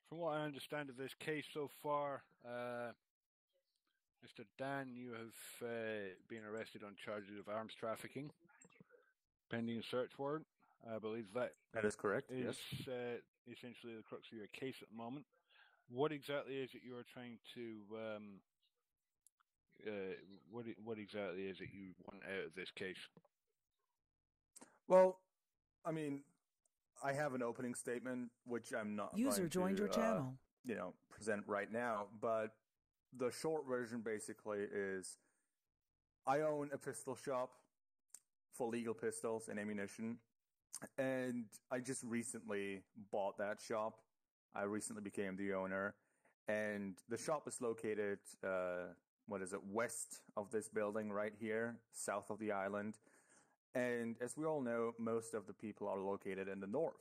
From what I understand of this case so far, Mr. Dan, you have been arrested on charges of arms trafficking, pending a search warrant. I believe that is correct. is Yes. essentially the crux of your case at the moment. What exactly is it you are trying to? What exactly is it you want out of this case? Well, I mean, I have an opening statement which I'm not User going joined to, your channel. Present right now. But the short version basically is, I own a pistol shop for legal pistols and ammunition, and I just recently bought that shop. I recently became the owner, and the shop is located, west of this building right here, south of the island. And as we all know, most of the people are located in the north.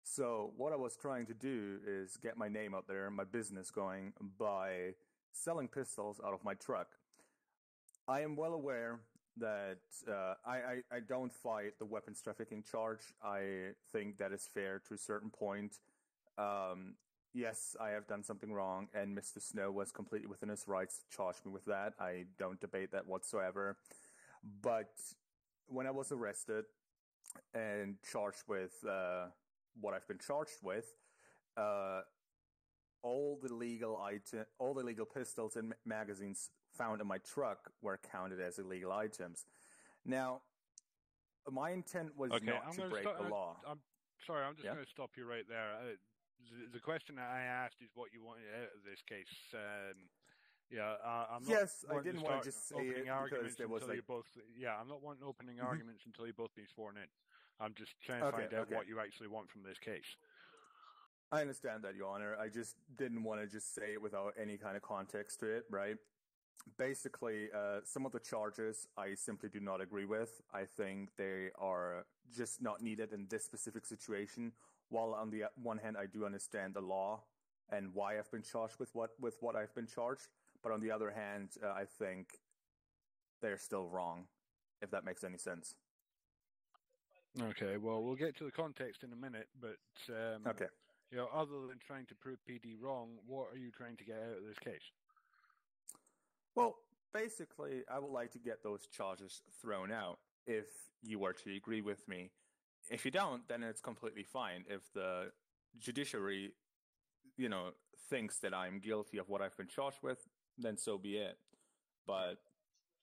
So what I was trying to do is get my name out there, my business going, by selling pistols out of my truck. I am well aware that I don't fight the weapons trafficking charge. I think that is fair to a certain point. Yes, I have done something wrong, and Mr. Snow was completely within his rights to charge me with that. I don't debate that whatsoever. But when I was arrested and charged with what I've been charged with, all the legal pistols and magazines found in my truck were counted as illegal items. Now, my intent was not to break the law. I'm sorry, I'm just Yeah? going to stop you right there. The question that I asked is what you wanted out of this case. I'm not. Yes, I wanting didn't to want start to just say it opening because arguments there was until like. you both. Yeah, I'm not wanting opening Mhm. arguments until you both been sworn in. I'm just trying to find out what you actually want from this case. I understand that, Your Honor. I just didn't want to just say it without any kind of context to it, right? Basically, some of the charges I simply do not agree with. I think they are just not needed in this specific situation. While on the one hand, I do understand the law and why I've been charged with what I've been charged, but on the other hand, I think they're still wrong, if that makes any sense. Okay, well, we'll get to the context in a minute, but Okay. other than trying to prove PD wrong, what are you trying to get out of this case? Well, basically, I would like to get those charges thrown out if you were to agree with me. If you don't, then it's completely fine. If the judiciary, thinks that I'm guilty of what I've been charged with, then so be it. But,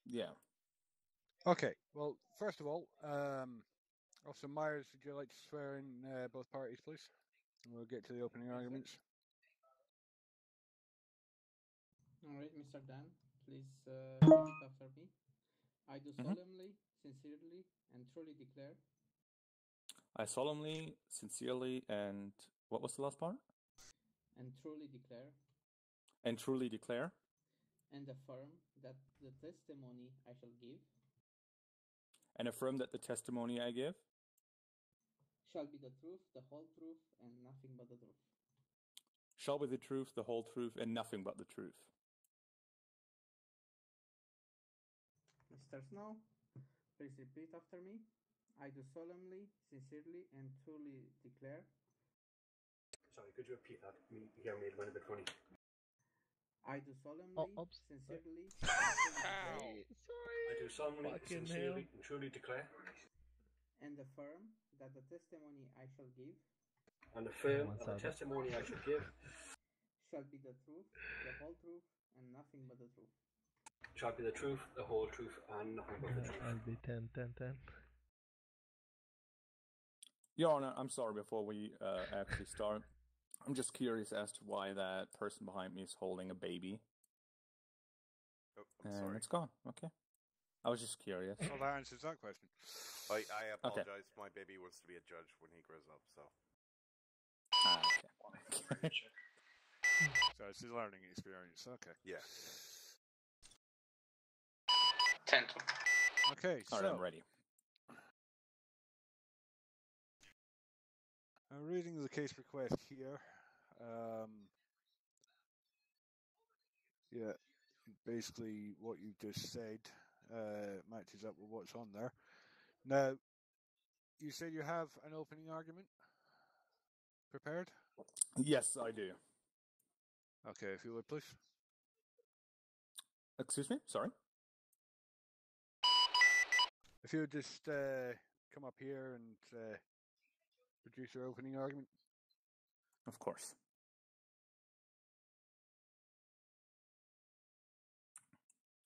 yeah. Okay, well, first of all, Officer Myers, would you like to swear in both parties, please? And we'll get to the opening arguments. All right, Mr. Dan, please repeat after me. I do solemnly, sincerely, and truly declare. I solemnly, sincerely, and what was the last part? And truly declare. And truly declare. And affirm that the testimony I shall give. And affirm that the testimony I give. Shall be the truth, the whole truth, and nothing but the truth. Shall be the truth, the whole truth, and nothing but the truth. Mr. Snow, please repeat after me. I do solemnly, sincerely, and truly declare. Sorry, could you repeat that? You hear me, it went a bit funny. I do solemnly, sincerely, and Sorry. I do solemnly, sincerely, and truly declare. And affirm that the testimony I shall give. And affirm that the testimony I shall give. Shall be the truth, the whole truth, and nothing but the truth. Shall be the truth, the whole truth, and nothing but the truth. I'll be 10. Your Honor, I'm sorry, before we actually start, I'm just curious as to why that person behind me is holding a baby. Oh, I'm sorry. It's gone. Okay. I was just curious. Well, that answers that question. I apologize. Okay. My baby wants to be a judge when he grows up, so. Okay. So it's his learning experience. Okay. Yeah. 10. Okay, all right, I'm ready. I'm reading the case request here. Basically what you just said matches up with what's on there. Now, you said you have an opening argument prepared? Yes, I do. Okay, if you would, please. Excuse me? Sorry? If you would just come up here and produce your opening argument. Of course.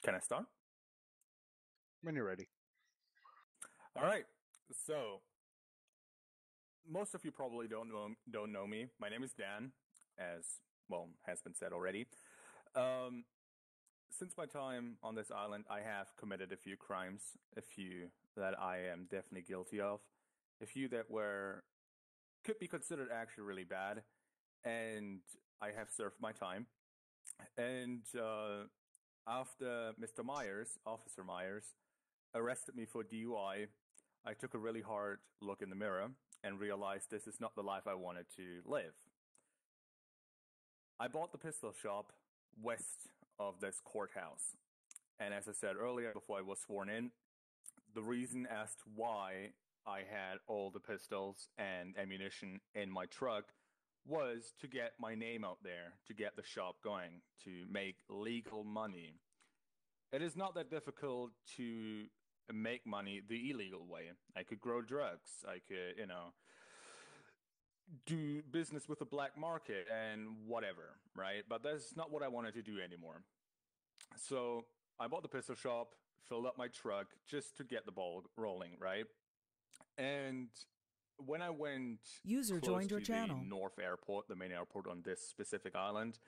Can I start? When you're ready. All right. So, most of you probably don't know me. My name is Dan, as well has been said already. Since my time on this island, I have committed a few crimes, a few that I am definitely guilty of, a few that could be considered actually really bad, and I have served my time. And after Officer Myers, arrested me for DUI, I took a really hard look in the mirror and realized this is not the life I wanted to live. I bought the pistol shop west of this courthouse. And as I said earlier, before I was sworn in, the reason as to why I had all the pistols and ammunition in my truck was to get my name out there, to get the shop going, to make legal money. It is not that difficult to make money the illegal way. I could grow drugs. I could, do business with the black market and whatever, right? But that's not what I wanted to do anymore. So I bought the pistol shop, filled up my truck just to get the ball rolling, right? And when I went User close joined your to channel. the North Airport, the main airport on this specific island,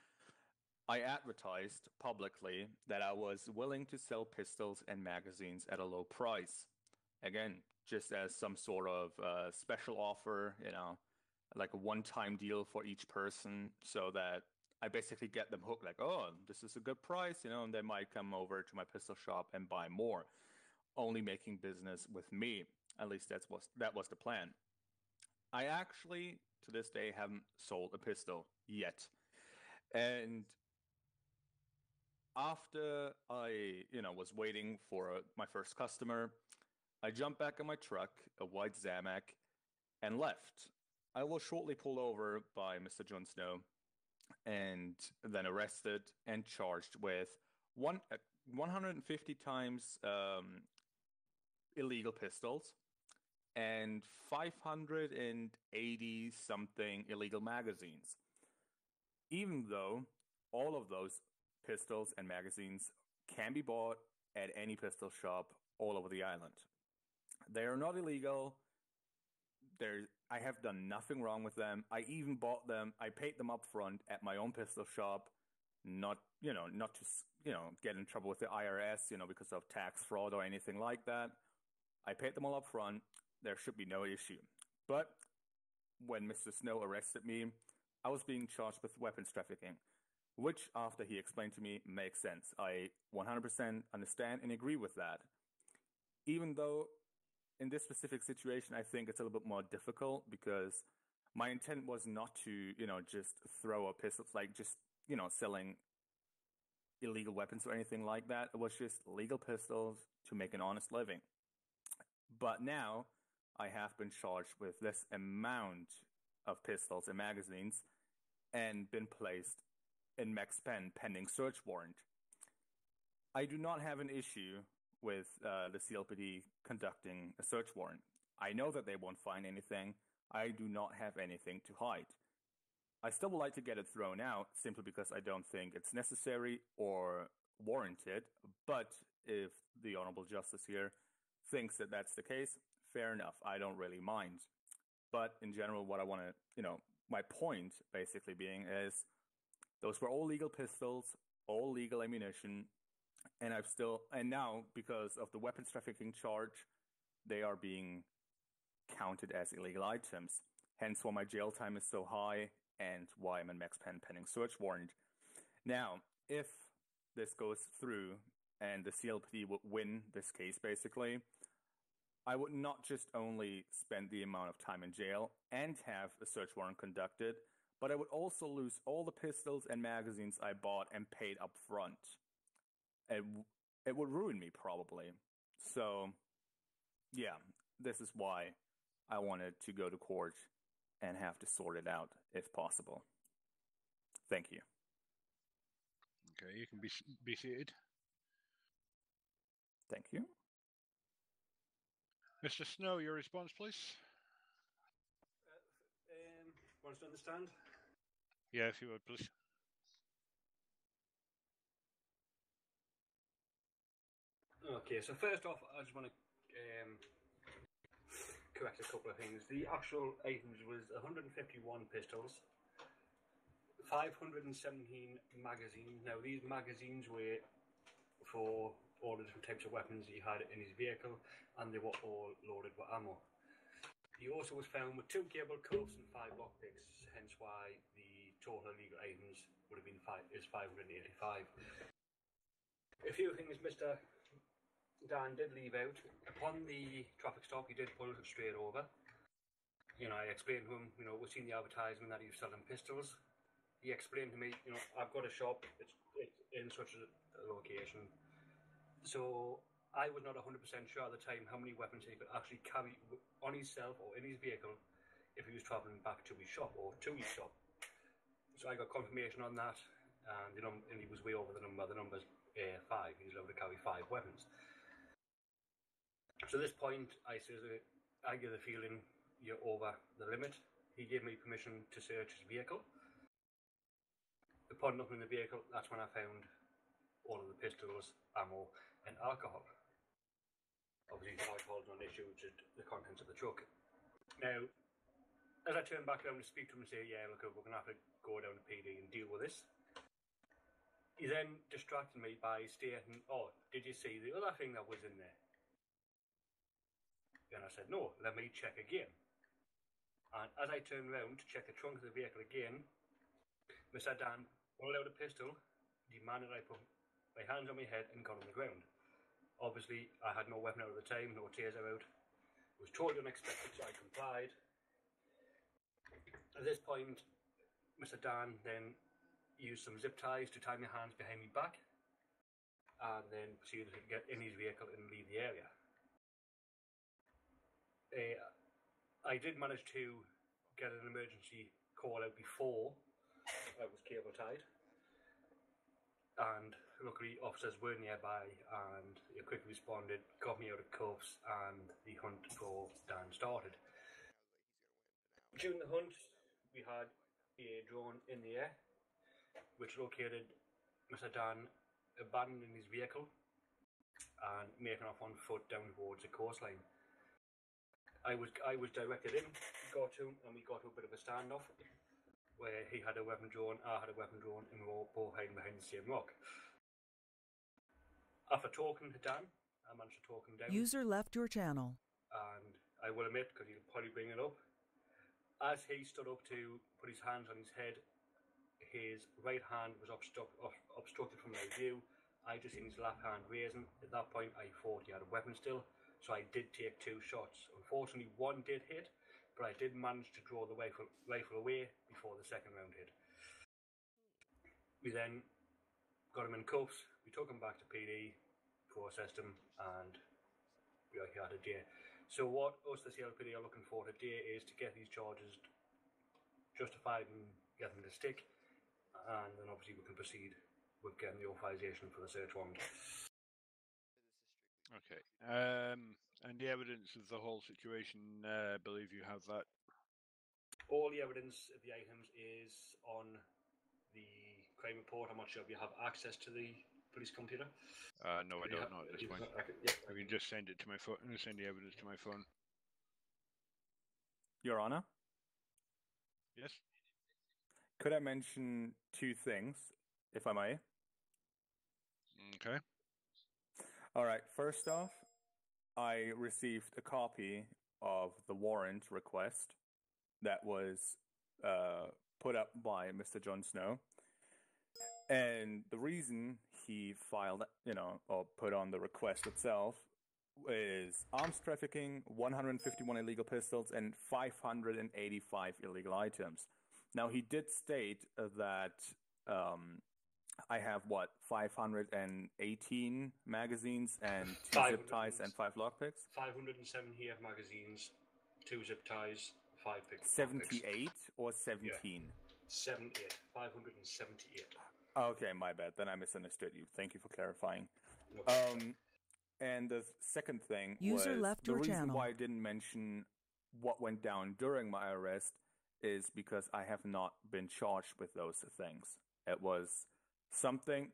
I advertised publicly that I was willing to sell pistols and magazines at a low price. Again, just as some sort of special offer, like a one-time deal for each person, so that I basically get them hooked, like, oh, this is a good price, and they might come over to my pistol shop and buy more, only making business with me. At least that was the plan. I actually, to this day, haven't sold a pistol yet. And after I, was waiting for my first customer, I jumped back in my truck, a white Zamac, and left. I was shortly pulled over by Mr. Jon Snow and then arrested and charged with 150 times illegal pistols and 580 something illegal magazines. Even though all of those pistols and magazines can be bought at any pistol shop all over the island. They are not illegal. I have done nothing wrong with them. I even bought them. I paid them up front at my own pistol shop, not to get in trouble with the IRS, because of tax fraud or anything like that. I paid them all up front. There should be no issue. But when Mr. Snow arrested me, I was being charged with weapons trafficking, which, after he explained to me, makes sense. I 100% understand and agree with that. Even though in this specific situation, I think it's a little bit more difficult because my intent was not to, just throw a pistol, like just, selling illegal weapons or anything like that. It was just legal pistols to make an honest living. But now I have been charged with this amount of pistols and magazines and been placed in Max Pen pending search warrant. I do not have an issue with the CLPD conducting a search warrant. I know that they won't find anything. I do not have anything to hide. I still would like to get it thrown out simply because I don't think it's necessary or warranted. But if the Honorable Justice here thinks that that's the case, fair enough. I don't really mind. But in general, what I want to, my point basically being is those were all legal pistols, all legal ammunition. And now, because of the weapons trafficking charge, they are being counted as illegal items. Hence why my jail time is so high and why I'm in Max Pen pending search warrant. Now, if this goes through and the CLPD would win this case, basically, I would not just only spend the amount of time in jail and have a search warrant conducted, but I would also lose all the pistols and magazines I bought and paid up front. It would ruin me, probably. So, yeah, this is why I wanted to go to court and have to sort it out if possible. Thank you. Okay, you can be seated. Thank you. Mr. Snow, your response, please. Want to understand? Yeah, if you would, please. Okay, so first off, I just want to correct a couple of things. The actual items was 151 pistols, 517 magazines. Now, these magazines were for all the different types of weapons that he had in his vehicle, and they were all loaded with ammo. He also was found with 2 cable cuffs and 5 lockpicks, hence why the total illegal items would have been 585. A few things Mr. Dan did leave out. Upon the traffic stop, he did pull straight over. I explained to him, we've seen the advertisement that he was selling pistols. He explained to me, I've got a shop, it's in such a location. So I was not 100% sure at the time how many weapons he could actually carry on himself or in his vehicle if he was travelling back to his shop or to his shop. So I got confirmation on that, and he was way over the number. The number's 5. He's allowed to carry 5 weapons. So at this point, I get the feeling you're over the limit. He gave me permission to search his vehicle. Upon looking in the vehicle, that's when I found all of the pistols, ammo, and alcohol. Obviously, alcohol is not an issue, it's just the contents of the truck. Now, as I turn back around to speak to him and say, yeah, look, we're going to have to go down to PD and deal with this, he then distracted me by stating, oh, did you see the other thing that was in there? And I said, no, let me check again. And as I turned around to check the trunk of the vehicle again, Mr. Dan pulled out a pistol, demanded I put my hands on my head and got on the ground. Obviously, I had no weapon out at the time, no taser out. It was totally unexpected, so I complied. At this point, Mr. Dan then used some zip ties to tie my hands behind my back, and then proceeded to get in his vehicle and leave the area. I did manage to get an emergency call out before I was cable tied, and luckily officers were nearby and they quickly responded, got me out of cuffs, and the hunt for Dan started. During the hunt, we had a drone in the air which located Mr. Dan abandoning his vehicle and making off on foot down towards the coastline. I was directed in, got to him, and we got to a bit of a standoff where he had a weapon drawn, I had a weapon drawn, and we were both hiding behind the same rock. After talking to Dan, I managed to talk him down. User left your channel. And I will admit, because he'll probably bring it up, as he stood up to put his hands on his head, his right hand was obstructed from my view. I just seen his left hand raising. At that point, I thought he had a weapon still. So I did take 2 shots. Unfortunately, one did hit, but I did manage to draw the rifle away before the second round hit. We then got him in cuffs. We took him back to PD, processed him, and we had a day. So what us, the CLPD, are looking for today is to get these charges justified and get them to stick, and then obviously we can proceed with getting the authorization for the search warrant. Okay. And the evidence of the whole situation, I believe you have that. All the evidence of the items is on the crime report. I'm not sure if you have access to the police computer. No, I don't know at this point. I can just send it to my phone. Send the evidence to my phone. Your Honor? Yes? Could I mention 2 things, if I may? Okay. All right. First off, I received a copy of the warrant request that was put up by Mr. Jon Snow. And the reason he filed, or put on the request itself is arms trafficking, 151 illegal pistols, and 585 illegal items. Now, he did state that I have, 518 magazines and 2 zip ties and 5 lockpicks? 570 magazines, 2 zip ties, 5 picks. 78 or 17? 78. 578. Okay, my bad. Then I misunderstood you. Thank you for clarifying. And the second thing User was left the your reason channel. why I didn't mention what went down during my arrest is because I have not been charged with those things. It was something,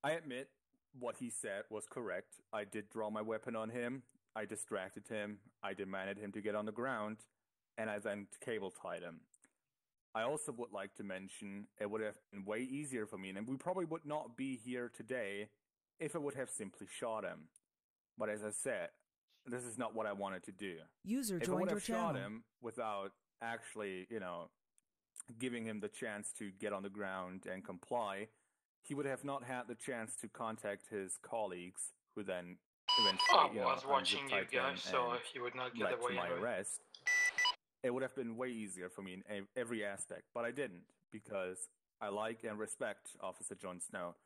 I admit, what he said was correct. I did draw my weapon on him. I distracted him. I demanded him to get on the ground, and I then cable tied him. I also would like to mention it would have been way easier for me, and we probably would not be here today if I would have simply shot him. But as I said, this is not what I wanted to do. User If I joined would your have shot channel. him without actually, giving him the chance to get on the ground and comply, he would have not had the chance to contact his colleagues, who then eventually, I was watching you unzip-tied go, him so and he would not get led away to my anyway. arrest. It would have been way easier for me in every aspect, but I didn't, because I like and respect Officer Jon Snow.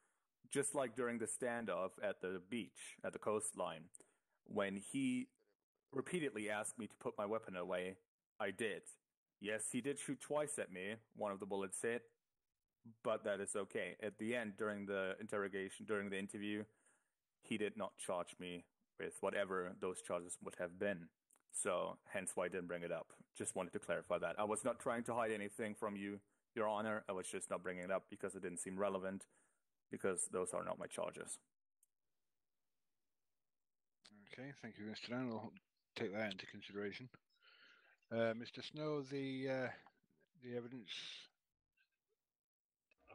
Just like during the standoff at the beach, at the coastline, when he repeatedly asked me to put my weapon away, I did. Yes, he did shoot twice at me. One of the bullets hit, but that is okay. At the end, during the interrogation, during the interview, he did not charge me with whatever those charges would have been. So, hence why I didn't bring it up. Just wanted to clarify that. I was not trying to hide anything from you, Your Honor. I was just not bringing it up because it didn't seem relevant, because those are not my charges. Okay, thank you, Mr. Dan. I'll take that into consideration. Mr. Snow, the evidence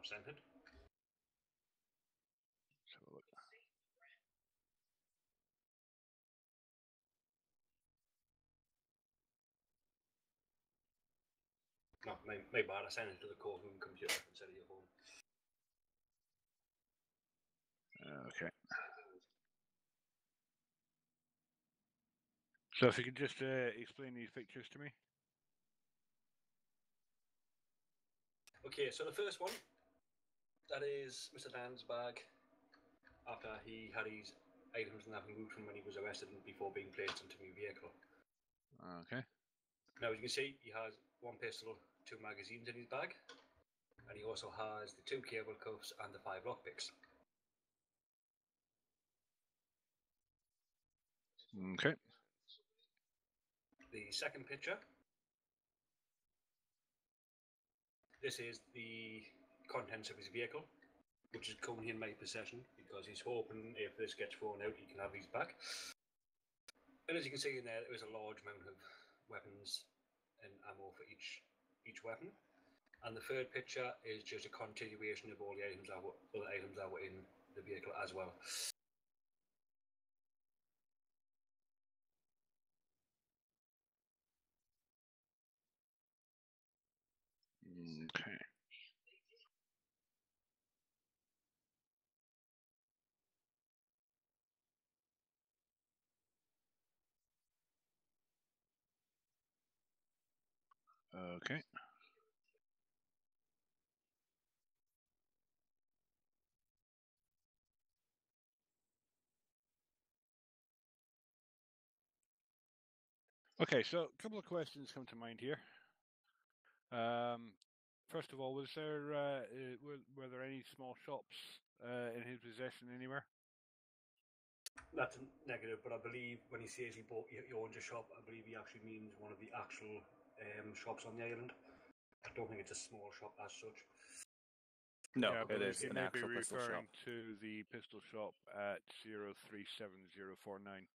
Absented. Let's have a look. No, my bad. I sent it to the courtroom computer instead of your phone. Okay. So if you could just explain these pictures to me. Okay, so the first one, that is Mr. Dan's bag after he had his items removed from when he was arrested and before being placed into my vehicle. Okay. Now, as you can see, he has one pistol, 2 magazines in his bag, and he also has the 2 cable cuffs and the 5 lockpicks. Okay. The second picture, this is the contents of his vehicle, which is currently in my possession because he's hoping if this gets thrown out, he can have his back. And as you can see in there is a large amount of weapons and ammo for each weapon. And the third picture is just a continuation of all the items that were in the vehicle as well. Okay. Okay. Okay, so a couple of questions come to mind here. First of all, were there any small shops in his possession anywhere? That's negative, but I believe when he says he owns a shop, I believe he actually means one of the actual shops on the island. I don't think it's a small shop as such. No, yeah, it is he an may actual be pistol referring shop. to the pistol shop at 037049.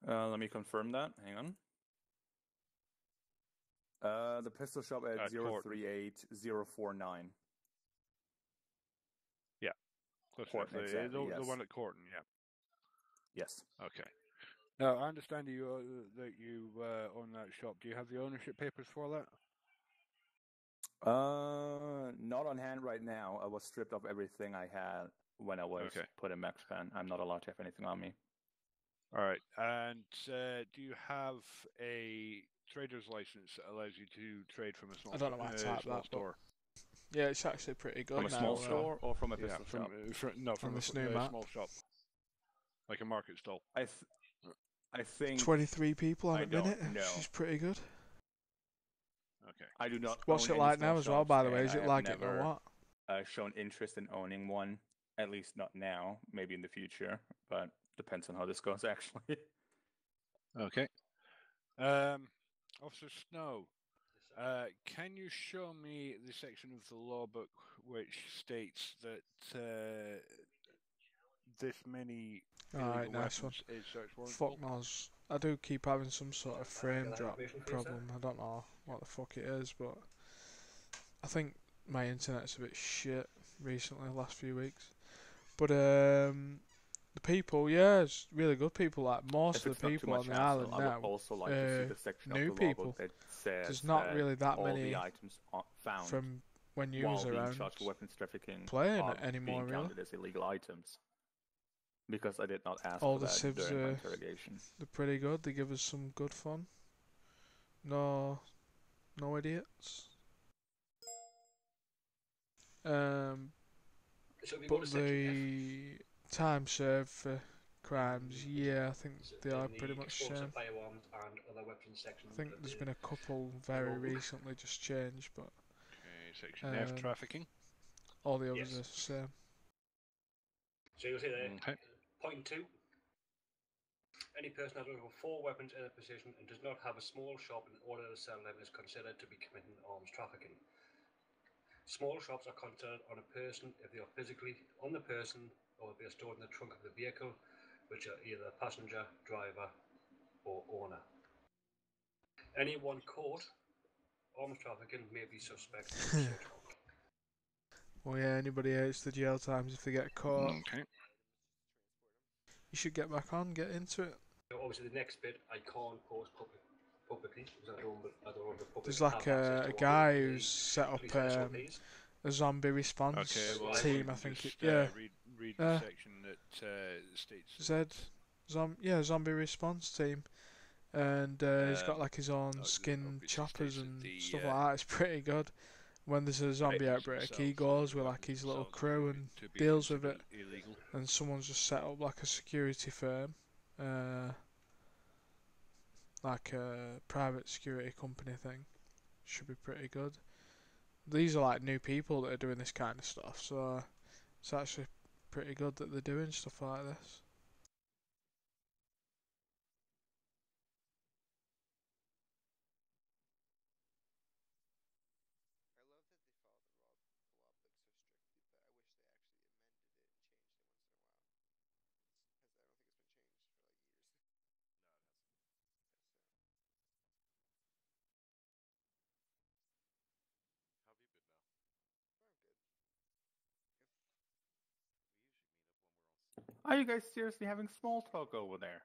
Let me confirm that. Hang on. The pistol shop at 038049. Yeah. Corton, exactly, yes. The one at Corton, yeah. Yes. Okay. Now, I understand that you own that shop. Do you have the ownership papers for that? Not on hand right now. I was stripped of everything I had when I was put in Mexipan. I'm not allowed to have anything on me. All right. And do you have a trader's license that allows you to trade from a small, I don't know how to type that, store? Yeah, it's actually pretty good. From a small store or from a pistol shop? From a the small shop, like a market stall. I think 23 people I at a minute. don't know. She's pretty good. Okay. I do not. What's own it any like now small as well, shops, by the way? and Is I it have lagging or never, what? shown interest in owning one. At least not now. Maybe in the future, but depends on how this goes. Actually. Okay. Officer Snow, can you show me the section of the law book which states that this many illegal Alright, nice one. weapons is search warrantable? Fuck knows. I do keep having some sort of frame Get that drop information for you, sir? problem. I don't know what the fuck it is, but I think my internet's a bit shit recently, last few weeks. But the people, yeah, it's really good people. Like most If of it's the not too people much on the hassle, island I now, would also like to see the section new of the law people. book that says There's not that really that all many the items found from when you while was being around charged for weapons trafficking playing are it anymore, being really. counted as illegal items. Because I did not ask All for the that civs during my are interrogation. they're pretty good. They give us some good fun. No idiots. So have you got a But section the time served for crimes, yeah, I think F? they are In pretty the much the explosive same. firearms and other weapons section. I think of there's the been a couple very law book. recently just changed, but Okay, section F, trafficking. all the others Yes. are the same. So you'll see there, Okay. point 2. Any person has over 4 weapons in a possession and does not have a small shop in order to sell them is considered to be committing arms trafficking. Small shops are considered on a person if they are physically on the person or if they are stored in the trunk of the vehicle, which are either passenger, driver, or owner. Anyone caught arms trafficking may be suspect of such arms. Well, yeah, anybody hates the jail times if they get caught. Okay. You should get back on, get into it. Obviously, the next bit I can't post publicly because I don't want the public There's to like have access a to what guy the who's set up police SOPs. a zombie response Okay, well, team, I if you think. just, Yeah, read the section that states zombie response team, and he's got like his own skin obviously choppers states and that stuff like that. It's pretty good. When there's a zombie outbreak, he goes with like his little crew and deals with it. Illegal. And someone's just set up like a security firm, like a private security company thing. Should be pretty good. These are like new people that are doing this kind of stuff, so it's actually pretty good that they're doing stuff like this. Are you guys seriously having small talk over there?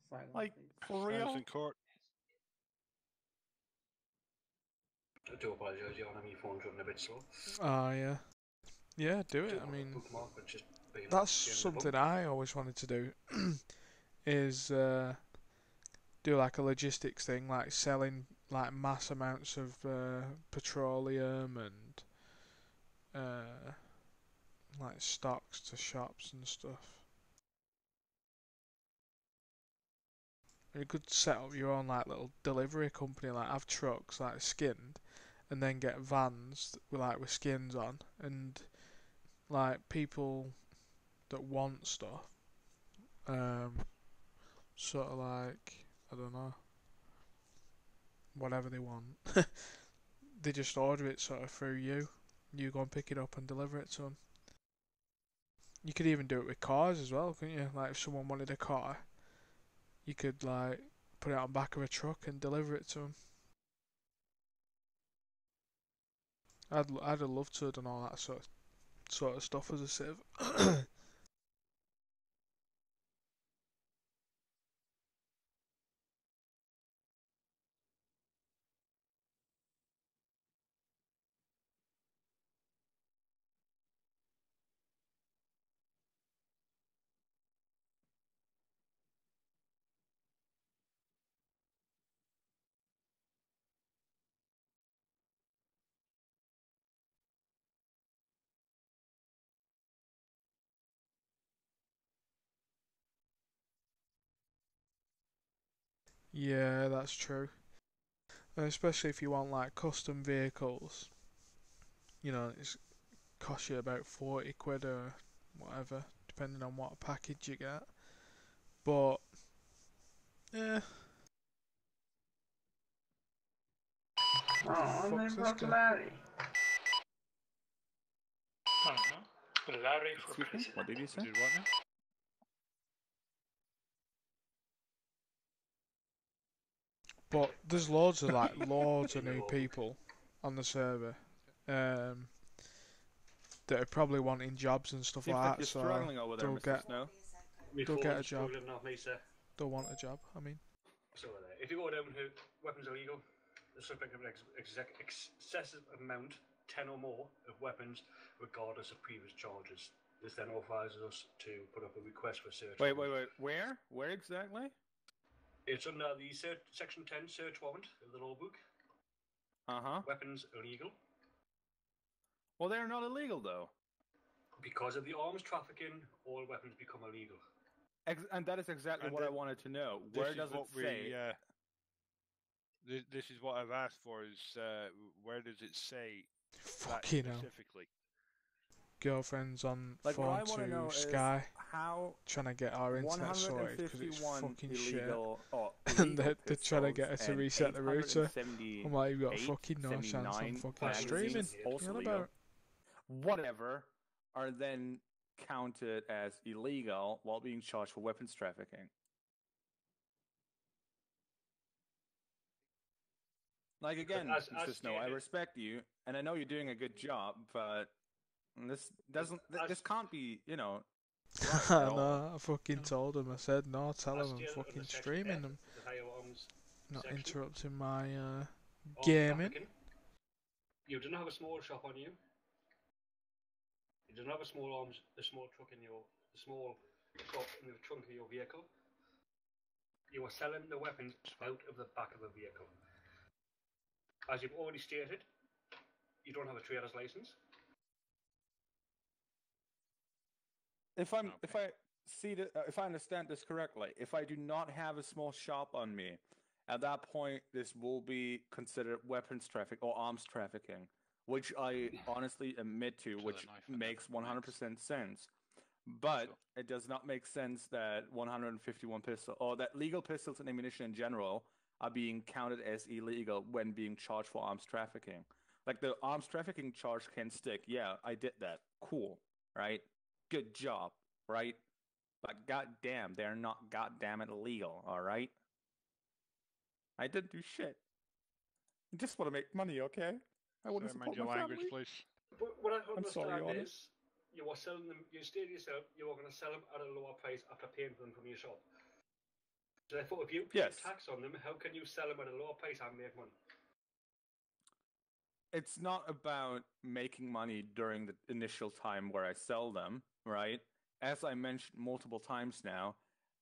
Silence, Like, please. for real? Silence in court. I do apologise, Jan, my phone's running a bit slow. Yeah. Yeah, do it. I mean, Bookmark, but just being that's generally something I always wanted to do, is do like a logistics thing, like selling like mass amounts of petroleum and like stocks to shops and stuff. You could set up your own like little delivery company, like have trucks like skinned, and then get vans with skins on, and like people that want stuff, sort of like, I don't know, whatever they want. They just order it sort of through you. You go and pick it up and deliver it to them. You could even do it with cars as well, couldn't you? Like if someone wanted a car, you could like put it on the back of a truck and deliver it to them. I'd have loved to have done all that sort of stuff as a civ. Yeah, that's true. And especially if you want like custom vehicles, it's cost you about 40 quid or whatever, depending on what package you get. But yeah. Oh, Fuck's they this brought guy? Larry. I don't know. Larry for Excuse me? president. What did you say? Did what now? But there's loads of loads of new people on the server, that are probably wanting jobs and stuff Seems like like that. you're So struggling over there, they'll Mr. get Snow. They'll get a job. Not me, sir. They'll want a job. I mean, So if you go down to weapons illegal, the suspect of an excessive amount, 10 or more, of weapons, regardless of previous charges. This then authorizes us to put up a request for search. Wait. Where? Where exactly? It's under the Section 10 search warrant of the law book. Uh-huh. Weapons illegal. Well, they're not illegal, though. Because of the arms trafficking, all weapons become illegal. And that is exactly what I wanted to know. Where does it say? This is what I've asked for. Is where does it say that fucking hell. specifically? Girlfriend's on Like, what I phone want to know to Sky, is how trying to get our internet sorted because it's 151 fucking shit. illegal, And they're trying to get us to reset the router. I'm like, you've got fucking no chance. I'm fucking streaming. What are you on about? Whatever are then counted as illegal while being charged for weapons trafficking. Like, again, Mr. Snow, I respect you, and I know you're doing a good job, but this can't be, right at all. No, I fucking told him. I said, no, tell him I'm fucking streaming them. Not interrupting my gaming. You didn't have a small shop on you. You didn't have a small truck in a small shop in the trunk of your vehicle. You were selling the weapons out of the back of the vehicle. As you've already stated, you don't have a trader's license. If I understand this correctly, if I do not have a small shop on me, at that point this will be considered weapons traffic or arms trafficking, which I honestly admit to, which makes 100% sense. But it does not make sense that 151 pistols, or that legal pistols and ammunition in general, are being counted as illegal when being charged for arms trafficking. Like, the arms trafficking charge can stick. Yeah, I did that. Cool, right? Good job, right? But goddamn, they're not goddamn it illegal, all right? I didn't do shit. I just want to make money, okay? I want to support your my language, family. please. But what I I'm sorry, understand Honor. is, you were selling them. You stated yourself you were going to sell them at a lower price after paying for them from your shop. So I thought, if you pay tax on them, how can you sell them at a lower price and make money? It's not about making money during the initial time where I sell them, right? As I mentioned multiple times now,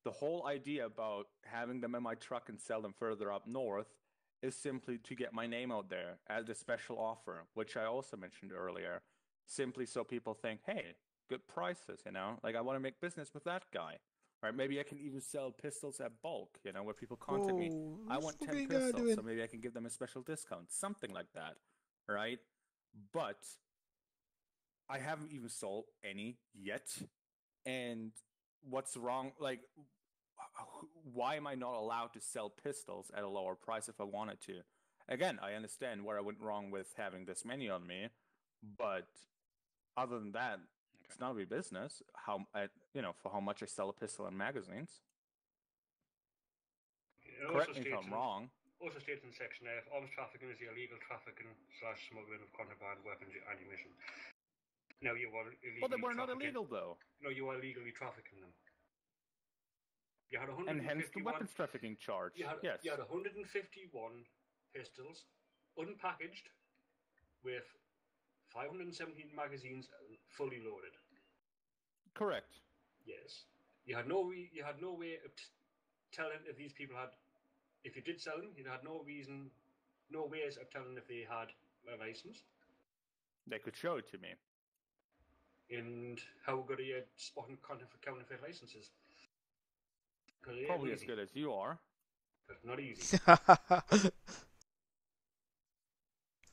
the whole idea about having them in my truck and sell them further up north is simply to get my name out there as a special offer, which I also mentioned earlier, simply so people think, hey, good prices, Like, I want to make business with that guy. Right, maybe I can even sell pistols at bulk, where people contact me. I want 10 pistols, so maybe I can give them a special discount, something like that, right? But I haven't even sold any yet. And what's wrong? Like, why am I not allowed to sell pistols at a lower price if I wanted to? Again, I understand where I went wrong with having this many on me, but other than that, it's not a business. For how much I sell a pistol and magazines. Correct me if I'm wrong. Also states in Section F, arms trafficking is the illegal trafficking / smuggling of contraband weapons and ammunition. Now, you were illegally. Well, they were not illegal, though. No, you were illegally trafficking them. You had and hence the weapons trafficking charge. Yes. You had 151 pistols, unpackaged, with 517 magazines fully loaded. Correct. Yes. You had no way of telling if these people had. If you did sell them, you had no ways of telling if they had a license. They could show it to me. And how good are you at spotting counterfeit licenses? Probably as good as you are. But not easy.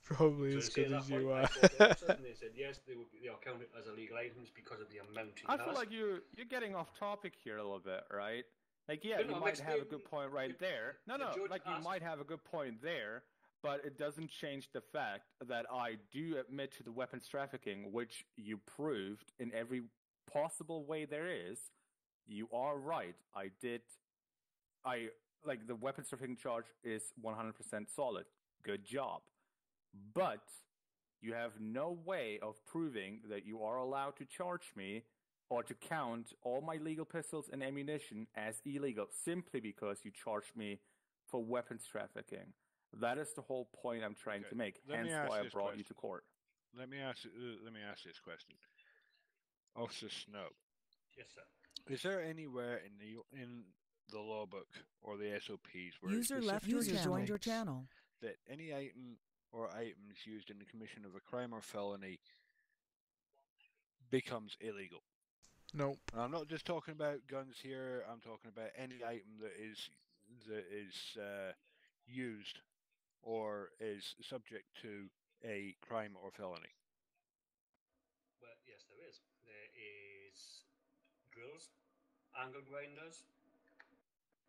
Probably So as to say good that as point, you I are. spoke to officers and they said yes, they are counted as illegal items because of the amount he I has. feel like you're getting off topic here a little bit, right? Like, yeah, No, you might have a good point right there. No, judge you asked- might have a good point there, but it doesn't change the fact that I do admit to the weapons trafficking, which you proved in every possible way there is. You are right. Like, the weapons trafficking charge is 100% solid. Good job. But you have no way of proving that you are allowed to charge me or to count all my legal pistols and ammunition as illegal simply because you charged me for weapons trafficking. That is the whole point I'm trying to make. Hence why I brought you to court. Let me ask this question. Officer Snow. Yes, sir. Is there anywhere in the law book or the SOPs where User joined your channel that any item or items used in the commission of a crime or felony becomes illegal? Nope. And I'm not just talking about guns here. I'm talking about any item that is used or is subject to a crime or felony. Well, yes, there is. There is drills, angle grinders.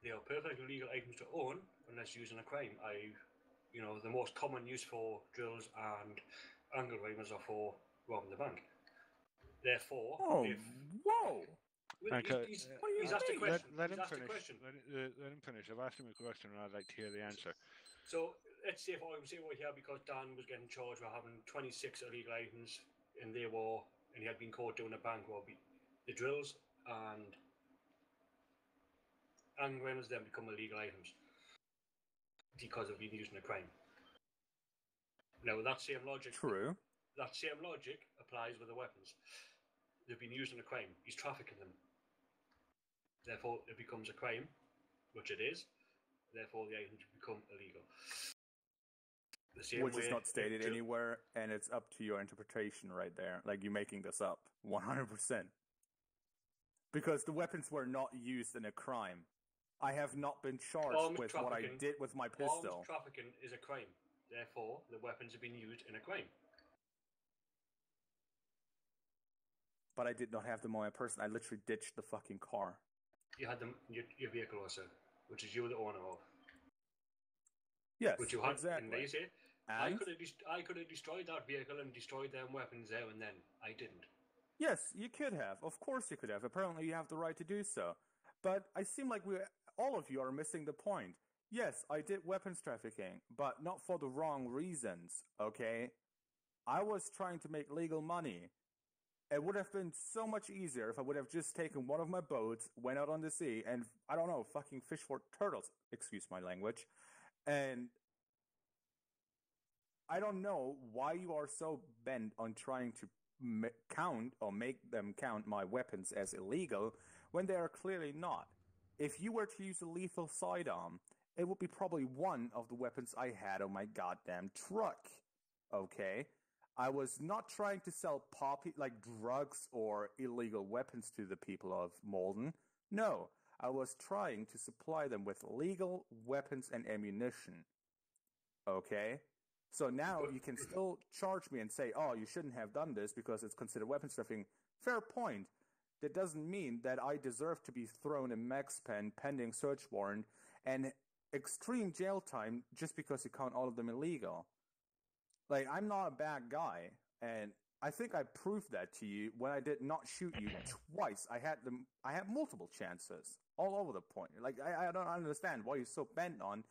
They are perfectly legal items to own unless used in a crime. The most common use for drills and angle grinders are for robbing the bank. Therefore, whoa! He's asked a question. Let him finish. Let him finish. I've asked him a question and I'd like to hear the answer. So let's say if I would say right here, because Dan was getting charged with having 26 illegal items, and he had been caught doing a bank robbery, the drills and grinders then become illegal items because of being used in a crime. Now that same logic. True. That same logic applies with the weapons. They've been used in a crime. He's trafficking them. Therefore, it becomes a crime, which it is. Therefore, the items become illegal. Which is not stated anywhere, and it's up to your interpretation right there. Like, you're making this up. 100%. Because the weapons were not used in a crime. I have not been charged with what I did with my pistol. Armed trafficking is a crime. Therefore, the weapons have been used in a crime. But I did not have them on my person. I literally ditched the fucking car. You had them in your vehicle also, which is you the owner of. Yes, which you had, exactly. And they say, I could have destroyed that vehicle and destroyed them weapons there and then. I didn't. Yes, you could have. Of course you could have. Apparently you have the right to do so. But I seem like all of you are missing the point. Yes, I did weapons trafficking, but not for the wrong reasons, okay? I was trying to make legal money. It would have been so much easier if I would have just taken one of my boats, went out on the sea, and, I don't know, fucking fish for turtles. Excuse my language. And I don't know why you are so bent on trying to count or make them count my weapons as illegal when they are clearly not. If you were to use a lethal sidearm, it would be probably one of the weapons I had on my goddamn truck. Okay? I was not trying to sell drugs or illegal weapons to the people of Malden. No, I was trying to supply them with legal weapons and ammunition. Okay? So now you can still charge me and say, oh, you shouldn't have done this because it's considered weapons trafficking. Fair point. That doesn't mean that I deserve to be thrown in max pen pending search warrant and extreme jail time just because you count all of them illegal. Like, I'm not a bad guy, and I think I proved that to you when I did not shoot you twice. I had multiple chances all over the point. Like, I don't understand why you're so bent on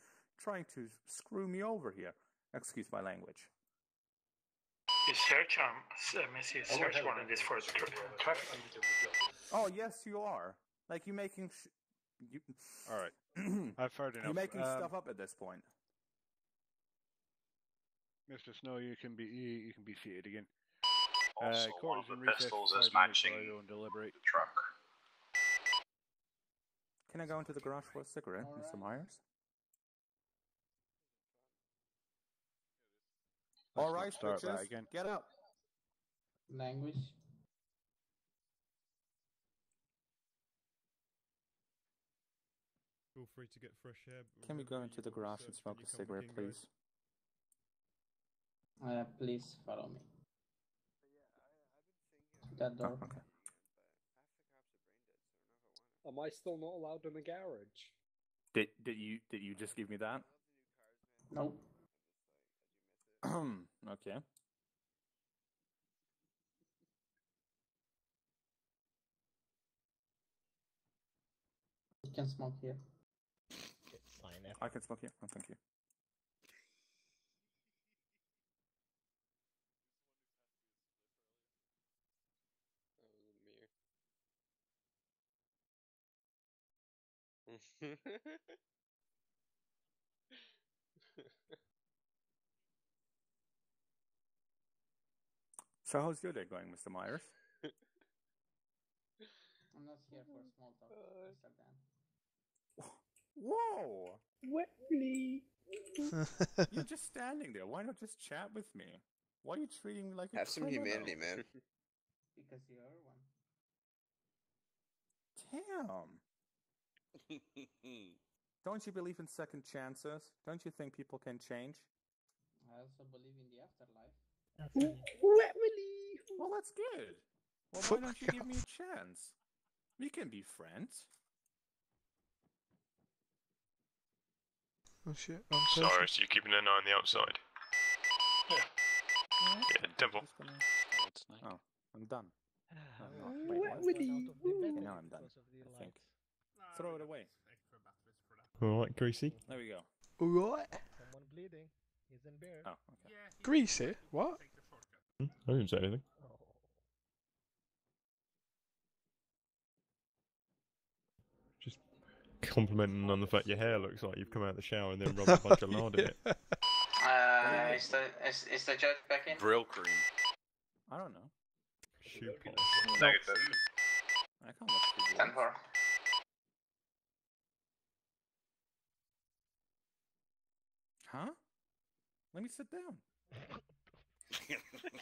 trying to screw me over here. Excuse my language. Is search warrant is for traffic. Oh, yes, you are. Like, you're making... All right. I've heard enough. You're making stuff up at this point. Mr. Snow, you can be seated again. Also, one of the pistols is matching the truck. Can I go into the garage for a cigarette, Mr. Myers? All right, start that bitches, again. get up. Language. Feel free to get fresh air. Can we go into the garage and smoke a cigarette, please? Please follow me. That door. Oh, okay. Am I still not allowed in the garage? Did you just give me that? Nope. Okay. You can smoke here. Fine. I can smoke here. Oh, thank you. So how's your day going, Mr. Myers? I'm not here for small talk, Mr. Dan. Whoa! Whitley! You're just standing there. Why not just chat with me? Why are you treating me like a Have some criminal? humanity, man. Because you are one. Damn. Don't you believe in second chances? Don't you think people can change? I also believe in the afterlife. Whitley! Well, that's good. Well, why don't you give me a chance? We can be friends. Oh shit. Sorry, so you're keeping an eye on the outside? Yeah, Temple. Oh, I'm done. Whitley! Okay, now I'm done, I think. Throw it away. Alright, Greasy. There we go. Alright. Someone bleeding. He's in beer. Oh, okay. Greasy? What? I didn't say anything. Just complimenting on the fact your hair looks like you've come out of the shower and then rubbed a bunch of lard in it. Is the judge back in? Brill cream. I don't know. Shoe polish. Negative. I can't watch the 10-4. Huh? Let me sit down. I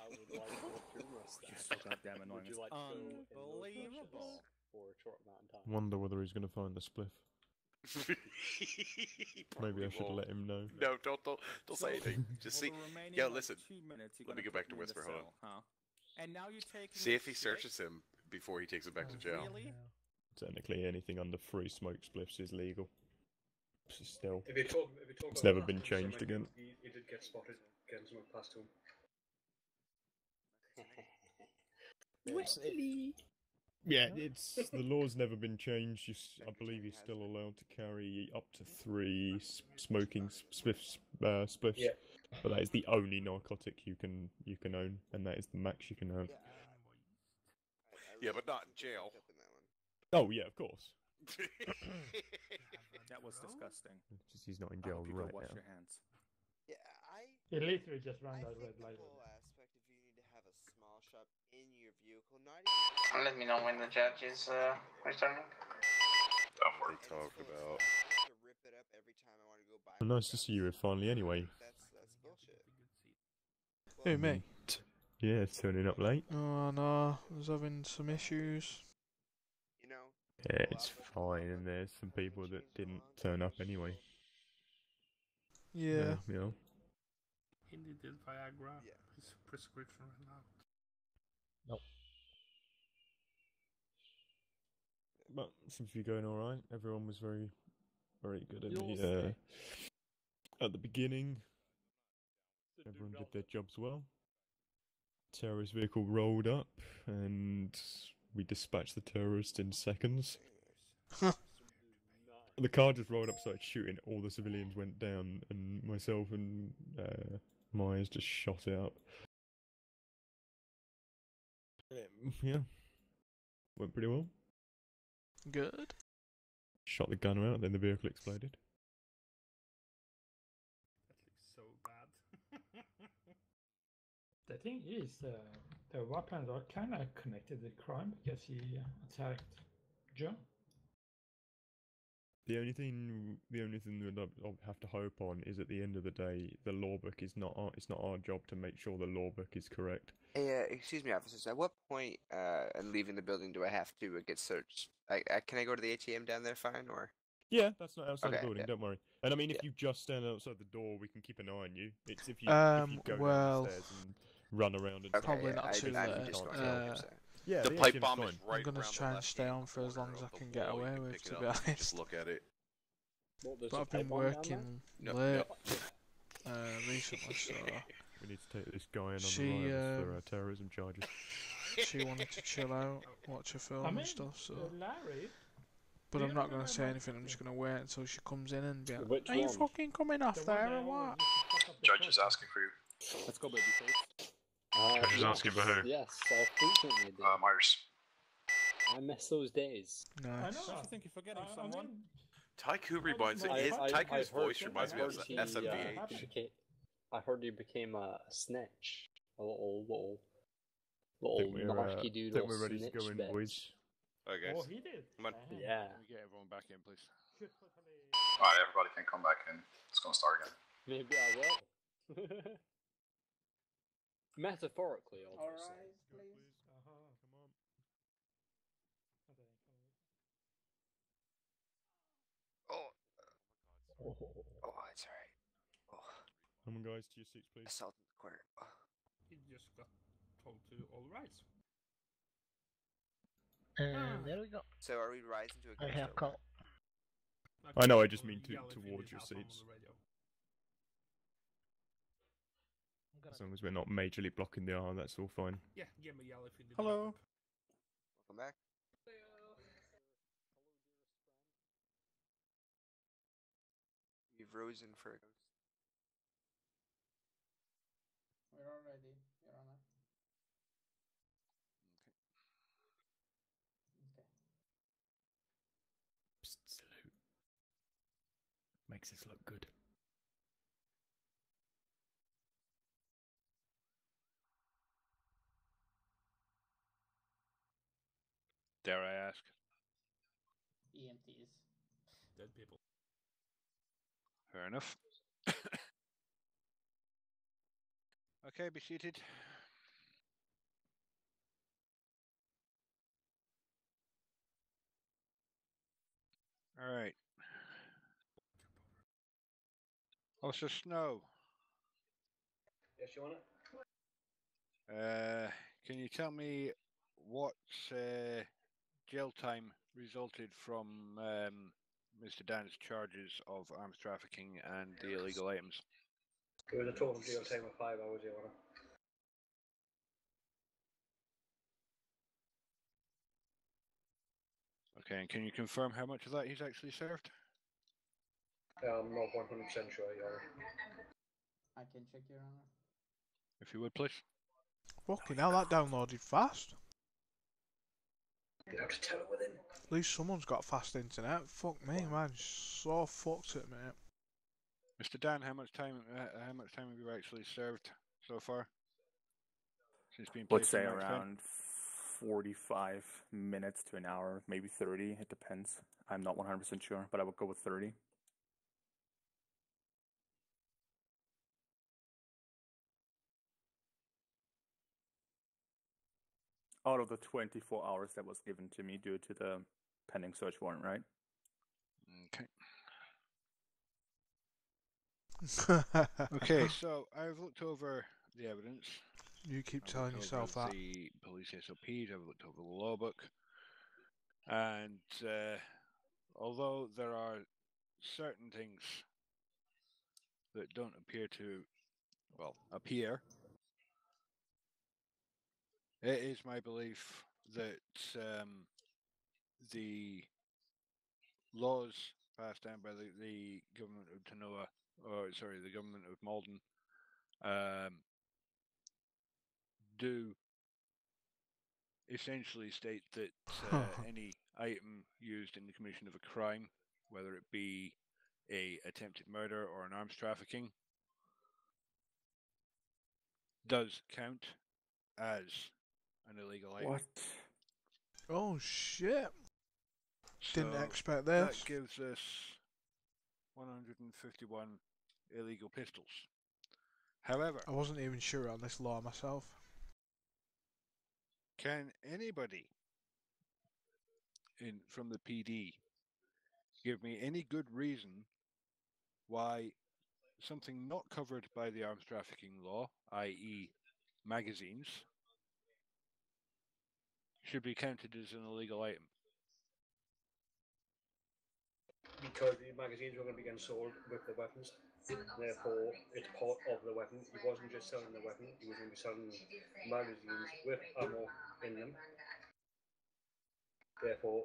would like to look through this. You're so goddamn annoying. Would you like to go in those Unbelievable. bushes for a short amount of time? Wonder whether he's going to find the spliff. Maybe I should let him know. No, don't say anything. Just see. Yo, listen. 2 minutes, Let me go back to Whisper. Hold on. Huh? And now you're taking. See if he searches him before he takes him back to jail. Really? Technically, anything under 3 smoke spliffs is legal. Still, If you talk it's about never that, been changed again. He did get spotted getting something past him. Whitley! Yeah, it's the law's never been changed. I believe you're still allowed to carry up to 3 smoking spliffs, Yeah. but that is the only narcotic you can own, and that is the max you can have. Yeah, but not in jail. Oh yeah, of course. That was disgusting. It's just he's not in I jail hope you go right wash now. your hands. Yeah, He literally just ran that red the light. whole aspect if you need to have a small shop in your vehicle, not even. Let me know when the judge is returning. They talk about. I have to rip it up every time I want to go buy. Well, nice to see you finally. Anyway. That's bullshit. Who, me? Yeah, turning up late. Oh no, I was having some issues. You know. Yeah, it's fine, and there's some people that didn't turn up anyway. Yeah. You know. He needed Viagra. His prescription ran out. Nope. But seems to be going all right. Everyone was very, very good at the beginning. Everyone did their jobs well. Terrorist vehicle rolled up, and we dispatched the terrorist in seconds. The car just rolled up, started shooting. All the civilians went down, and myself and Myers just shot it up. Yeah, went pretty well. Good. Shot the gunner out, then the vehicle exploded. That looks so bad. The thing is, the weapons are kind of connected to the crime because he attacked John. The only thing that I have to hope on is at the end of the day, the law book is not it's not our job to make sure the law book is correct. Hey, excuse me, officers. At what point in leaving the building do I have to get searched? Can I go to the ATM down there fine, or? Yeah, that's not outside Okay, the building. yeah. Don't worry. And I mean, if Yeah. you just stand outside the door, we can keep an eye on you. It's if you go down well, the stairs and run around and Okay, probably yeah, not too I'm late. just going to yeah, The the pipe ATM's bomb fine. is right I'm gonna around try the and stay left-hand on for as long as I corner of can the get wall. You away can with, pick to it be up if you honest. just look at it. What, there's But a I've been pipe bomb down there? working Yep, late yep. recently, so We need to take this guy in on She, the rivals for terrorism charges. she wanted to chill out, watch a film I mean, and stuff. So, Larry. but do I'm you not gonna remember say my- anything. I'm just gonna wait until she comes in and be like, Which "Are you one? fucking coming off The one there that or always what?" used to fuck up the Judge is process. asking for you. Let's go, babyface. Judge is asking for who? Yes, I frequently do. Myers. I miss those days. I Nice. know. Don't you think you're forgetting I someone? mean, Tycoon reminds me. I Tycoon's heard- voice reminds me of he, SMVH. I heard he became a snitch. A little Think narky doodle we're ready to snitch go in, bit. boys. Okay. oh, he did. Come on. Yeah. Can we get everyone back in, please? Alright, everybody can come back in. It's gonna start again. Maybe I will. Metaphorically, obviously. Alright, please. Come on. Oh, it's alright. Oh, Come on, guys, to your seats, please. assault in the corner. Oh. He just got told to all rise. And there we go. So are we rising to a I have call? I know, I just mean towards your seats. As long as we're not majorly blocking the arm, that's all fine. Yeah, give me a yell if you need. Hello. Welcome back. We've risen for a ghost. We're all ready, Your Honor. Okay. Psst, salute. Makes us look good. Dare I ask? EMTs. Dead people. Fair enough. Okay, be seated. All right. Officer Snow, Yes, Your Honor. can you tell me what jail time resulted from Mr. Dan's charges of arms trafficking and the illegal items? It was a total jail time of 5 hours, Your Honor. Okay, and can you confirm how much of that he's actually served? I'm not 100% sure, Your Honor. I can check, Your Honor. If you would, please. Fucking hell, that downloaded fast. You have to tell it within. At least someone's got fast internet. Fuck me, man. So fucked it, mate. Mr. Dan, how much time have you actually served so far? Since being Let's placed in say max time? around 45 minutes to an hour, maybe 30. It depends. I'm not 100% sure, but I would go with 30. Out of the 24 hours that was given to me due to the pending search warrant, right? Okay. Okay, so I've looked over the evidence. You keep I've telling looked yourself over that. the police SOPs, I've looked over the law book, and although there are certain things that don't appear to, well, appear, it is my belief that the laws passed down by the government of Tanoa, or sorry, the government of Malden, do essentially state that any item used in the commission of a crime, whether it be a attempted murder or an arms trafficking, does count as an illegal item. What? Oh shit! Didn't So expect this. That gives us 151 illegal pistols. However, I wasn't even sure on this law myself. can anybody from the PD give me any good reason why something not covered by the arms trafficking law, i.e., magazines, should be counted as an illegal item. Because the magazines were going to be getting sold with the weapons, therefore it's part of the weapon. He wasn't just selling the weapon; he was going to be selling magazines with ammo in them. Therefore,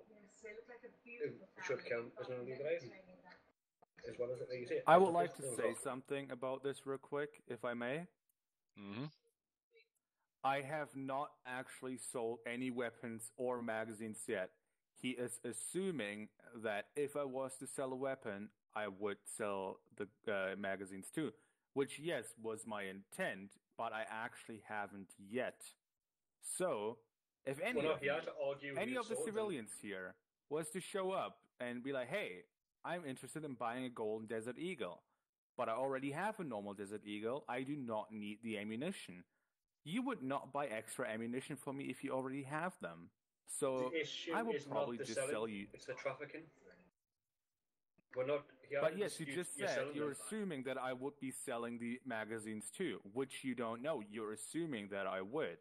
it should count as an illegal item. As well as you say, I would like to say something about this real quick, if I may. Mm-hmm. I have not actually sold any weapons or magazines yet. He is assuming that if I was to sell a weapon, I would sell the magazines too. Which, yes, was my intent, but I actually haven't yet. So, if any of the civilians here was to show up and be like, hey, I'm interested in buying a golden Desert Eagle, but I already have a normal Desert Eagle, I do not need the ammunition. You would not buy extra ammunition for me if you already have them. So the issue I will is probably not the just selling, sell you. it's the trafficking. We're not. But yes, you just said you're assuming that I would be selling the magazines too, which you don't know. You're assuming that I would.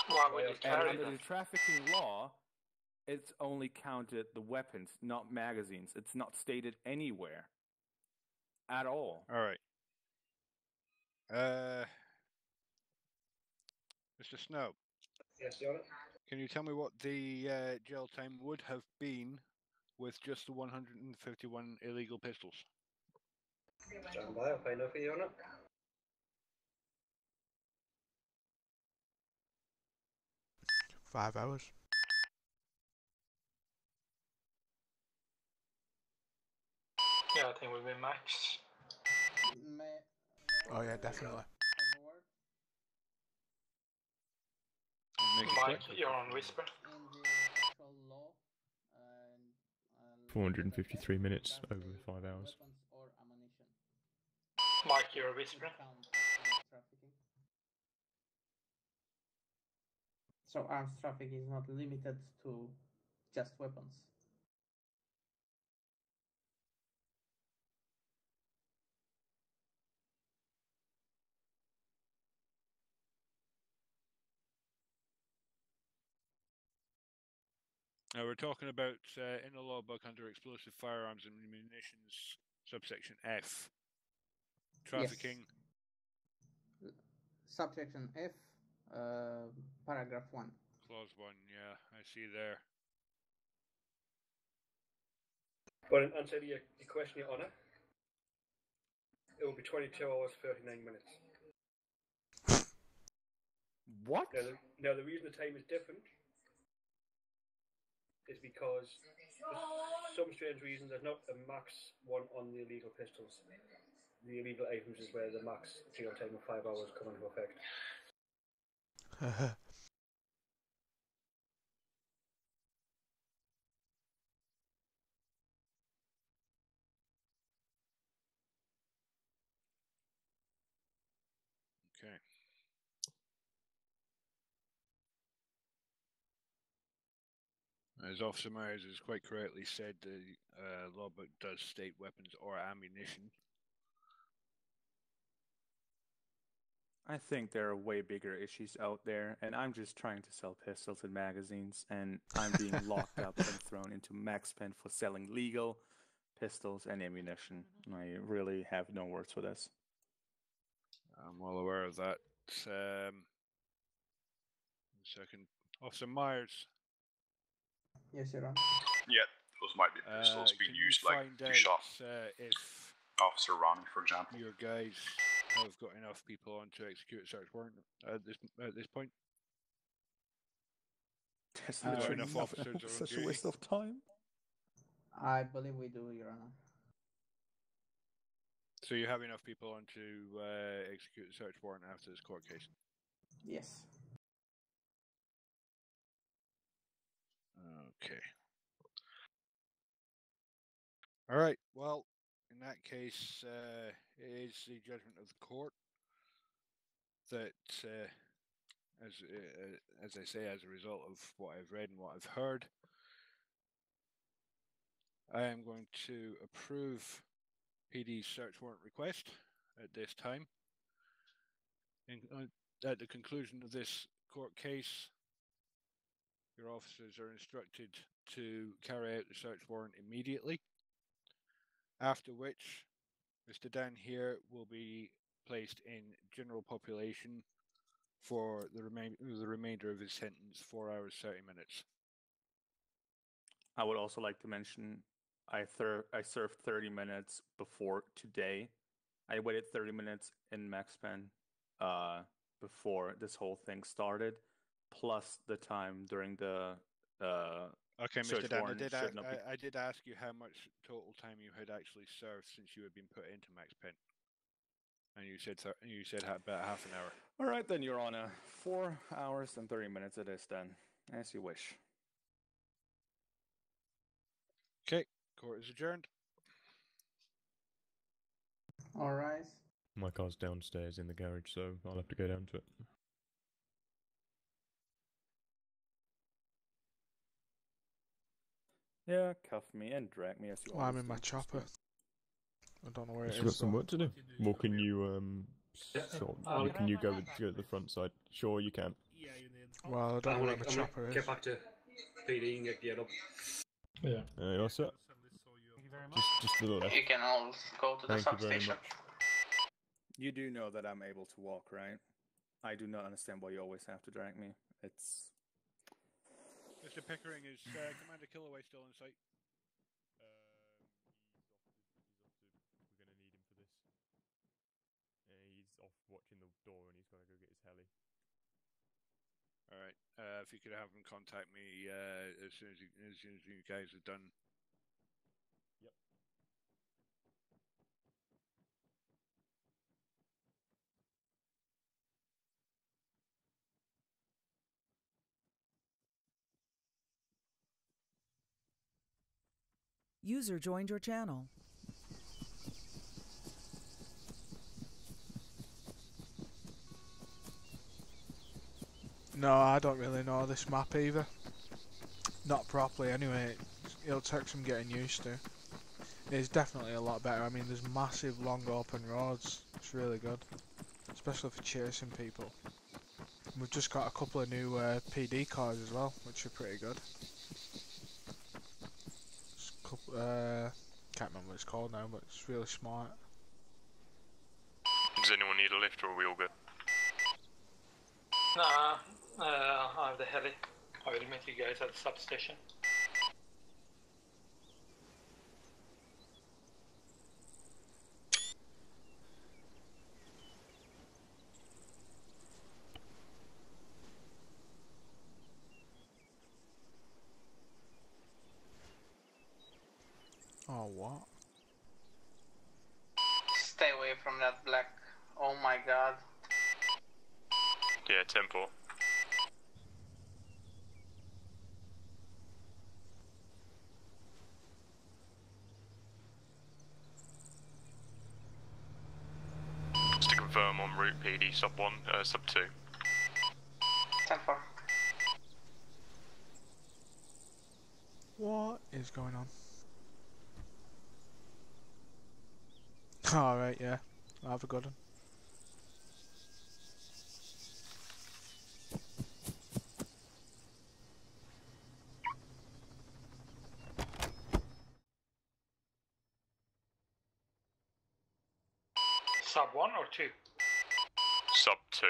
Why would you And carry under them? the trafficking law, it's only counted the weapons, not magazines. It's not stated anywhere at all. All right. Mr. Snow. Yes, Your Honor. Can you tell me what the jail time would have been with just the 151 illegal pistols? Stand by, I'll find out for you, Your Honor. $5 hours. Yeah, I think we'll be max. Oh yeah, definitely. Mike, you're on whisper. In the actual law, 453 minutes over 5 hours. weapons or ammunition. Mike, you're whispering. Trafficking. So arms trafficking is not limited to just weapons. We're talking about in the law book under explosive firearms and munitions, subsection F. Trafficking. Yes. Subsection F, paragraph 1. Clause 1, yeah, I see there. But in answer to your question, Your Honor, it will be 22 hours, 39 minutes. What? Now the reason the time is different is because for some strange reason there's not a max one on the illegal pistols. The illegal items is where the max jail time of 5 hours come into effect. Okay. As Officer Myers has quite correctly said, the law book does state weapons or ammunition. I think there are way bigger issues out there, and I'm just trying to sell pistols and magazines, and I'm being locked up and thrown into max pen for selling legal pistols and ammunition. I really have no words for this. I'm well aware of that. Second, Officer Myers. Yes, Your Honor. Yeah, those might be pistols being used to shot if Officer Ronnie, for example. Your guys have got enough people on to execute a search warrant at this point. That's literally enough officers are such on a waste of time. I believe we do, Your Honor. So you have enough people on to execute a search warrant after this court case? Yes. Okay. All right. Well, in that case, it is the judgment of the court that, as I say, as a result of what I've read and what I've heard, I am going to approve PD's search warrant request at this time. At the conclusion of this court case, your officers are instructed to carry out the search warrant immediately, after which Mr. Dan here will be placed in general population for the remainder of his sentence, 4 hours, 30 minutes. I would also like to mention I served 30 minutes before today. I waited 30 minutes in MaxPen before this whole thing started, plus the time during the Okay, search Mr. Dan, warrant should not be. I did ask you how much total time you had actually served since you had been put into MaxPen, and you said about half an hour. All right, then, Your Honor. 4 hours and 30 minutes it is then, as you wish. Okay, court is adjourned. All right. My car's downstairs in the garage, so I'll have to go down to it. Yeah, cuff me and drag me as you Well, I'm always in my do. chopper. I don't know where it You've got is. some though. work to do. Well, can you can you go to the front side? Sure, you can. Well, I don't know where my chopper is. Get back to PD and get geared up. Yeah. You all set? Just to the left. You can all go to the Thank you very substation. much. You do know that I'm able to walk, right? I do not understand why you always have to drag me. It's... Mr. Pickering, is Commander Killaway still in sight? We're going to need him for this. He's off watching the door and he's got to go get his heli. All right. If you could have him contact me as soon as you guys are done. Yep. User joined your channel. No, I don't really know this map either. Not properly anyway. It'll take some getting used to. It's definitely a lot better. I mean, there's massive long open roads. It's really good. Especially for chasing people. We've just got a couple of new PD cars as well, which are pretty good. Can't remember what it's called now, but it's really smart. Does anyone need a lift or are we all good? Nah, I have the heli. I will meet you guys at the substation. Oh, what? Stay away from that black. Oh my god. Yeah, 10-4. Just to confirm on route PD sub 1, sub 2. 10-4. What is going on? Alright, yeah. I'll have a good one. Sub 1 or 2? Sub 2.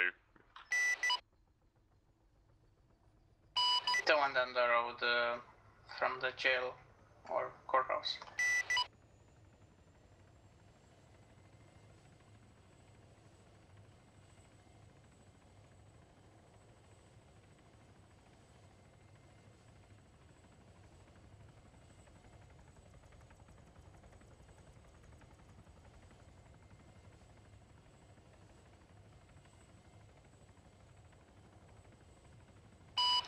The one down the road from the jail or courthouse.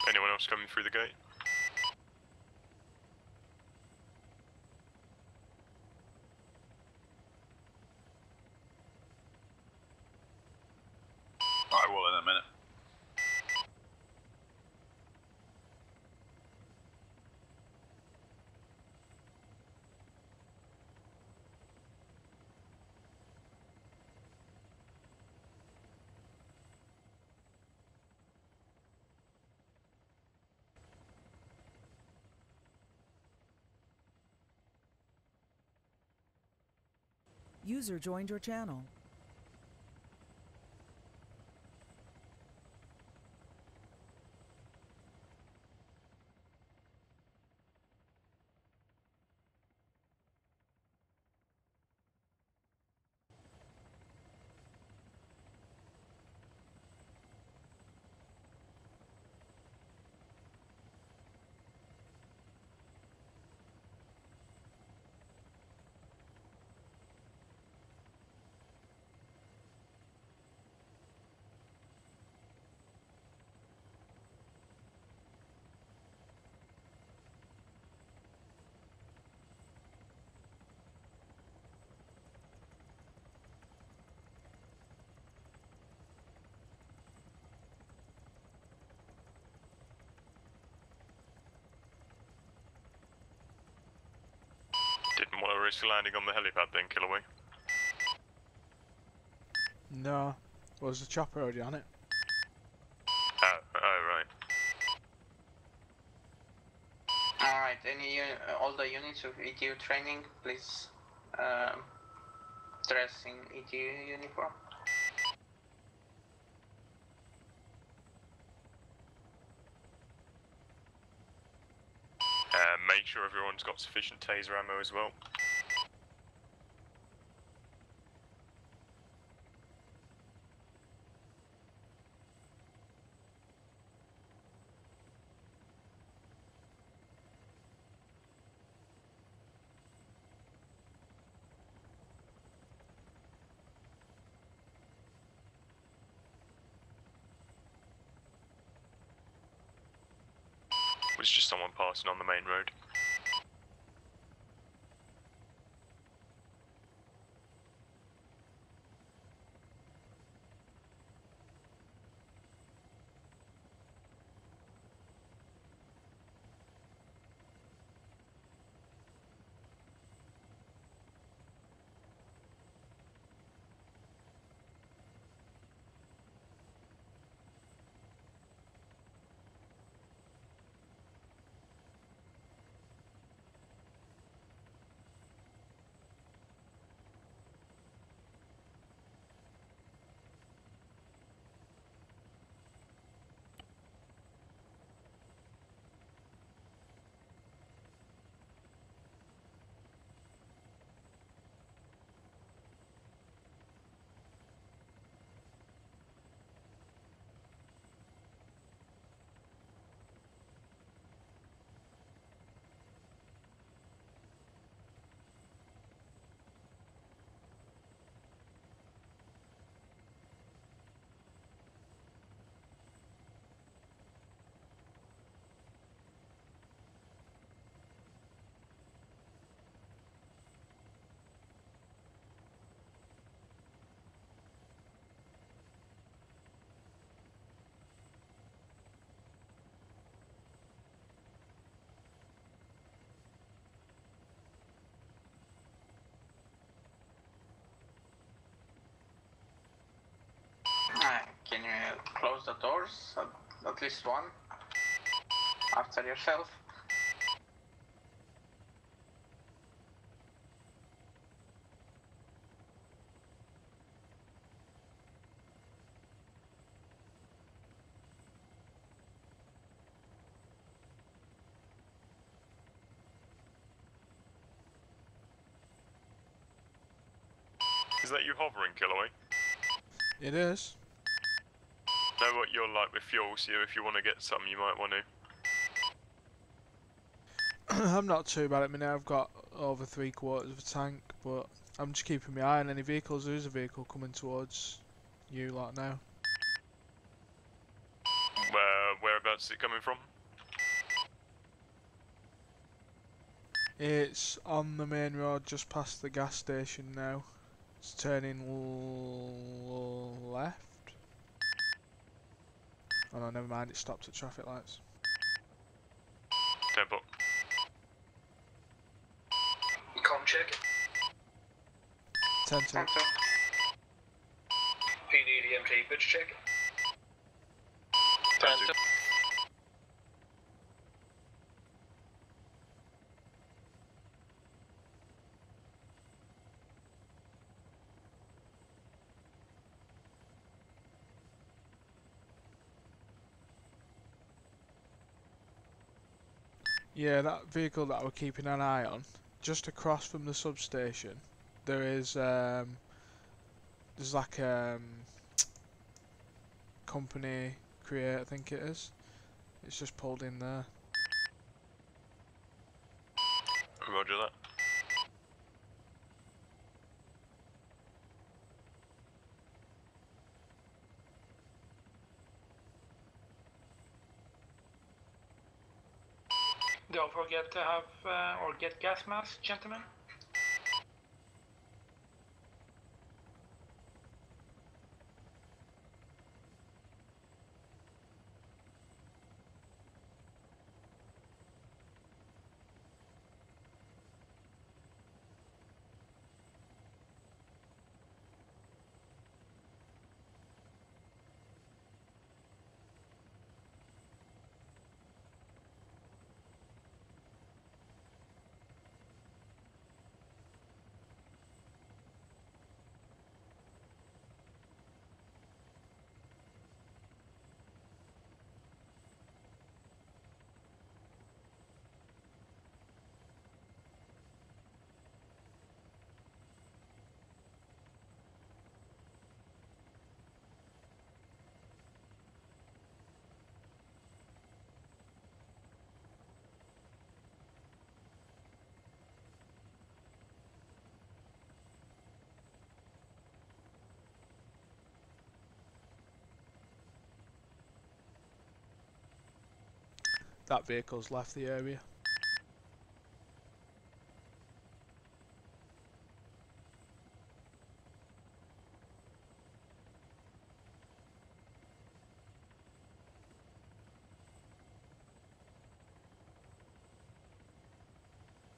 Anyone else coming through the gate? I will in a minute. User joined your channel. Didn't want to risk landing on the helipad then, Killaway. No. Was the chopper already on it? Oh, right. Alright, all the units of ETU training, please dress in ETU uniform. Make sure everyone's got sufficient taser ammo as well. Was just someone passing on the main road. Can you close the doors, at least one, after yourself? Is that you hovering, Killaway? It is. Know what you're like with fuel, so if you want to get some, you might want to. I'm not too bad at me now. I've got over 3/4 of a tank, but I'm just keeping my eye on any vehicles. There is a vehicle coming towards you lot now. Whereabouts is it coming from? It's on the main road just past the gas station now. It's turning left. Oh no, never mind, it stopped at traffic lights. Tempo. Com check. 10-2. PD DMT pitch check. 10-2. Yeah, that vehicle that we're keeping an eye on, just across from the substation, there is there's like company create, I think it is. It's just pulled in there. Roger that. Don't forget to have or get gas masks, gentlemen. That vehicle's left the area.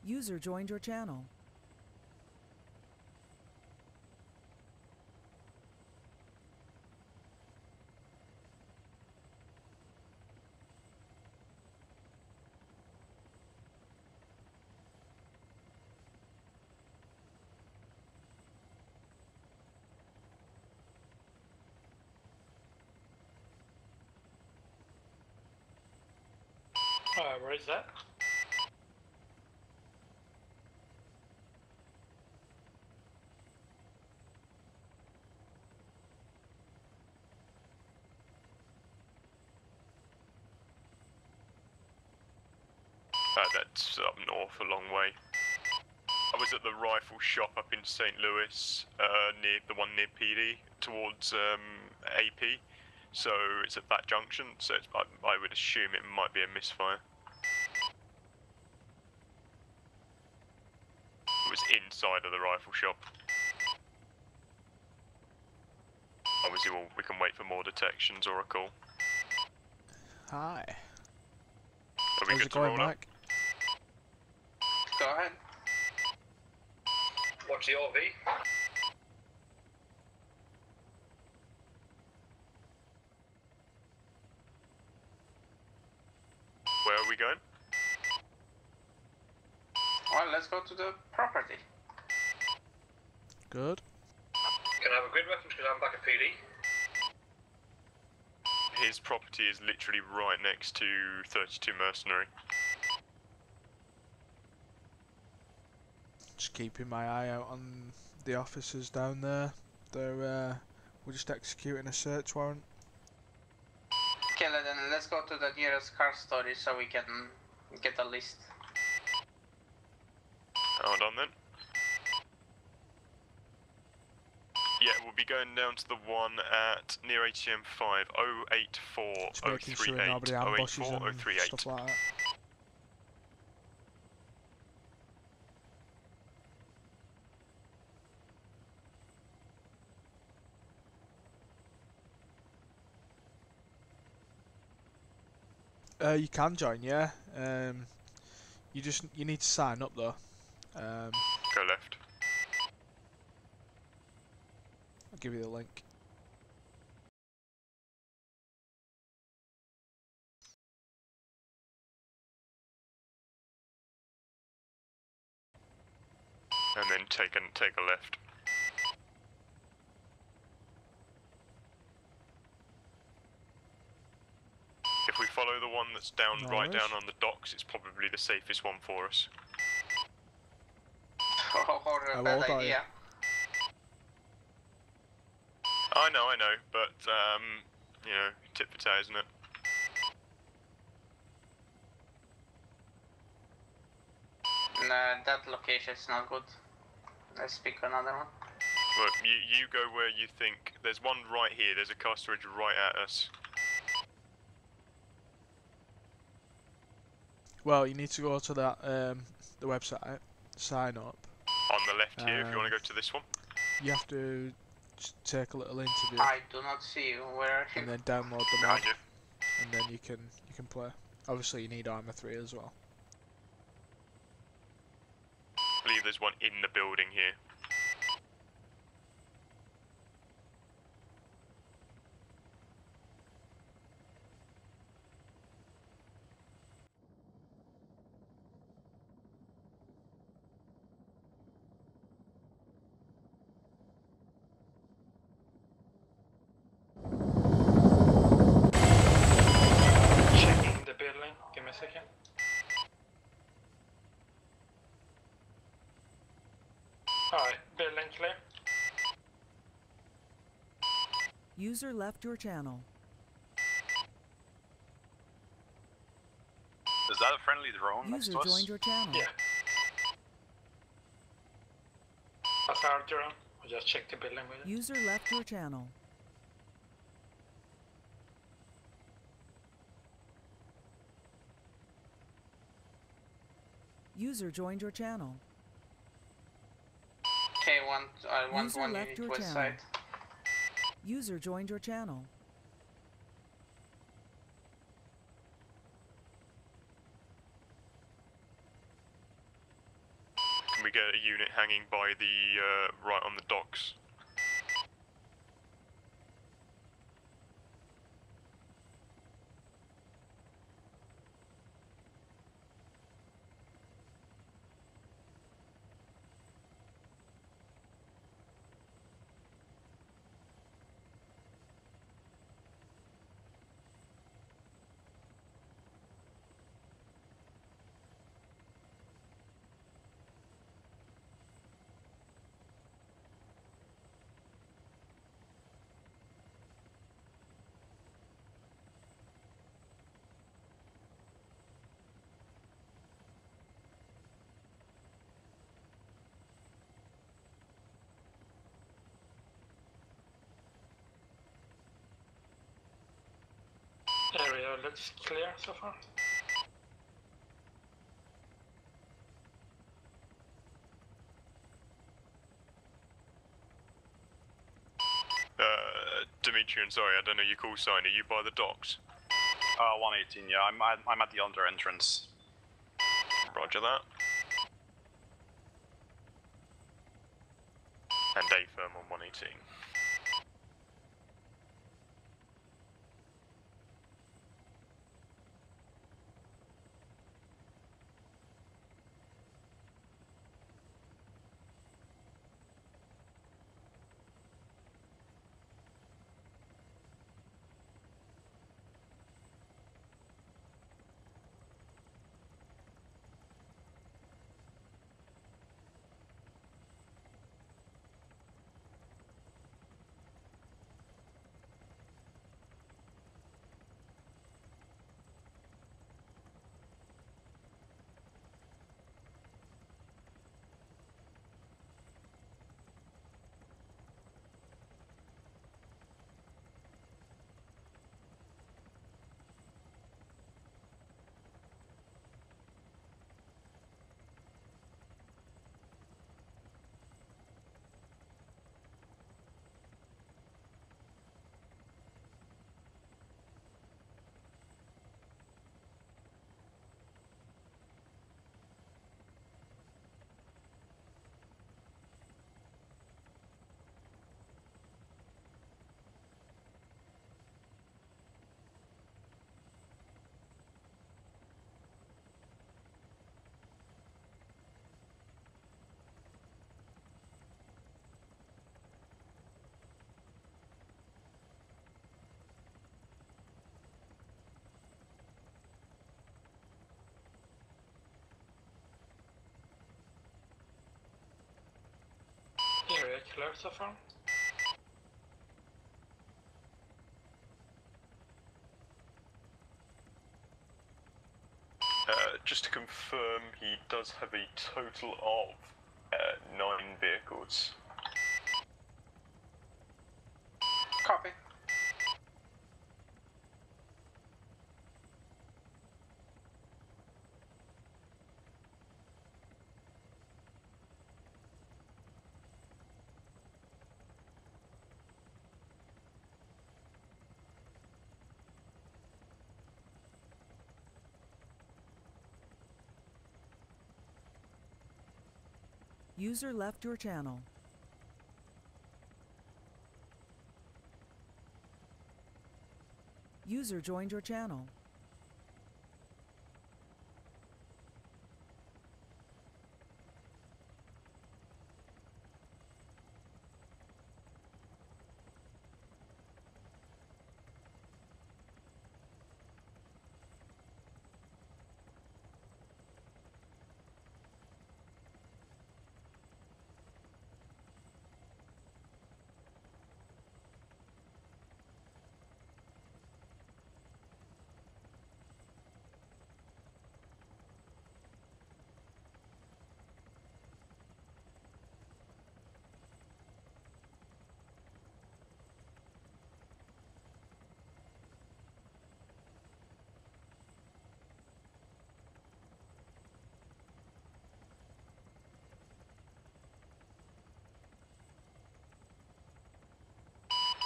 User joined your channel. Where is that? That's up north a long way. I was at the rifle shop up in St. Louis, near the one near PD, towards AP. So it's at that junction. So it's, I would assume it might be a misfire. It was inside of the rifle shop. Obviously, we can wait for more detections or a call. Hi. Are we How's good it to going, roll up? Mike? Go ahead. What's the RV? Where are we going? Well, let's go to the property. Good. Can I have a grid reference because I'm back at PD? His property is literally right next to 32 Mercenary. Just keeping my eye out on the officers down there. They're we're just executing a search warrant. Okay, then let's go to the nearest car storage so we can get a list. Hold on then. Yeah, we'll be going down to the one at near ATM 5, 084 Just making sure 038 nobody ambushes 084 and 038. stuff like that. You can join, yeah. You need to sign up though. Go left. I'll give you the link. And then take a left. If we follow the one that's down, No right worries. down on the docks. It's probably the safest one for us. Or a bad idea. I know, but you know, tit for tat, isn't it? Nah, that location is not good. Let's pick another one. Look, you go where you think. There's one right here. There's a car storage right at us. Well, you need to go to that the website, sign up. On the left here, if you want to go to this one. You have to take a little interview. I do not see you. Where are you? And then download the mod, Behind you. and then you can play. Obviously, you need Armor 3 as well. I believe there's one in the building here. Checking the building. Give me a second. Alright, building clear. User left your channel. Is that a friendly drone next User to us? joined your channel. Yeah. That's our drone. We just checked the building with it. User left your channel. User joined your channel. Okay, I want User one left unit your west channel. side. User joined your channel. Can we get a unit hanging by the right on the docks? Area looks clear so far. Demetrian, sorry, I don't know your call sign. Are you by the docks? 118, yeah, I'm at the under entrance. Roger that. And A firm on 118. clear so far? Just to confirm, he does have a total of 9 vehicles. Copy. User left your channel. User joined your channel.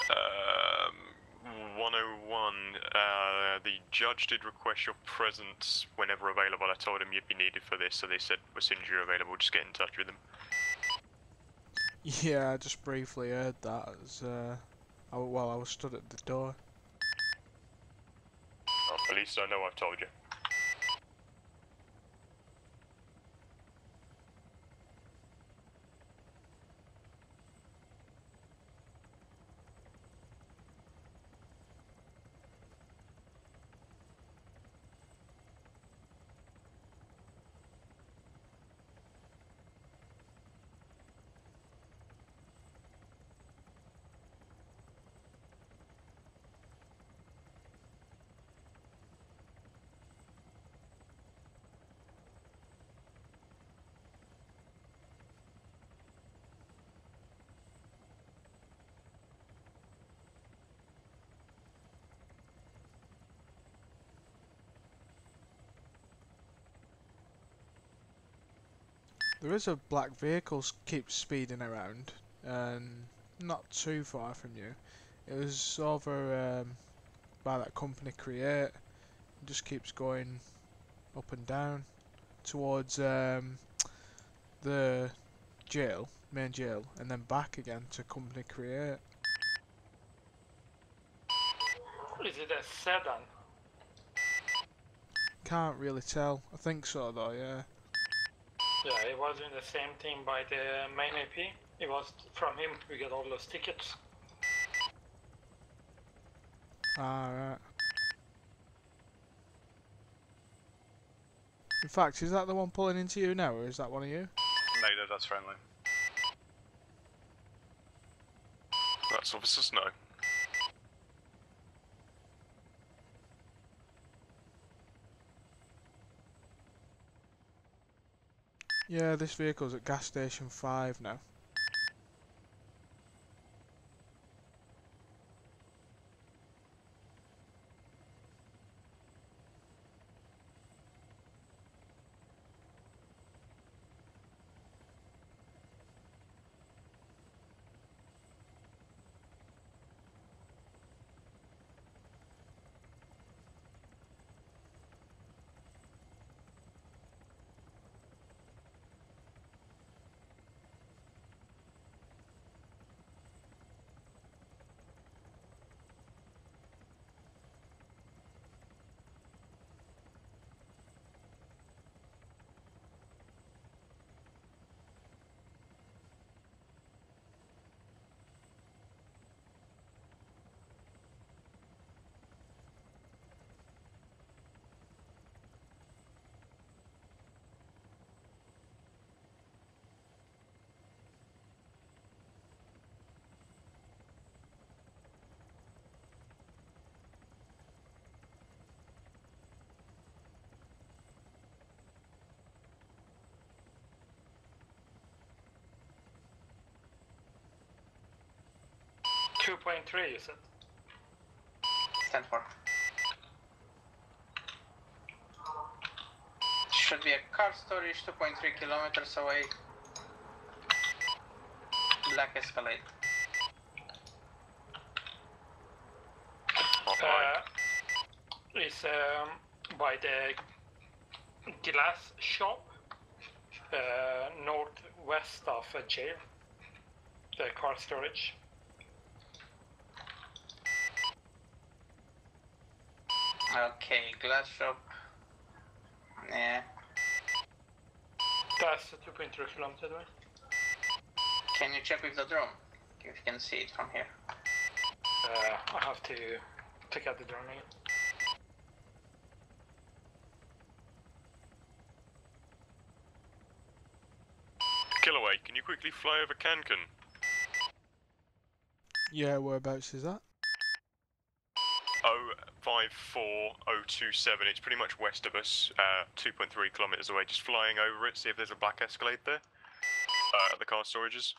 Um, 101, the judge did request your presence whenever available. I told him you'd be needed for this, so they said as soon as you're available, just get in touch with them. Yeah, I just briefly heard that as, while I was stood at the door. Oh, at least I know I've told you. There is a black vehicle keeps speeding around, and not too far from you. It was over by that company Create. It just keeps going up and down towards the jail, main jail, and then back again to company Create. Is it a sedan? Can't really tell. I think so though, yeah. Yeah, it was in the same team by the main AP. It was from him we got all those tickets. Alright. In fact, is that the one pulling into you now, or is that one of you? Negative, that's friendly. That's Officer Snow. Yeah, this vehicle's at gas station 5 now. 2.3, you said? Stand for. Should be a car storage 2.3 kilometers away. Black Escalade. It's by the glass shop, northwest of a jail, the car storage. Okay, glass shop. Yeah. That's 2.3 kilometers away. Can you check with the drone? If you can see it from here. I have to take out the drone again. Killaway, can you quickly fly over Cancun? Yeah, whereabouts is that? 054027. It's pretty much west of us, 2.3 kilometers away. Just flying over it, see if there's a black Escalade there. At the car storages.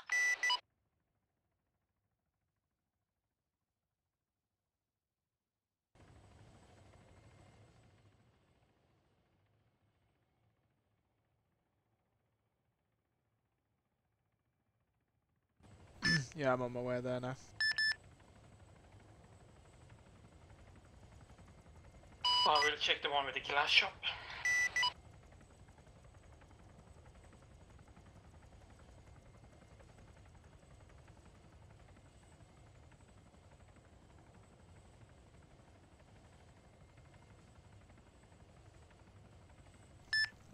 Yeah, I'm on my way there now. I will check the one with the glass shop.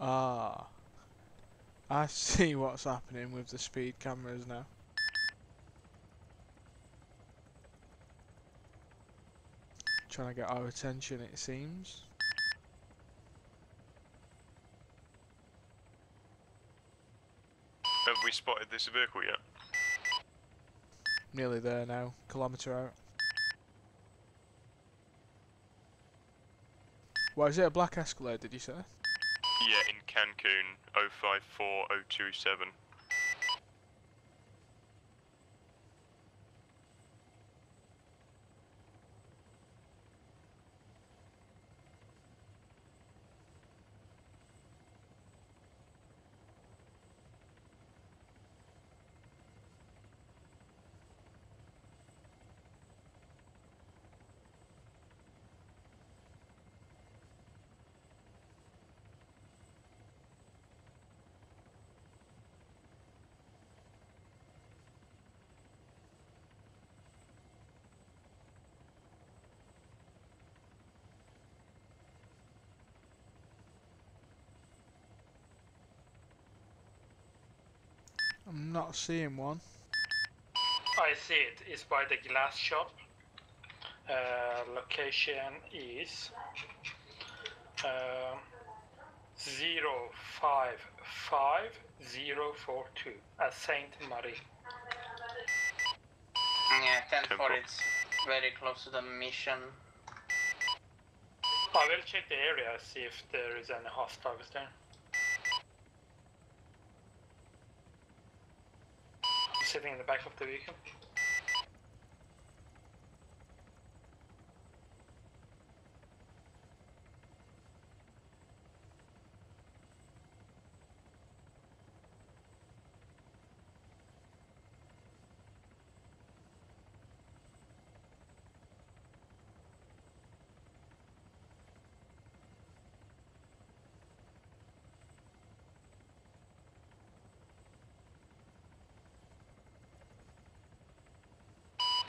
Ah. I see what's happening with the speed cameras now. Trying to get our attention, it seems. Have we spotted this vehicle yet? Nearly there now, kilometre out. What is it, a black Escalade, did you say? Yeah, in Cancun, 054027. I'm not seeing one. I see it. It's by the glass shop. Location is 055042 at Saint Marie. Yeah, 10-4, it's very close to the mission. I will check the area, see if there is any hostiles there. I'm sitting in the back of the vehicle.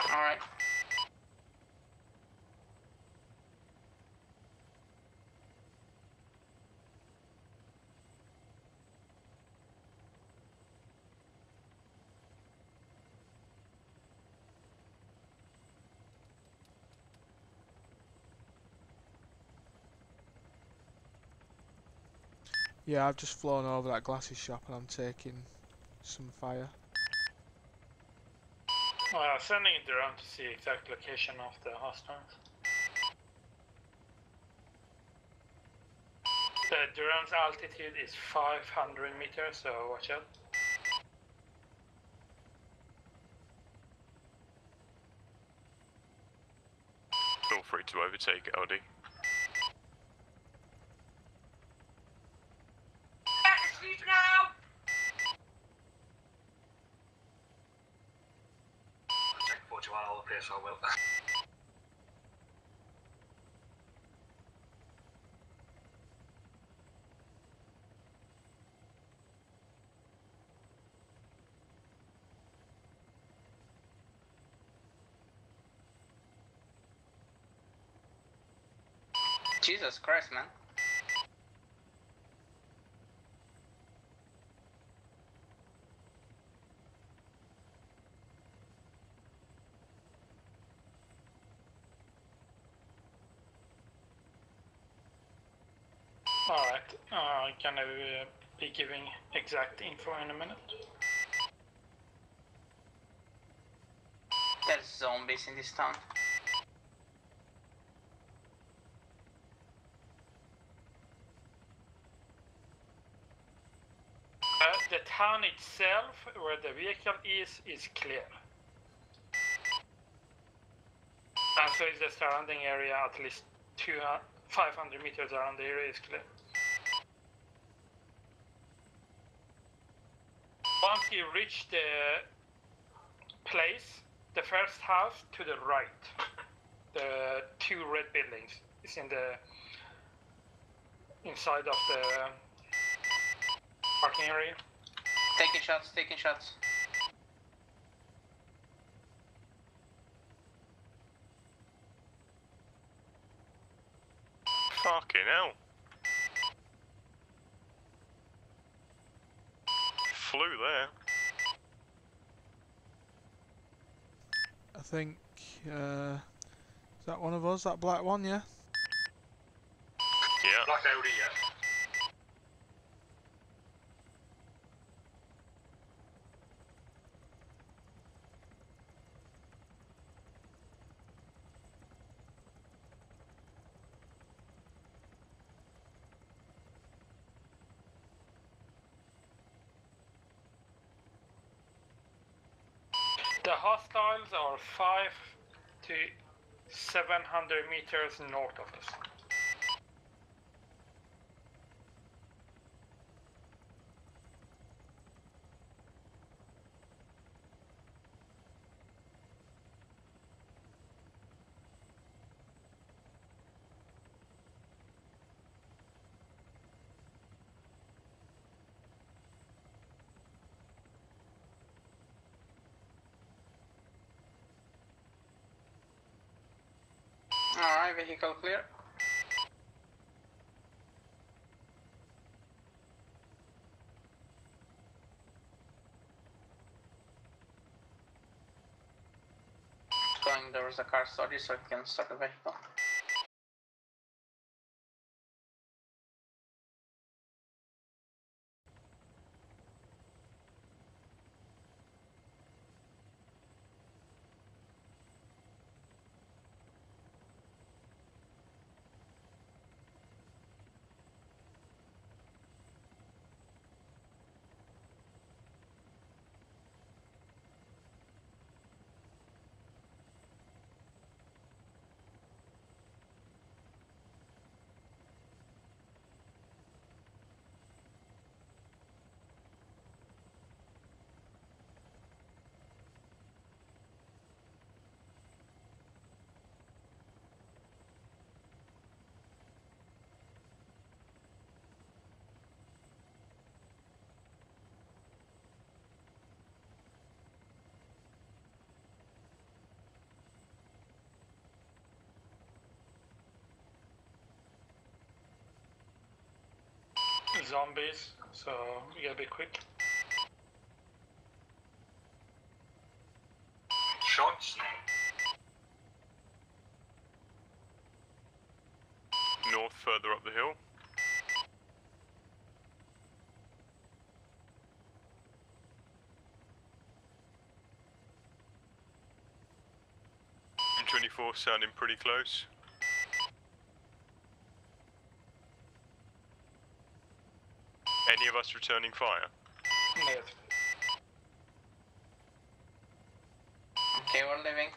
Alright. Yeah, I've just flown over that glasses shop and I'm taking some fire. Sending a drone to see exact location of the hostiles. The drone's altitude is 500 meters, so watch out. to overtake it, LD. Sleep now! I'll take 41 all the place, I will. Jesus Christ, man. Alright, gonna be giving exact info in a minute. There's zombies in this town. The town itself, where the vehicle is clear. And so is the surrounding area, at least 500 meters around the area is clear. Once you reach the place, the first house to the right, the two red buildings, is in the inside of the parking area. Taking shots, taking shots. Fucking hell. Flew there. I think, is that one of us, that black one, yeah? Yeah. Black Audi, yeah. The hostiles are 5 to 700 meters north of us. Alright, vehicle clear. Going, there was a car started, so I can start the vehicle. Zombies, so you gotta be quick. Shots. North, further up the hill. M24 sounding pretty close. Any of us returning fire? Negative. Okay, we're leaving.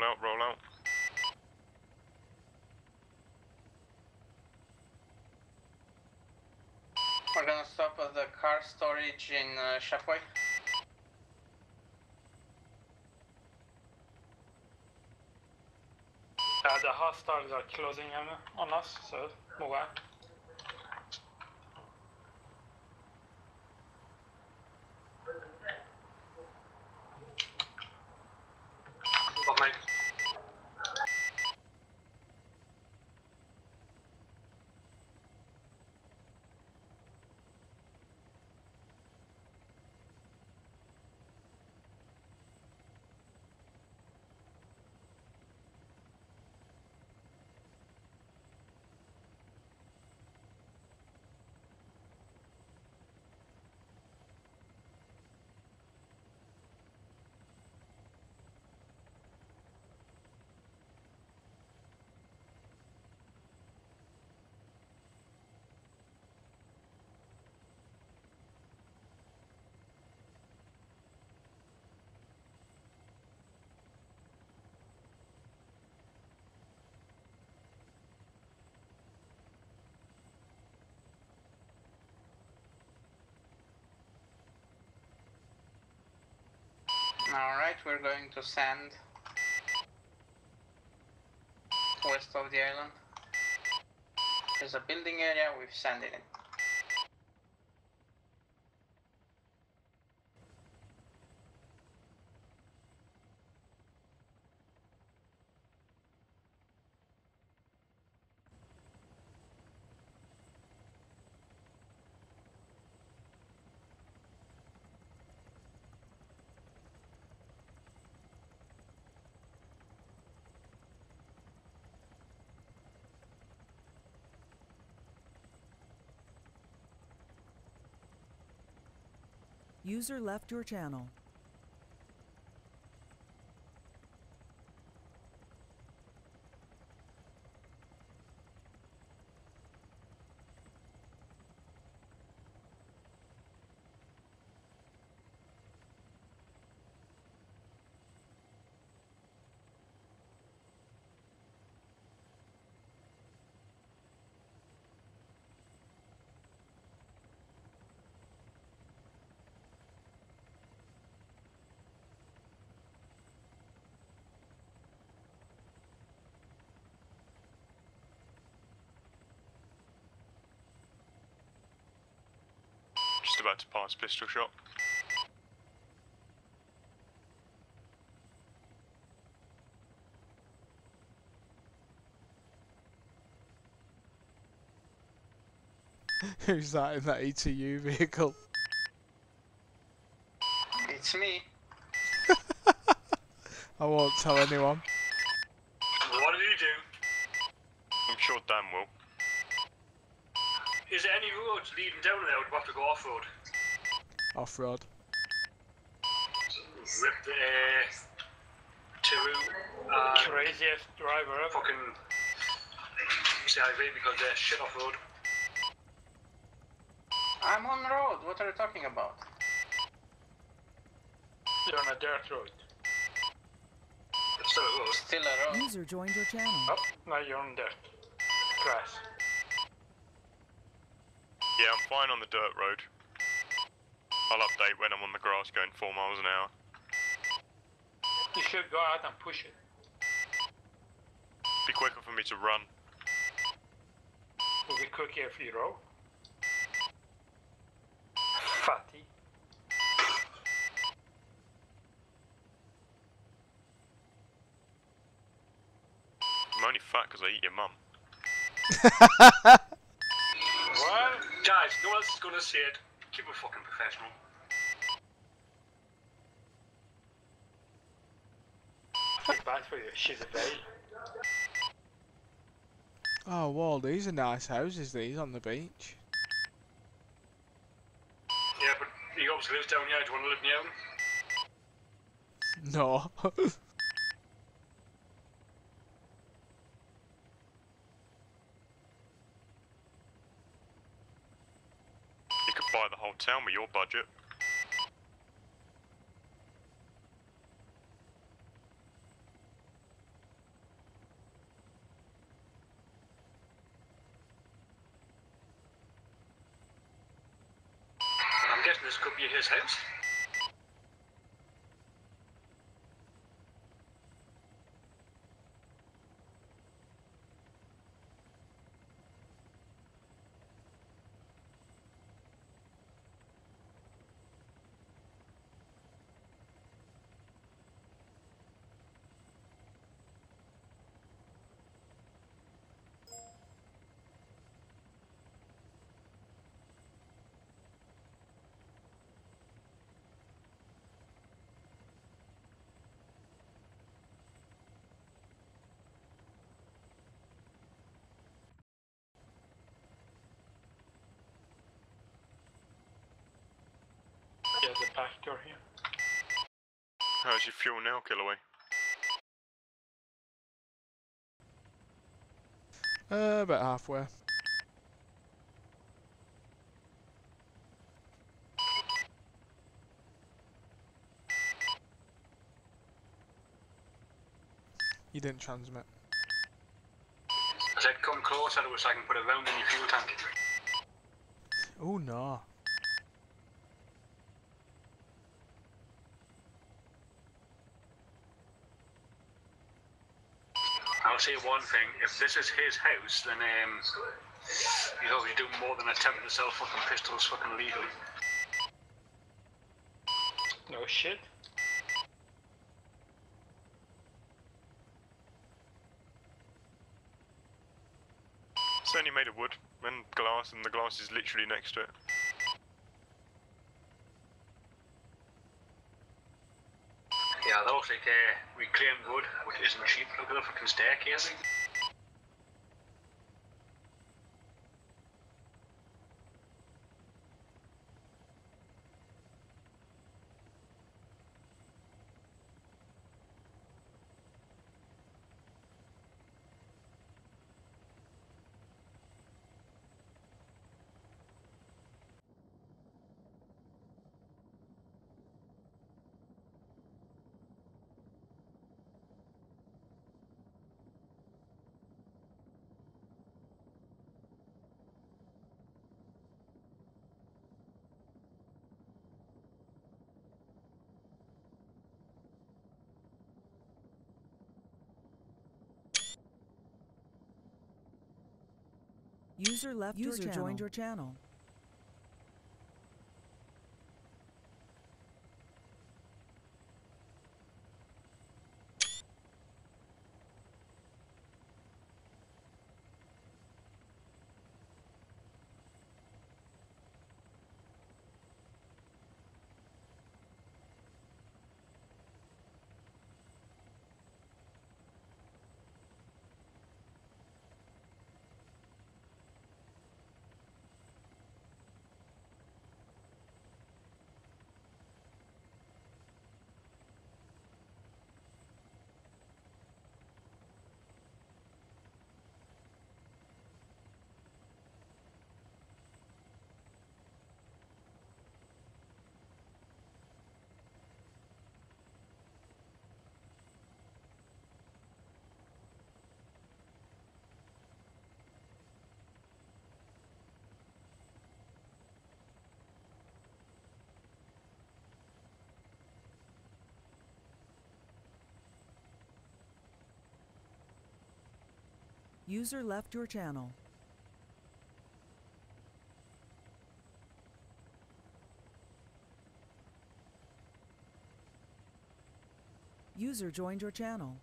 out, roll out. We're gonna stop at the car storage in Shopway. The hostiles are closing on us, so move on. Got mate. Alright, we're going to sand west of the island. There's a building area, we've sanded it. User left your channel. Just about to pass pistol shot. Who's that in that ETU vehicle? It's me. I won't tell anyone. What did you do? I'm sure Dan will. Is there any roads leading down there? Would we have to go off-road? Off-road. Rip the Tiru. Craziest driver ever. Fucking CIV because they're shit off-road. I'm on road, what are you talking about? You're on a dirt road. It's still a road. Still a road. User joined your channel. Oh, now you're on dirt. Grass. Yeah, I'm fine on the dirt road. I'll update when I'm on the grass going 4 miles an hour. You should go out and push it. Be quicker for me to run. Will be quicker if you roll. Fatty. I'm only fat because I eat your mum. What? Guys, no one else is gonna say it. Keep it fucking professional. Feel bad for you, she's a babe. Oh, well, these are nice houses, these, on the beach. Yeah, but he obviously lives down here. Do you want to live near him? No. You could buy the whole town with your budget. this could be his house. Yeah, the back door here. How's your fuel now, Killaway? About halfway. You didn't transmit. I said come closer to us so I can put a round in your fuel tank. Oh no. I'll say one thing, if this is his house, then he's obviously doing more than attempting to sell fucking pistols fucking legally. No shit. It's only made of wood and glass, and the glass is literally next to it. Yeah, that looks like reclaimed wood, which isn't cheap. Look at the fucking staircase. User left your channel. Joined your channel. User left your channel. User joined your channel.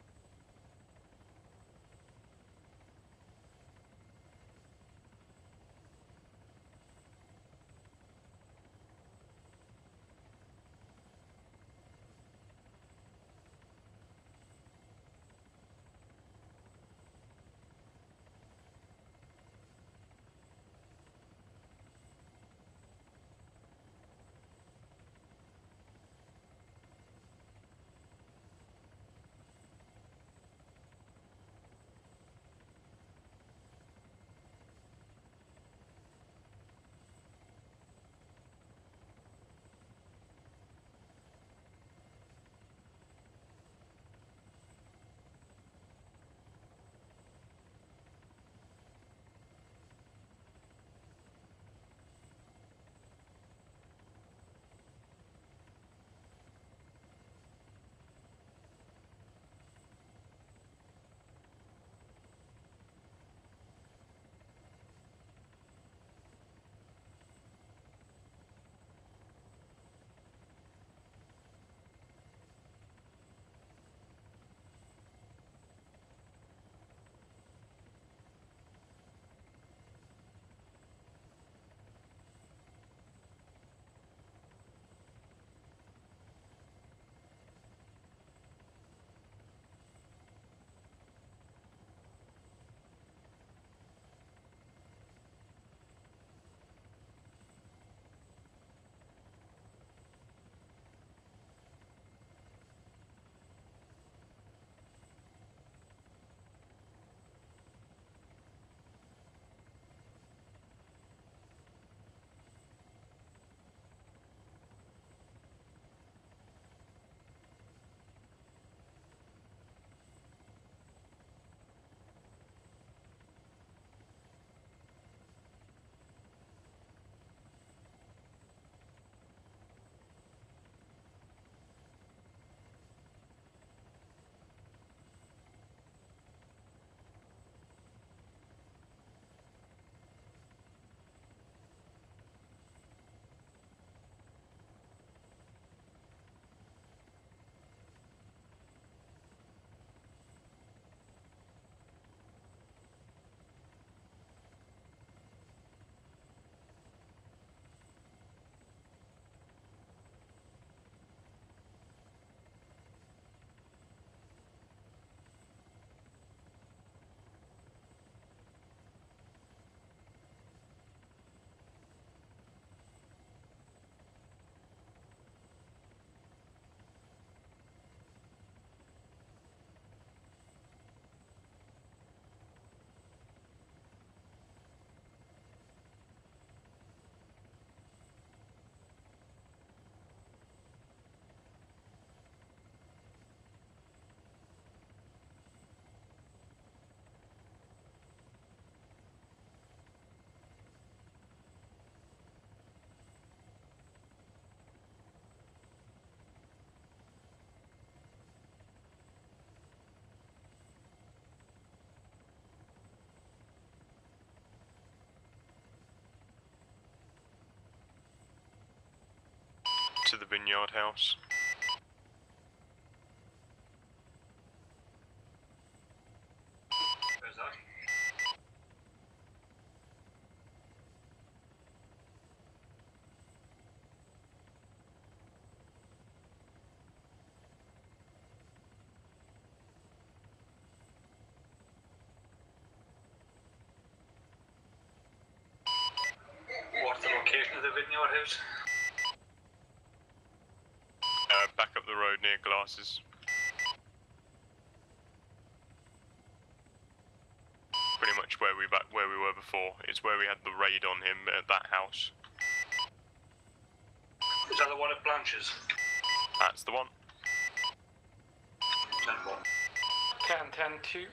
Vineyard House. Where's that? What's the location of the Vineyard House? Back up the road near Glasses. Pretty much where we were before. It's where we had the raid on him at that house. Is that the one at Blanche's? That's the one. 10-1. 10-2.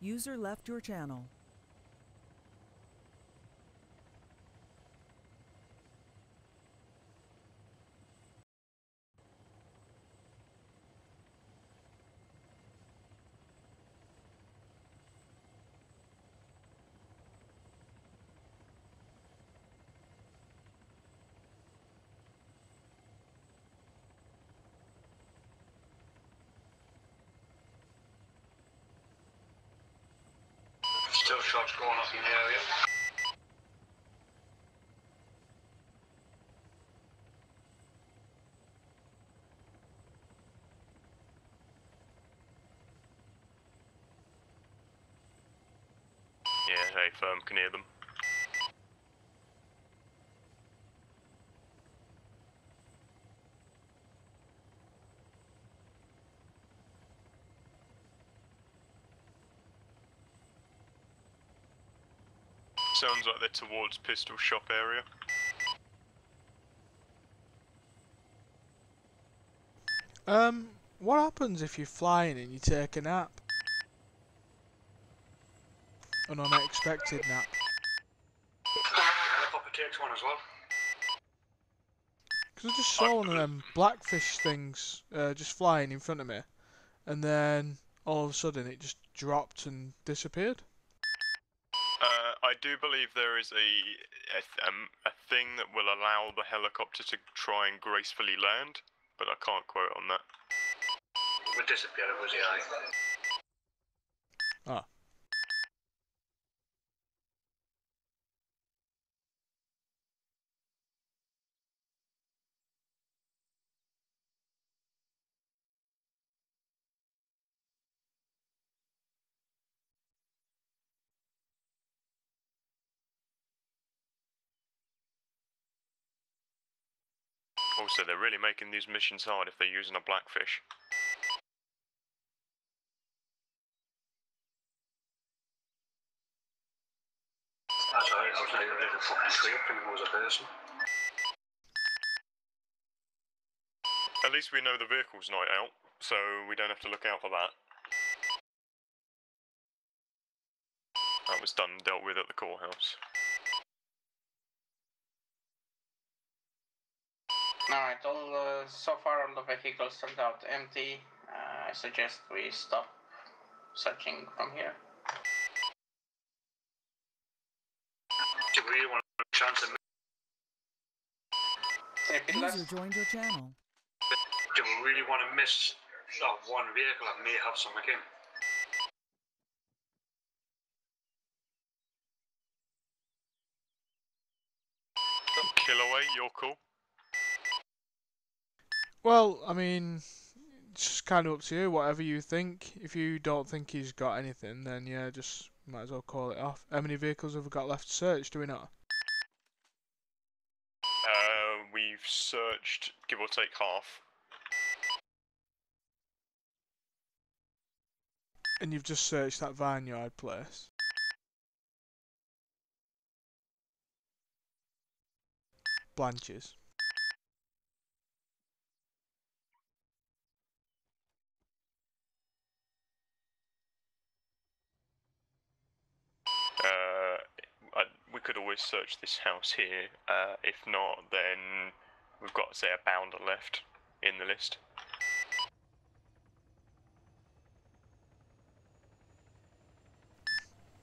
User left your channel. Still shots going off in the area. Yeah, hey, firm can hear them. Sounds like they're towards pistol shop area. What happens if you're flying and you take a nap? An unexpected nap. Helicopter takes one as well. Because I just saw one of them blackfish things just flying in front of me, and then all of a sudden it just dropped and disappeared. I do believe there is a thing that will allow the helicopter to try and gracefully land, but I can't quote on that. It would disappear if it was AI. Ah. Also, they're really making these missions hard if they're using a blackfish. That's alright, I was not even ready to fucking tree up and it was a person. At least we know the vehicle's night out, so we don't have to look out for that. That was done and dealt with at the courthouse. Alright, so far all the vehicles turned out empty. I suggest we stop searching from here. really want a chance of User joined your channel. do we really want to miss one vehicle that may have something in? Killaway, you're cool. Well, I mean, it's just kind of up to you. Whatever you think. If you don't think he's got anything, then yeah, just might as well call it off. How many vehicles have we got left to search? Do we know? We've searched, give or take, half. And you've just searched that vineyard place. Blanches. We could always search this house here. If not, then we've got, say, a bounder left in the list.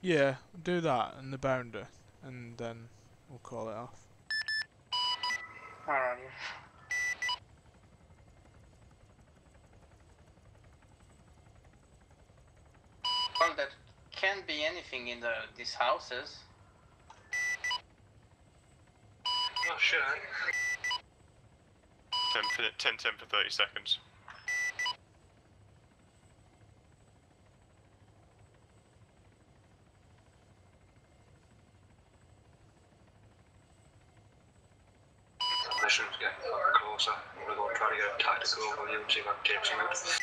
Yeah, do that and the bounder, and then we'll call it off. Alright. Well, there can't be anything in these houses. Oh shit. 10 for 30 seconds. Mission's getting closer. We're going to try to get a tactical overview and see if I can take some out.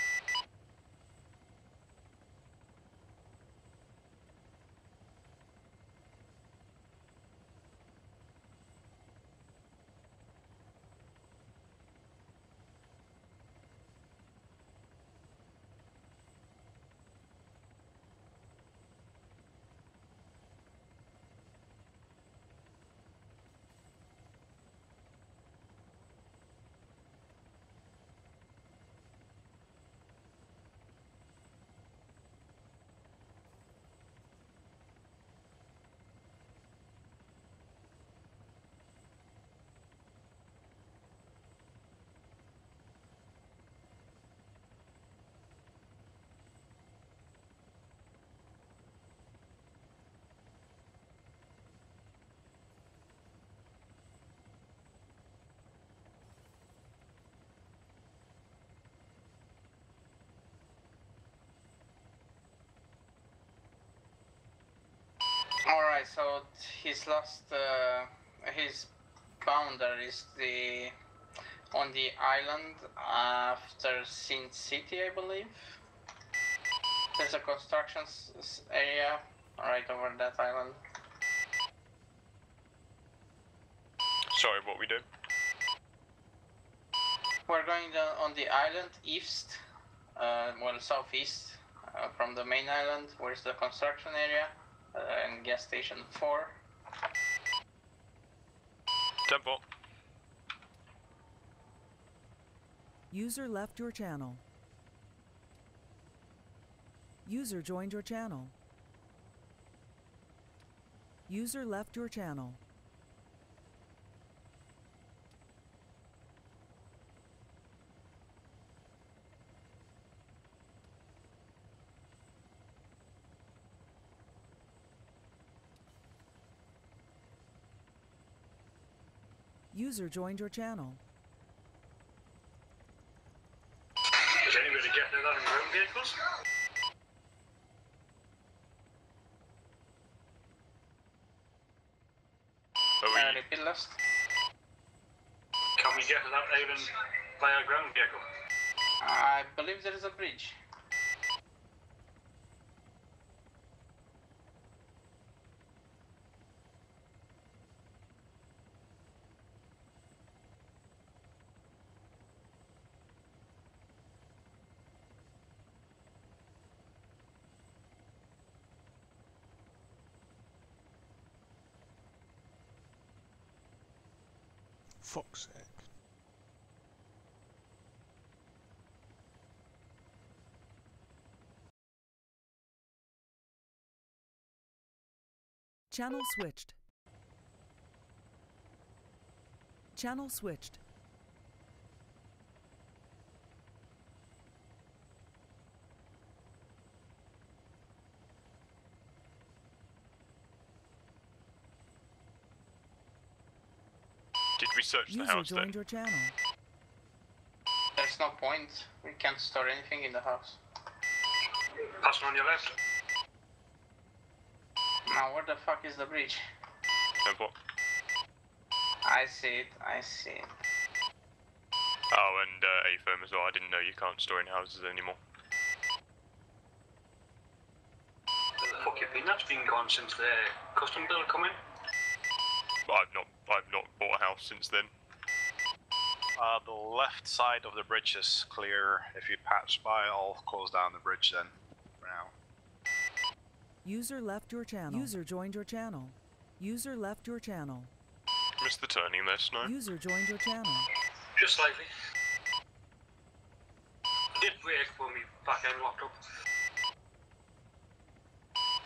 Alright, so his last, his bounder is on the island after Sin City, I believe. There's a construction area right over that island. Sorry, what we do? We're going on the island east, well, southeast from the main island. Where's the construction area and gas station 4? Tempo. User left your channel. User joined your channel. User left your channel. User joined your channel. Is anybody getting that in ground vehicles? Repeat last. Can we get that even by a ground vehicle? I believe there is a bridge. Fuck's sake. Channel switched. Channel switched. Did we search the User house joined then? your channel. There's no point. We can't store anything in the house. Passing on your left. Now, where the fuck is the bridge? And what? I see it. I see it. Oh, and A-firm as well. I didn't know you can't store in houses anymore. Where the fuck you been? That's been gone since the custom bill come in. I've not bought a house since then. The left side of the bridge is clear. If you pass by, I'll close down the bridge then, for now. User left your channel. User joined your channel. User left your channel. Missed the turning there, Snow. User joined your channel. Just slightly. Did brake when we back end locked up.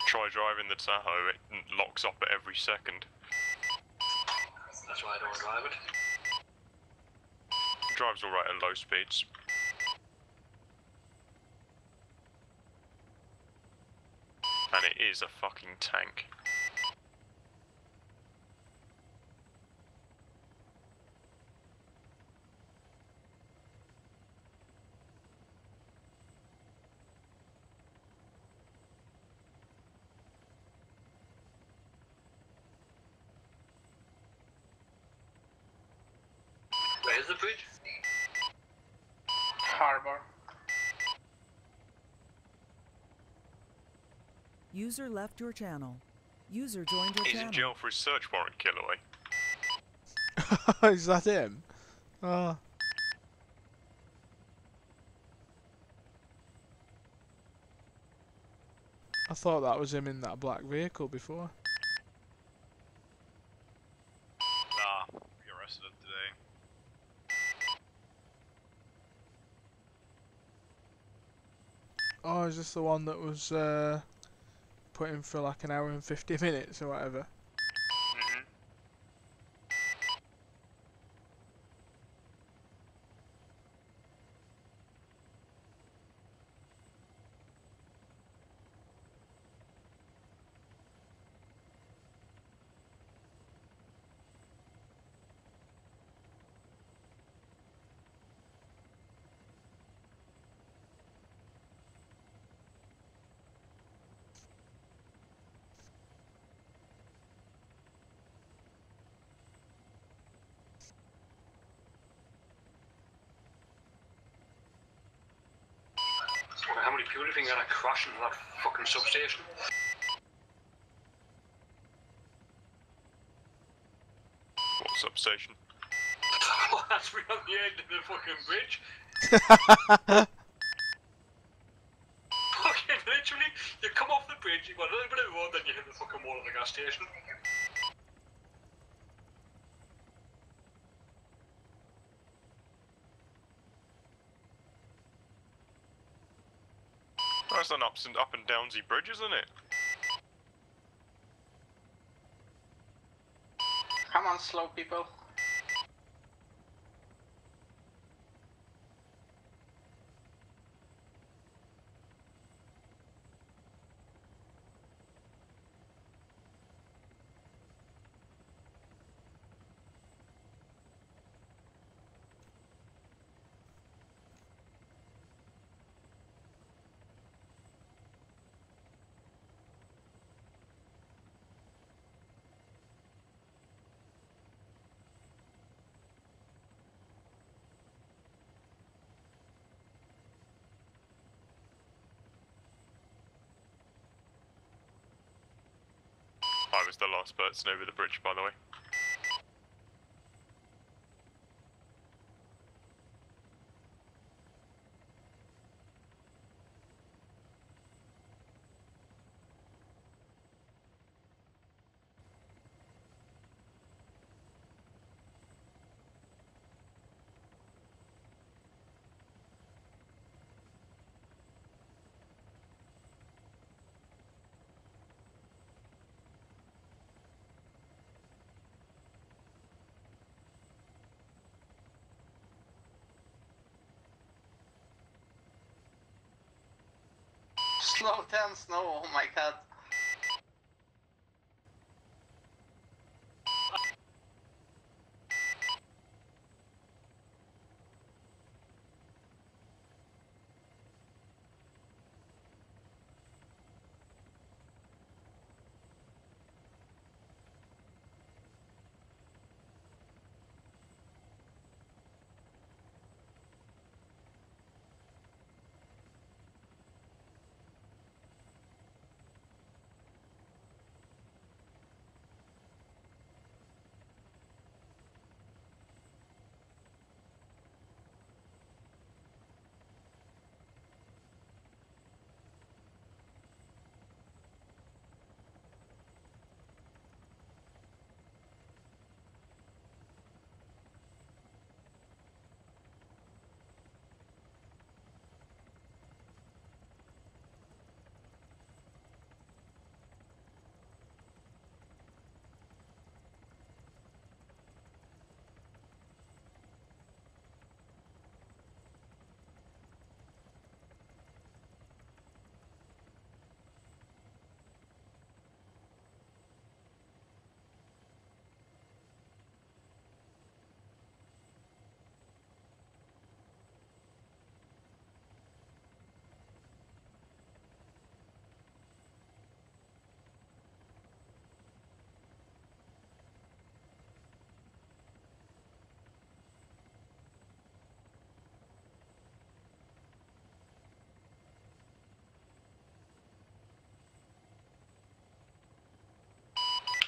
Try driving the Tahoe, it locks up at every second. That's why I don't drive it. Drives alright at low speeds. And it is a fucking tank. Where's the bridge? Harbor. User left your channel. User joined your He's channel. in jail for his search warrant, Killaway. Is that him? Oh. I thought that was him in that black vehicle before. Nah, we arrested him today. Oh, is this the one that was put in for like an hour and 50 minutes or whatever? Mm-hmm. How many people do you think are gonna crash into that fucking substation? What substation? Oh, that's right on the end of the fucking bridge. Fucking literally, you come off the bridge, you've got a little bit of road, then you hit the fucking wall of the gas station. That's an up and downsy bridge, isn't it? Come on, slow people. I was the last person over the bridge, by the way. Slow down, snow. Oh my god.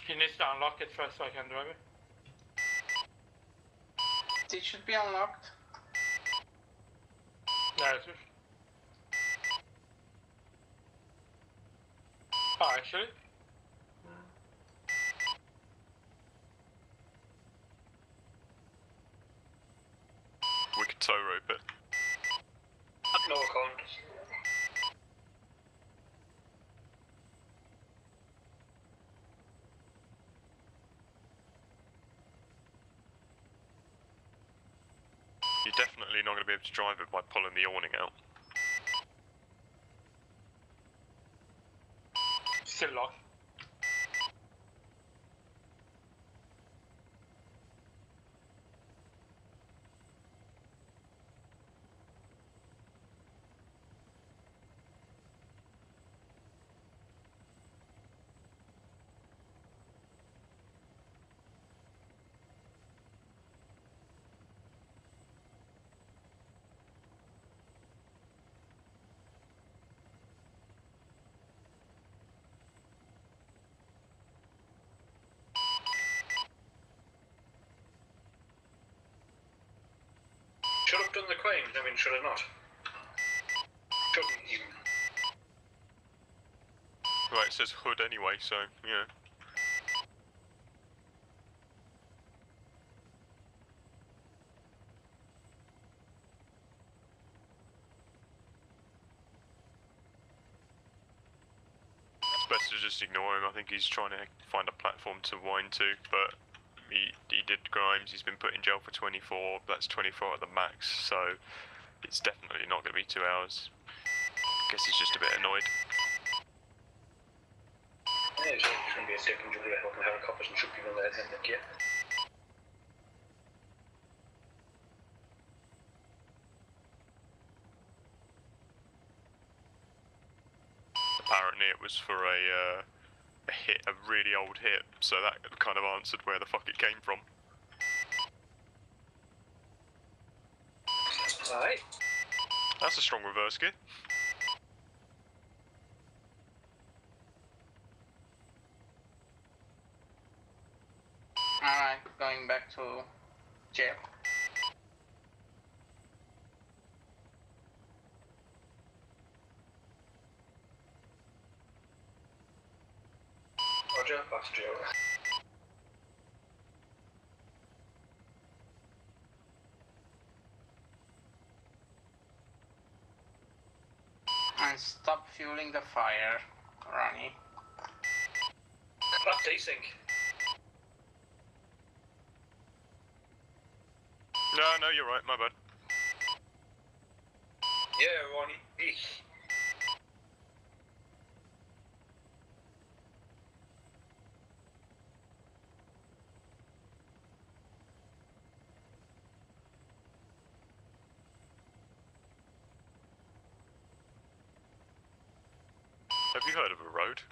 He needs to unlock it first so I can drive it. It should be unlocked. No, it's just... Oh, actually? We could tow rope it. No, I can't. You're definitely not going to be able to drive it by pulling the awning out. Still locked. Should have done the crane, I mean, should have not. Shouldn't even. Right, it says hood anyway, so, yeah. It's best to just ignore him. I think he's trying to find a platform to wind to, but he did crimes. He's been put in jail for 24. That's 24 at the max, so it's definitely not going to be 2 hours. I guess he's just a bit annoyed. Yeah, he's going to be a dick and Julia helping helicopters and shoot people in the head and the kit. Apparently it was for a hit, a really old hit, so that kind of answered where the fuck it came from. Alright. That's a strong reverse gear. Alright, going back to jail. Roger, back to jail. And stop fueling the fire, Ronnie. That's desync. No, you're right, my bad. Yeah, Ronnie. you heard of a road?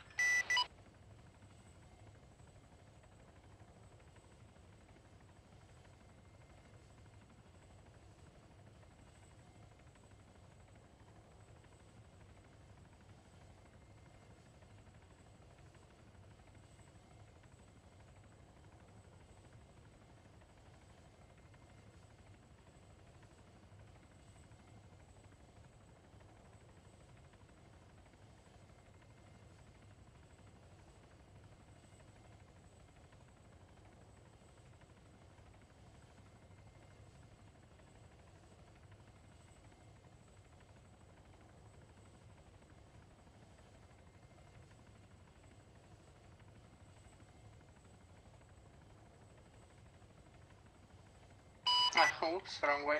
Oops, wrong way.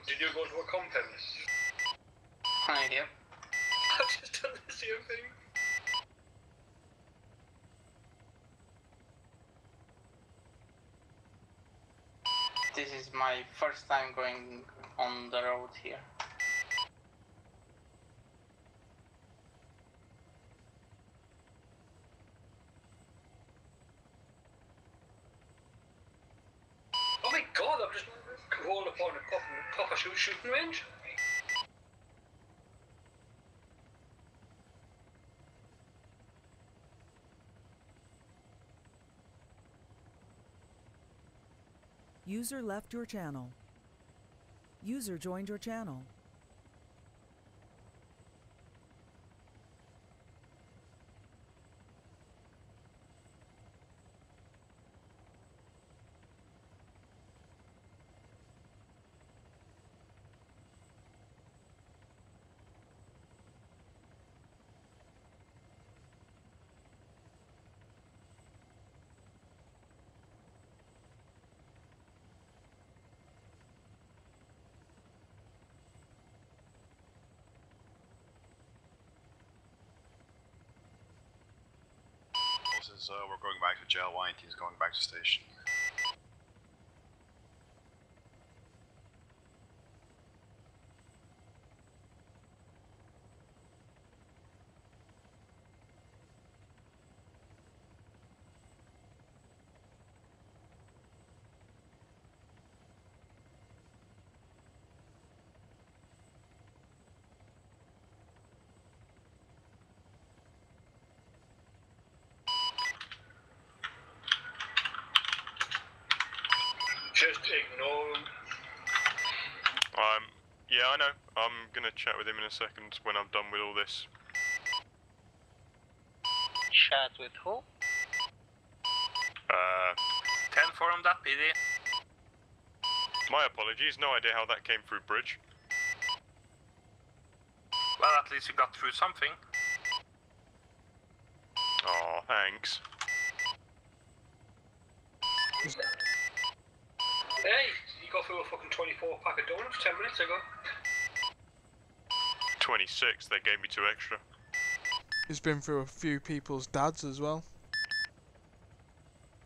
Did you go to a compound? Yep. I've just done the same thing. This is my first time going on the road here. Oh my god, I've just rolled upon a proper shooting range. User left your channel. User joined your channel. We're going back to jail. He's going back to station. Just ignore him. Yeah, I know. I'm gonna chat with him in a second when I'm done with all this. Chat with who? 10 for on that PD. My apologies, no idea how that came through bridge. Well, at least you got through something. Aw, thanks. Hey, you got through a fucking 24 pack of donuts 10 minutes ago. 26, they gave me 2 extra. He's been through a few people's dads as well.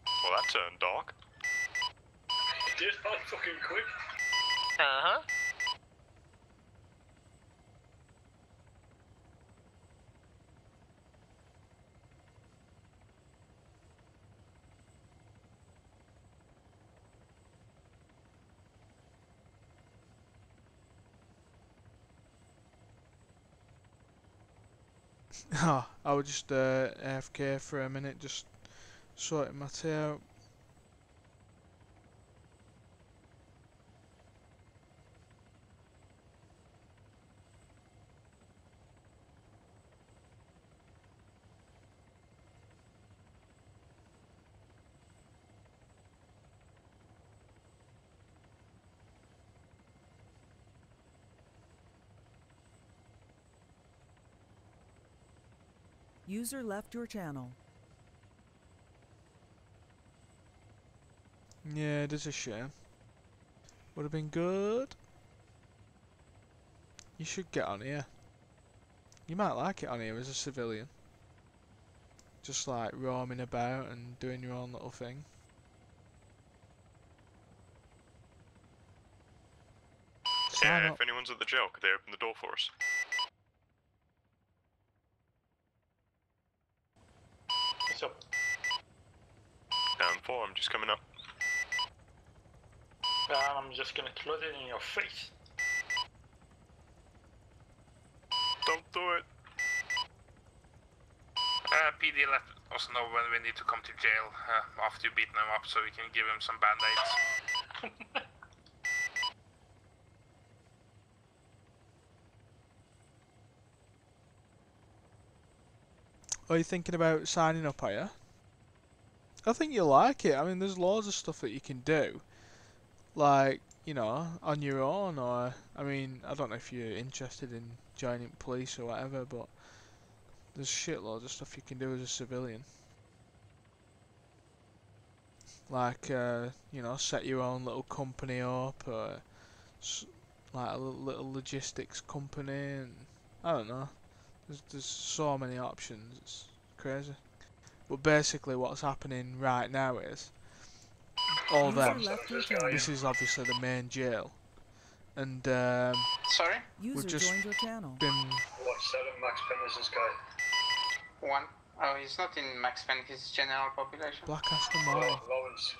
Well, that turned dark. It did that fucking quick. Uh-huh. I was just AFK for a minute, just sorting my tea out. User left your channel. Yeah, it is a shame. Would have been good. You should get on here. You might like it on here as a civilian. Just like roaming about and doing your own little thing. Sign Yeah, up. if anyone's at the jail, could they open the door for us? What's up? Down 4, I'm just coming up. I'm just gonna close it in your face. Don't do it. PD let us know when we need to come to jail after you beat them up so we can give him some band-aids. Are you thinking about signing up, are you? I think you'll like it. I mean, there's loads of stuff that you can do. Like, you know, on your own, or... I mean, I don't know if you're interested in joining police or whatever, but... There's shitloads of stuff you can do as a civilian. Like, you know, set your own little company up, or... like a little logistics company, and... I don't know. There's so many options, it's crazy. But basically what's happening right now is all them. This is obviously the main jail. And Sorry? we've just been What 7 Max Pen is this guy? 1. Oh, he's not in Max Pen, he's general population. Black Aston Martin. Lawrence.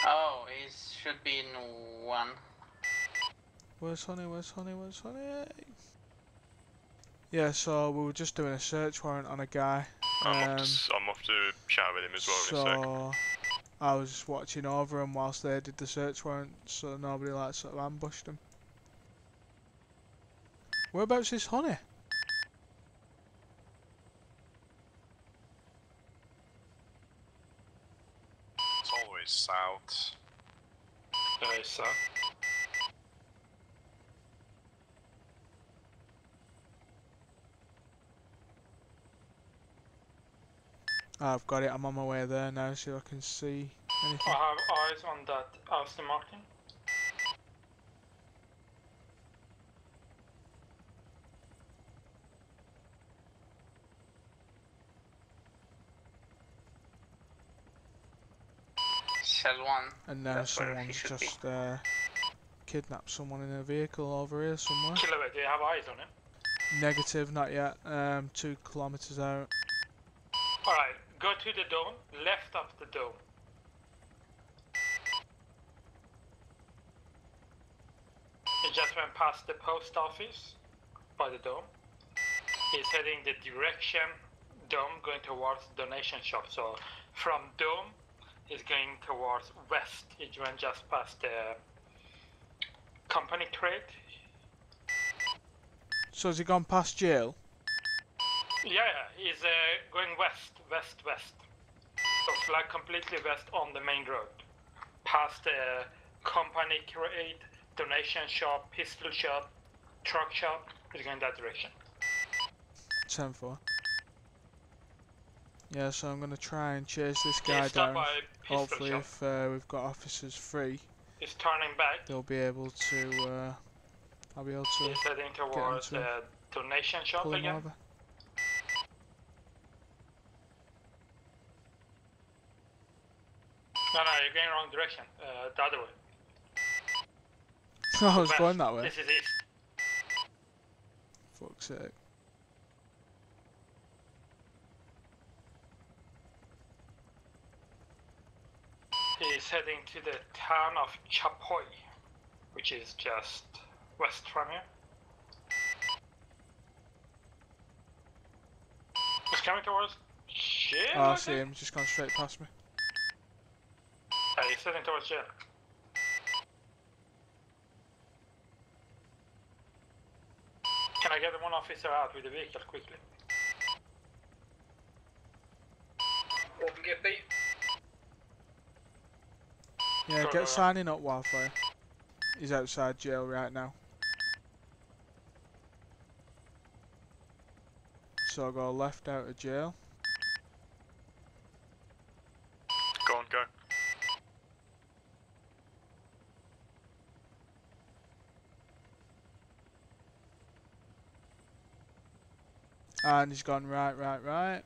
Oh, he should be in 1. Where's Honey? Where's Honey? Where's Honey? Yeah, so we were just doing a search warrant on a guy. I'm off to chat with him as well in a sec. So I was just watching over him whilst they did the search warrant, so nobody like sort of ambushed him. Whereabouts is Honey? It's always south. South. I've got it, I'm on my way there now, see if I can see anything. I have eyes on that Aston Martin. Cell 1. And now someone's just kidnapped someone in a vehicle over here somewhere. Killer, do you have eyes on it? Negative, not yet. 2 kilometers out. Alright, go to the dome, left of the dome. He just went past the post office by the dome. He's heading the direction dome going towards donation shop. So from dome he's going towards west. He went just past the company trade. So has he gone past jail? Yeah, he's going west. So like completely west on the main road. Past the company trade, donation shop, pistol shop, truck shop. He's going that direction. 10-4. Yeah, so I'm gonna try and chase this guy down. Hopefully, if we've got officers free, he's turning back. They'll be able to. I'll be able to. He's heading towards the donation shop pull him again. over. No, you're going wrong direction. The other way. I was going that way. This is east. Fuck's sake. He's heading to the town of Chapoy, which is just west from here. He's coming towards jail. Oh, I see him. Just gone straight past me. He's heading towards jail. Can I get one officer out with the vehicle quickly? Open gate B. Yeah, get signing up, Wildfire. He's outside jail right now. So I'll go left out of jail. Go on, go. And he's gone right.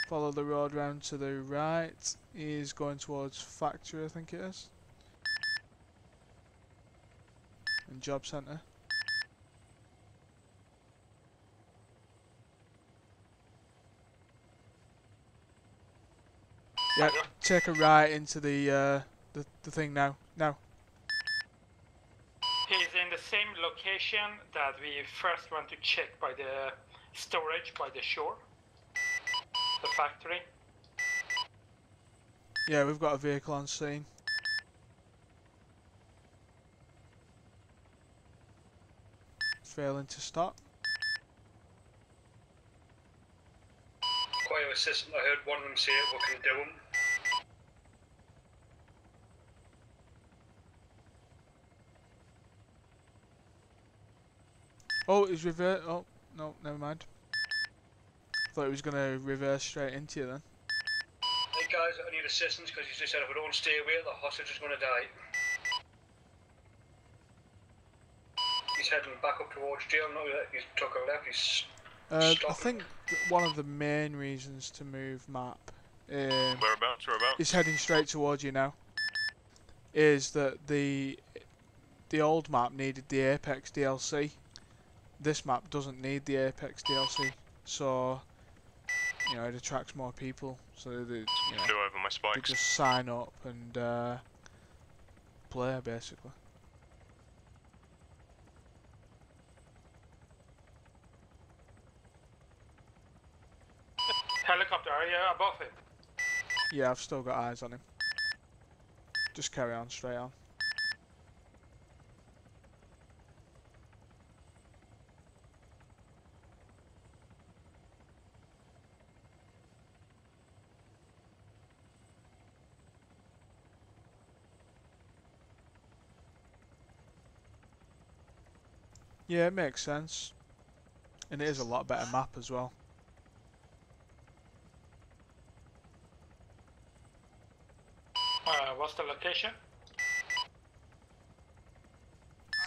Follow the road round to the right. He's going towards factory, I think it is. And job centre. Yeah, take a right into the thing now. Now. He's in the same location that we first went to check by the storage by the shore. The factory. Yeah, we've got a vehicle on scene. Failing to stop. Quite assistant, I heard one of them say it, what can do them? Oh, he's reverse. Oh, no, never mind. Thought he was going to reverse straight into you then. Hey guys, I need assistance because he's just said if I don't stay away, the hostage is going to die. He's heading back up towards jail now. He's took a left. He's I think one of the main reasons to move map Whereabouts? is heading straight towards you now. Is that the old map needed the Apex DLC. This map doesn't need the Apex DLC, so you know it attracts more people. So they, Flew over my they spikes. just sign up and play basically. Helicopter, are you above it? Yeah, I've still got eyes on him. Just carry on, straight on. Yeah, it makes sense. And it is a lot better map as well. What's the location?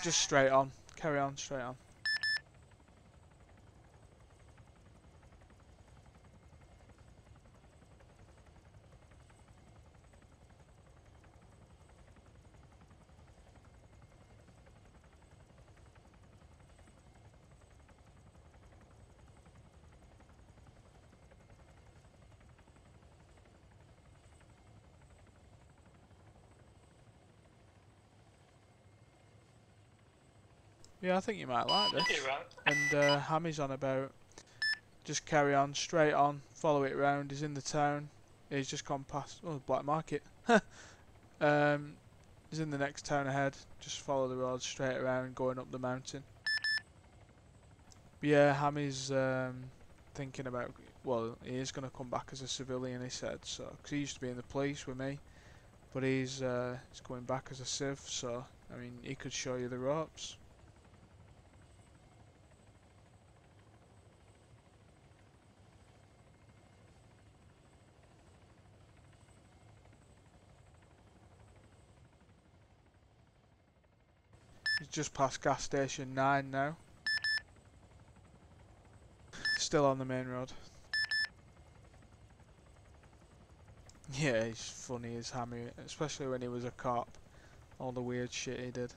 Just straight on. Carry on, straight on. Yeah, I think you might like this. And Hammy's on about just carry on, straight on, follow it round. He's in the town. He's just gone past Black Market. He's in the next town ahead. Just follow the road straight around, going up the mountain. But yeah, Hammy's thinking about. Well, he is going to come back as a civilian. He said so, because he used to be in the police with me, but he's going back as a civ. So I mean, he could show you the ropes. He's just past gas station 9 now. Still on the main road. Yeah, he's funny as Hammy, especially when he was a cop. All the weird shit he did.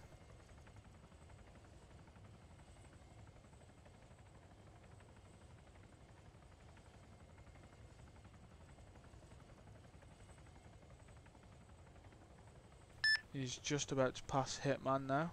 He's just about to pass Hitman now.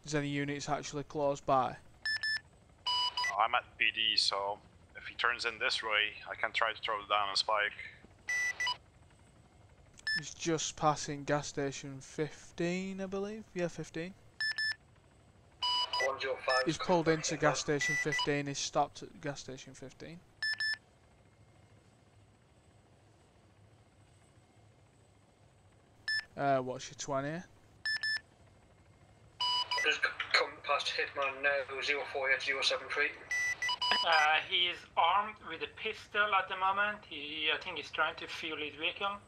Is any units actually close by? I'm at PD, so if he turns in this way, I can try to throw down a spike. He's just passing gas station 15, I believe. Yeah, 15. 1-0, 105. He's pulled into gas station 15. He's stopped at gas station 15. What's your 20? Just come past Hitman now, 04873. He is armed with a pistol at the moment. I think he's trying to fuel his vehicle.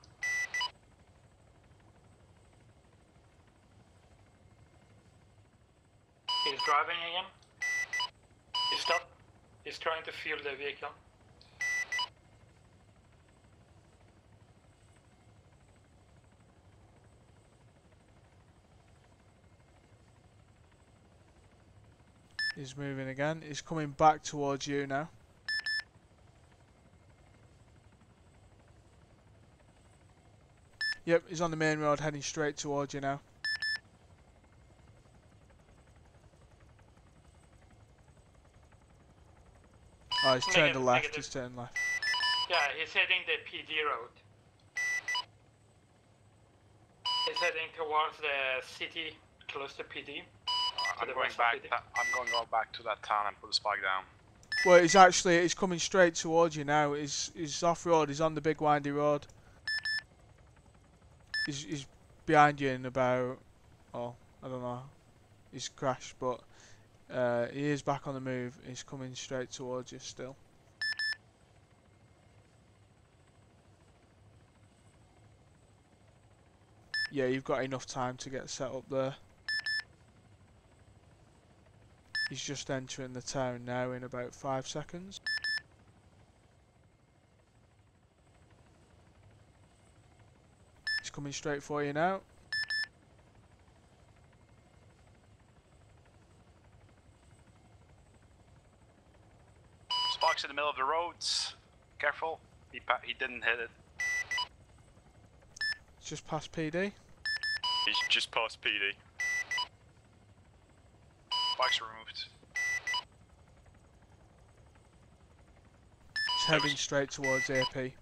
He's driving again. He stopped. He's trying to fuel the vehicle. He's moving again. He's coming back towards you now. Yep, he's on the main road heading straight towards you now. Oh, he's turned to left. He's turned left. Yeah, he's heading the PD road. He's heading towards the city, close to PD. I'm going back to that town and put the spike down. Well, he's coming straight towards you now. He's off road. He's on the big windy road. He's behind you in about, oh, I don't know. He's crashed, but he is back on the move. He's coming straight towards you still. Yeah, you've got enough time to get set up there. He's just entering the town now in about 5 seconds. He's coming straight for you now. Sparks in the middle of the roads. Careful. He didn't hit it. It's just past PD. He's just past PD. Spikes removed. He's heading straight towards AP.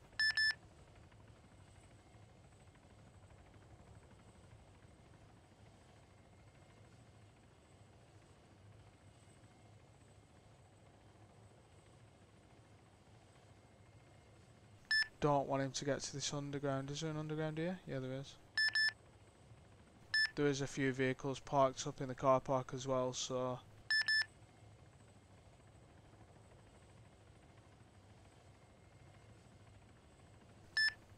Don't want him to get to this underground. Is there an underground here? Yeah, there is. There is a few vehicles parked up in the car park as well, so...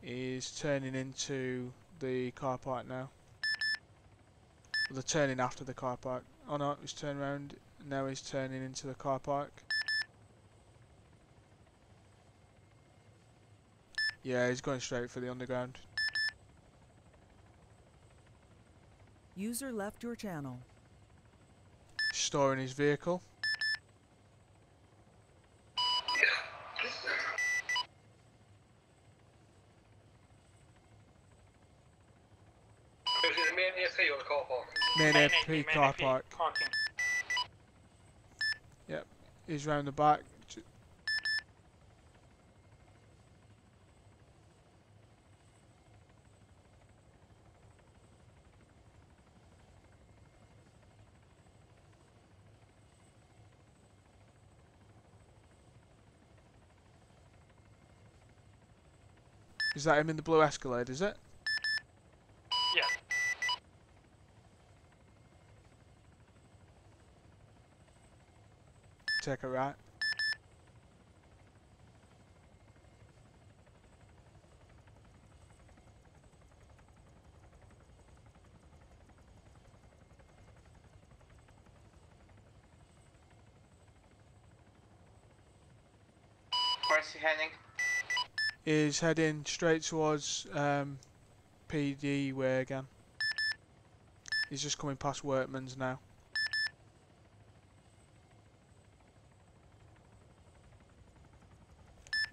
He's turning into the car park now. Well, they're turning after the car park. Oh no, he's turned around. Now he's turning into the car park. Yeah, he's going straight for the underground. User left your channel. Storing his vehicle. Is it the main AP or the car park? Main AP car park. Parking. Yep, he's round the back. Is that him in the blue Escalade, is it? Yeah. Take a right. Where's he heading? Is heading straight towards PD way again. He's just coming past Workman's now.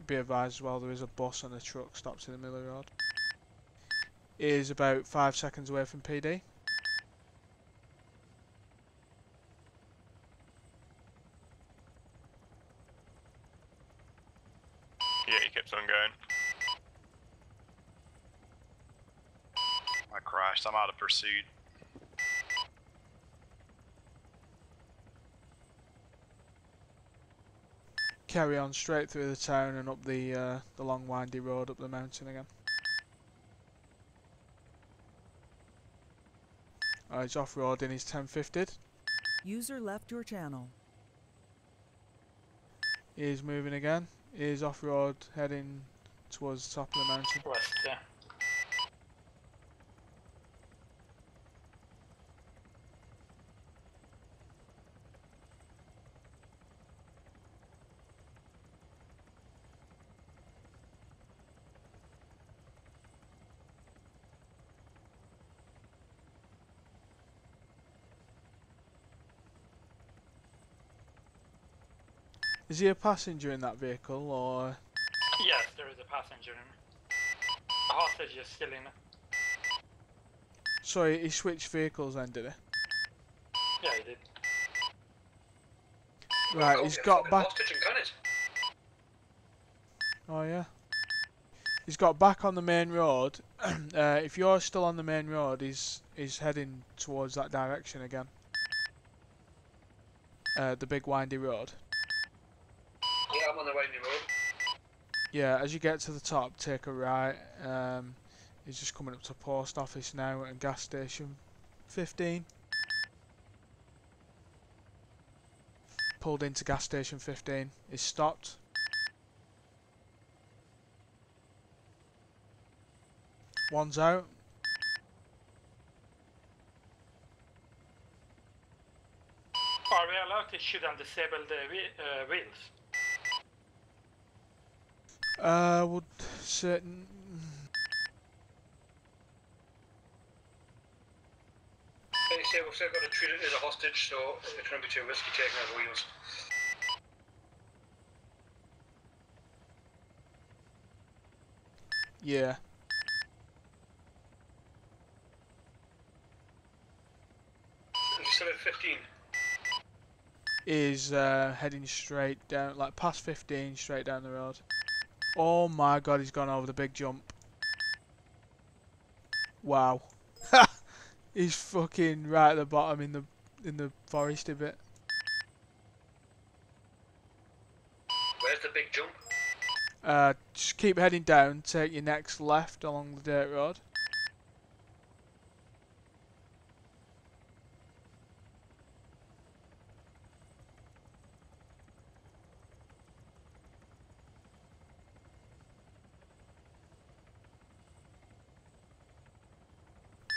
Be advised as well, there is a bus and a truck stopped in the middle of the road. He is about 5 seconds away from PD. Yeah, he keeps on going. I crashed. I'm out of pursuit. carry on straight through the town and up the long windy road up the mountain again. He's off-roading, he's 1050'd. User left your channel. He's moving again. He's off-road, heading towards the top of the mountain. West, yeah. Is he a passenger in that vehicle, or...? Yes, there is a passenger in it. A hostage is still in it. Sorry, he switched vehicles then, did he? Yeah, he did. Right, he's got back... Hostage and gun it. Oh yeah. He's got back on the main road. If you're still on the main road, he's heading towards that direction again. The big windy road. Yeah, I'm on the winding road. Yeah, as you get to the top, take a right. He's just coming up to post office now and gas station 15. Pulled into gas station 15. He's stopped. One's out. Are we allowed to shoot and disable the wheels? Would say... They say we've still got to treat it as a hostage, so it shouldn't be too risky taking out the wheels. Yeah. He's still at 15. Is heading straight down, like past 15, straight down the road. Oh my god, he's gone over the big jump. Wow. He's fucking right at the bottom in the foresty bit. Where's the big jump? Just keep heading down, take your next left along the dirt road.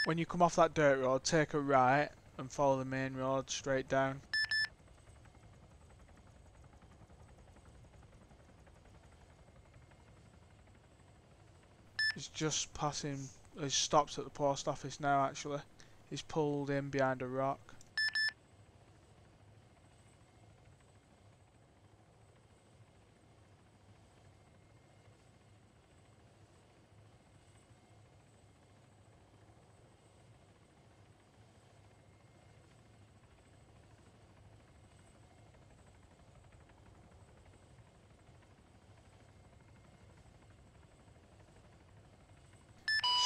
When you come off that dirt road, take a right and follow the main road straight down. He's just passing, he's stopped at the post office now actually. He's pulled in behind a rock.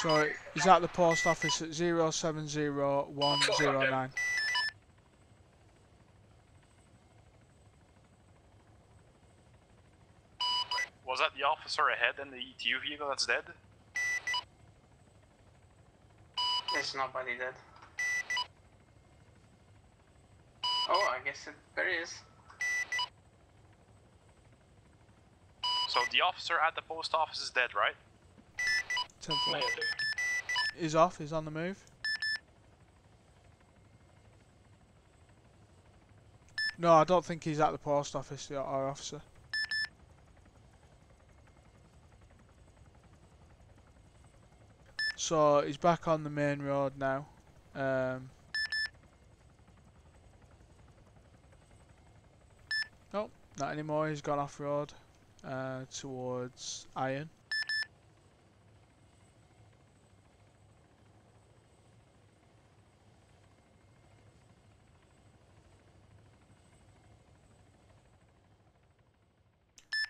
So he's at the post office at 070109. Was that the officer ahead in the ETU vehicle that's dead? There's nobody dead. Oh, I guess there is. So the officer at the post office is dead, right? 10-4. He's off, he's on the move. No, I don't think he's at the post office, our officer. So he's back on the main road now. Nope, not anymore, he's gone off road towards Iron.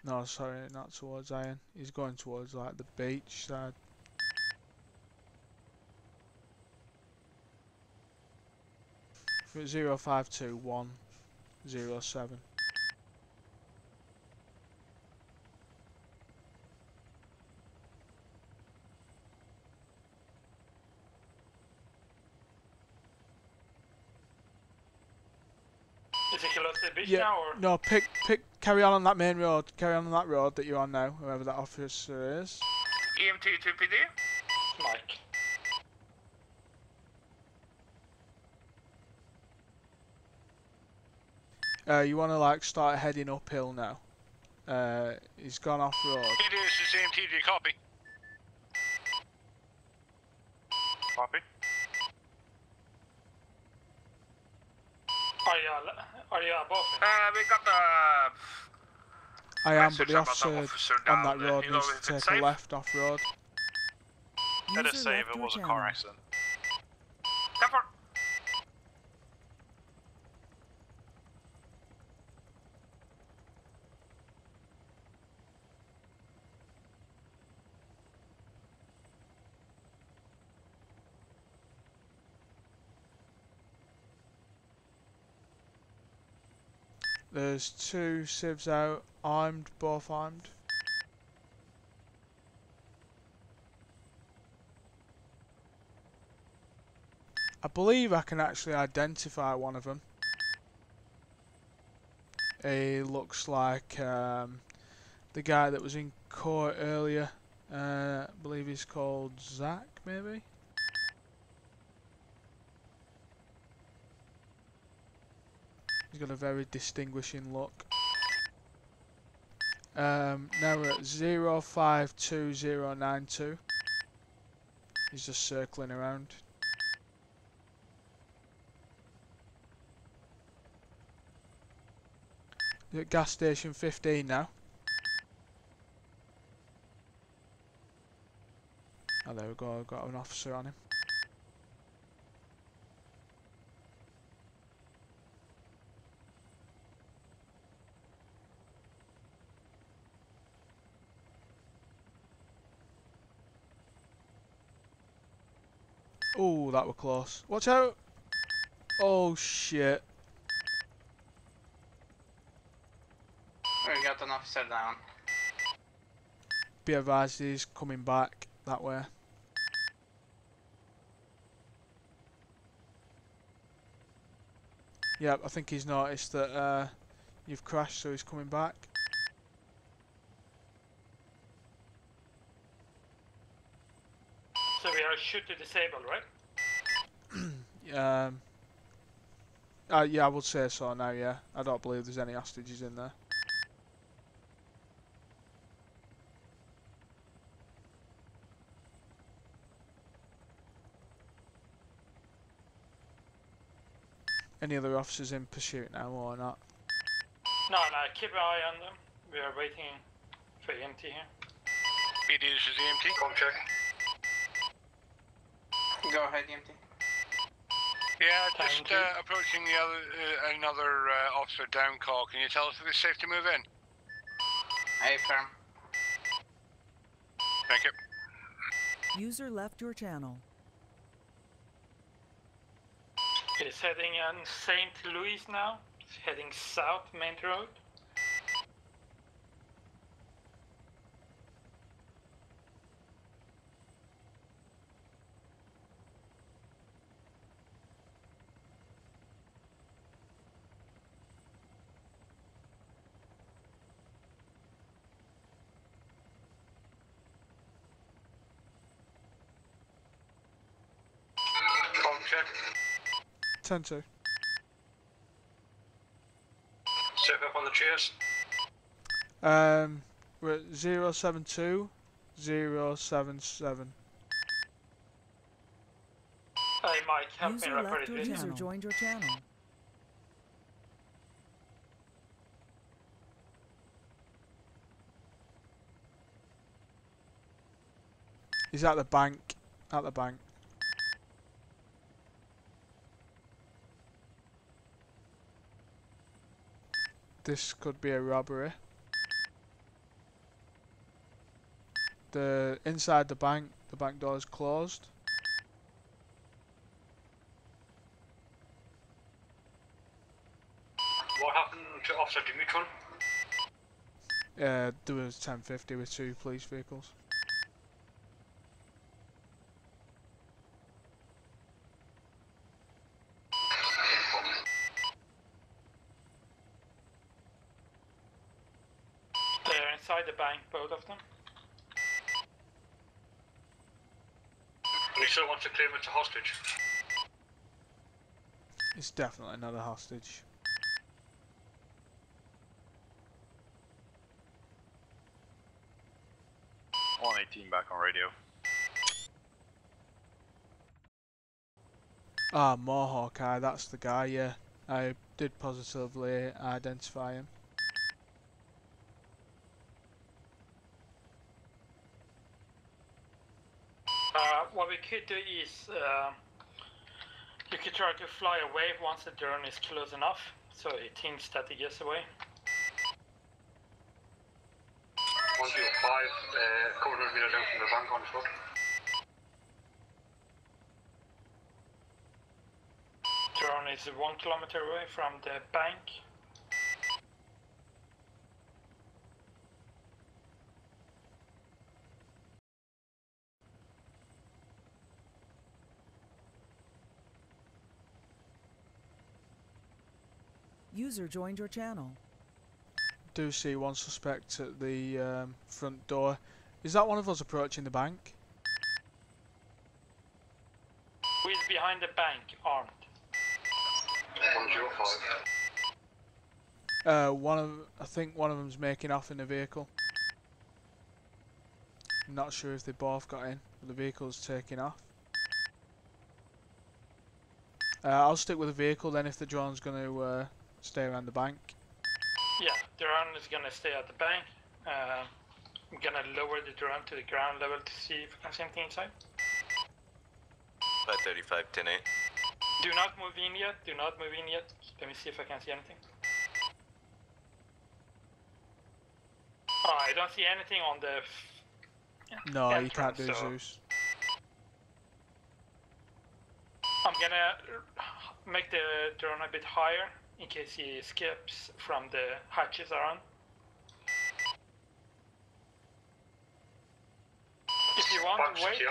No, sorry, not towards Iron. He's going towards like the beach side. For 052107. Is it close to the beach Yeah. now, or? No, carry on that main road. Carry on that road that you're on now, whoever that officer is. EMT to PD. Mike. You want to like start heading uphill now. He's gone off road. PD, this is EMT. Do you copy? Copy. Are you above him? We got the. I am, but message the about officer officer on down that there. road You know needs if to it's take a safe? left off road. It is User safe, left it your was a car channel. accident. Cover. There's 2 civs out, armed, both armed. I believe I can actually identify one of them. He looks like the guy that was in court earlier. I believe he's called Zach, maybe? He's got a very distinguishing look. Now we're at 052092. He's just circling around. You're at gas station 15 now. Oh, there we go, I've got an officer on him. Oh, that were close. Watch out! Oh shit. We got an officer down. Be advised, he's coming back that way. Yep, I think he's noticed that you've crashed, so he's coming back. So we are shoot to disable, right? Yeah, I would say so now, yeah. I don't believe there's any hostages in there. Any other officers in pursuit now or not? No, keep an eye on them. We are waiting for EMT here. PD, this is EMT. Come check. Go ahead, EMT. Yeah, just approaching the other another officer down call. Can you tell us if it's safe to move in? Affirm. Thank you. User left your channel. He's heading on St. Louis now. He's heading south, main road. Phone check. 10-2. Step up on the chairs. We're at 072077. Hey Mike, help me User repair left your this. channel. User joined your channel. He's at the bank. At the bank. This could be a robbery. Inside the bank door is closed. What happened to Officer Dimitron? There was 1050 with 2 police vehicles. the bank, both of them. And he still wants to claim it's a hostage. It's definitely not a hostage. On 18 back on radio. Ah, more Hawkeye, that's the guy, yeah. I did positively identify him. What we could do is you could try to fly away once the drone is close enough, so it thinks that it gets away. 105, coming 100 meters down from the bank on foot. Drone is 1 kilometer away from the bank. User joined your channel. Do see one suspect at the front door. Is that one of us approaching the bank? Who is behind the bank, armed? 105. I think one of them's making off in the vehicle. I'm not sure if they both got in, but the vehicle's taking off. I'll stick with the vehicle then if the drone's going to stay around the bank. Yeah, the drone is gonna stay at the bank. I'm gonna lower the drone to the ground level to see if I can see anything inside. 535, 10-8. Do not move in yet, do not move in yet. Let me see if I can see anything. Oh, I don't see anything on the No, entrance, you can't do so Zeus. I'm gonna make the drone a bit higher in case he escapes from the hatches around. If you want, wait.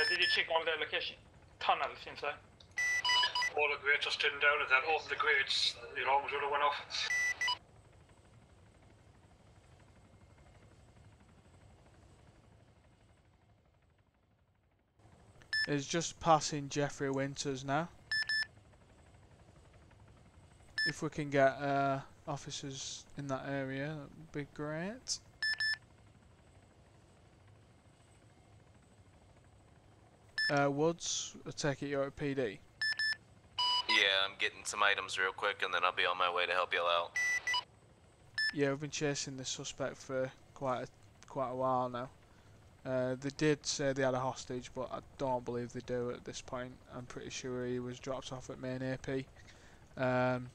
Did you check all the location tunnels inside? All the grates are still down. If that opened the grates, the alarms would have went off. It's just passing Jeffrey Winters now. If we can get officers in that area, that would be great. Woods, I take it you're at PD? Yeah, I'm getting some items real quick and then I'll be on my way to help y'all out. Yeah, we've been chasing this suspect for quite a while now. They did say they had a hostage, but I don't believe they do at this point. I'm pretty sure he was dropped off at main AP.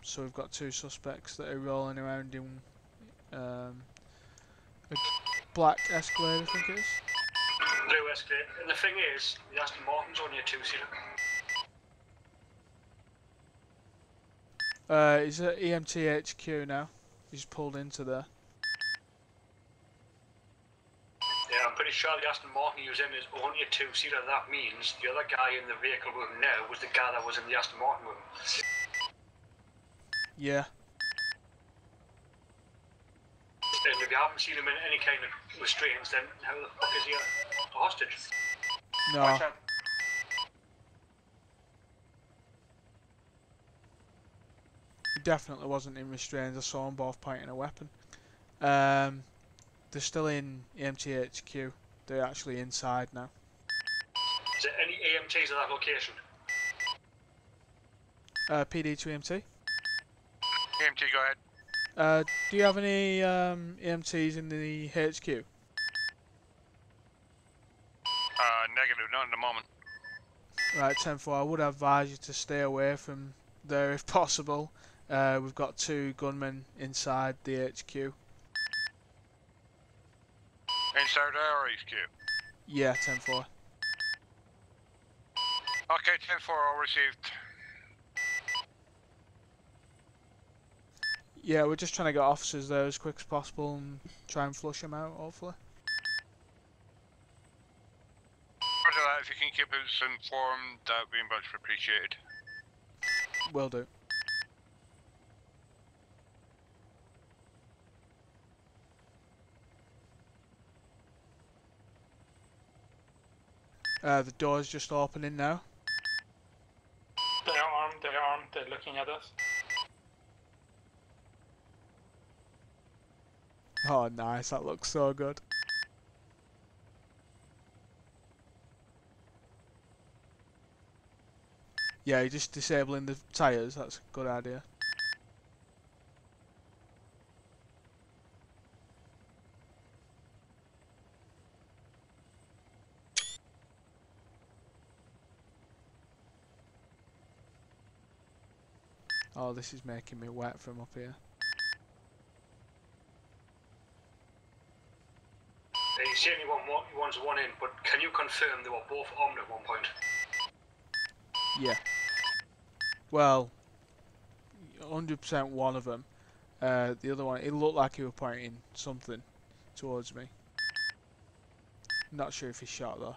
So we've got 2 suspects that are rolling around in a black Escalade, I think it is. Blue Escalade. And the thing is, the Aston Martin's only a 2-seater. He's at EMT HQ now. He's pulled into there. Yeah, I'm pretty sure the Aston Martin he was in is only a 2-seater. That means the other guy in the vehicle with him now was the guy that was in the Aston Martin with him. Yeah. And if you haven't seen him in any kind of restraints, then how the fuck is he a hostage? No. Watch out. He definitely wasn't in restraints. I saw them both pointing a weapon. They're still in EMT HQ. They're actually inside now. Is there any AMTs at that location? PD to EMT? EMT, go ahead. Do you have any EMTs in the HQ? Negative, not in the moment. Right, 10-4. I would advise you to stay away from there if possible. We've got 2 gunmen inside the HQ. Inside our HQ? Yeah, 10-4. Okay, 10-4, all received. Yeah, we're just trying to get officers there as quick as possible and try and flush them out, hopefully. Roger that, if you can keep us informed, that would be much appreciated. Will do. The door's just opening now. They're armed, they're looking at us. Oh, nice, that looks so good. Yeah, you're just disabling the tyres, that's a good idea. Oh, this is making me wet from up here. You see only one's one in, but can you confirm they were both armed at one point? Yeah. Well, 100% one of them. The other one, it looked like he was pointing something towards me. Not sure if he shot though.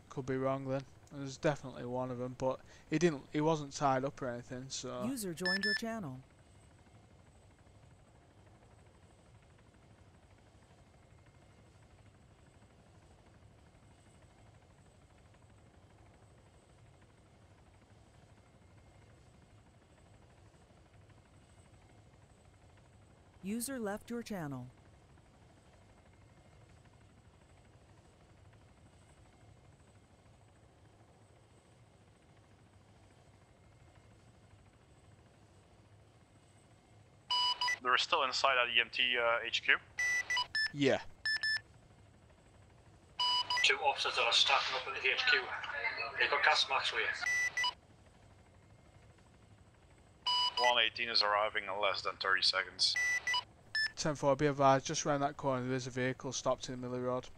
Could be wrong then. There's definitely one of them, but he wasn't tied up or anything, so. User joined your channel. User left your channel. They're still inside at EMT HQ? Yeah. 2 officers that are stacking up at the HQ. They've got gas masks with you. 118 is arriving in less than 30 seconds. 10-4, be advised, just round that corner there's a vehicle stopped in the middle of the road.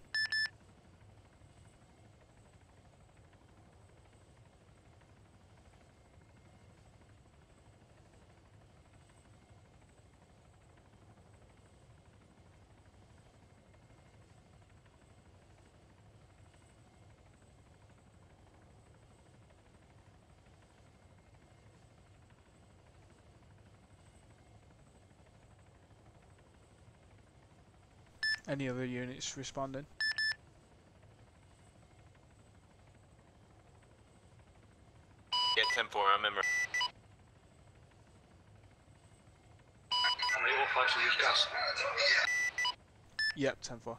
Any other units responding? Yeah, 10-4, I'm in. And they all flash use gas. Yep, 10-4.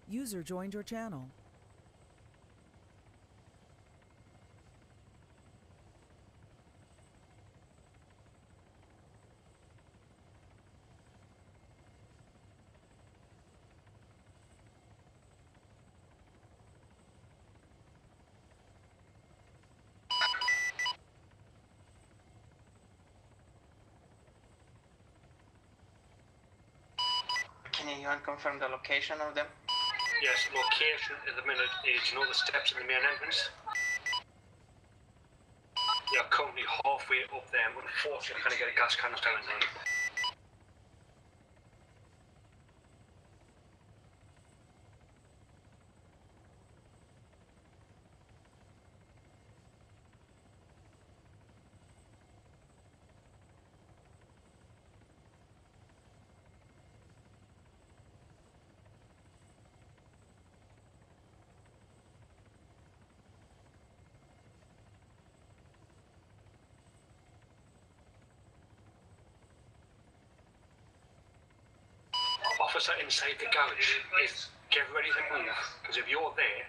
User joined your channel. Can anyone confirm the location of them? Yes, location at the minute is, you know, the steps in the main entrance? You're currently halfway up there, and unfortunately, I can't get a gas canister in there. Officer inside the garage is get ready to move, because if you're there,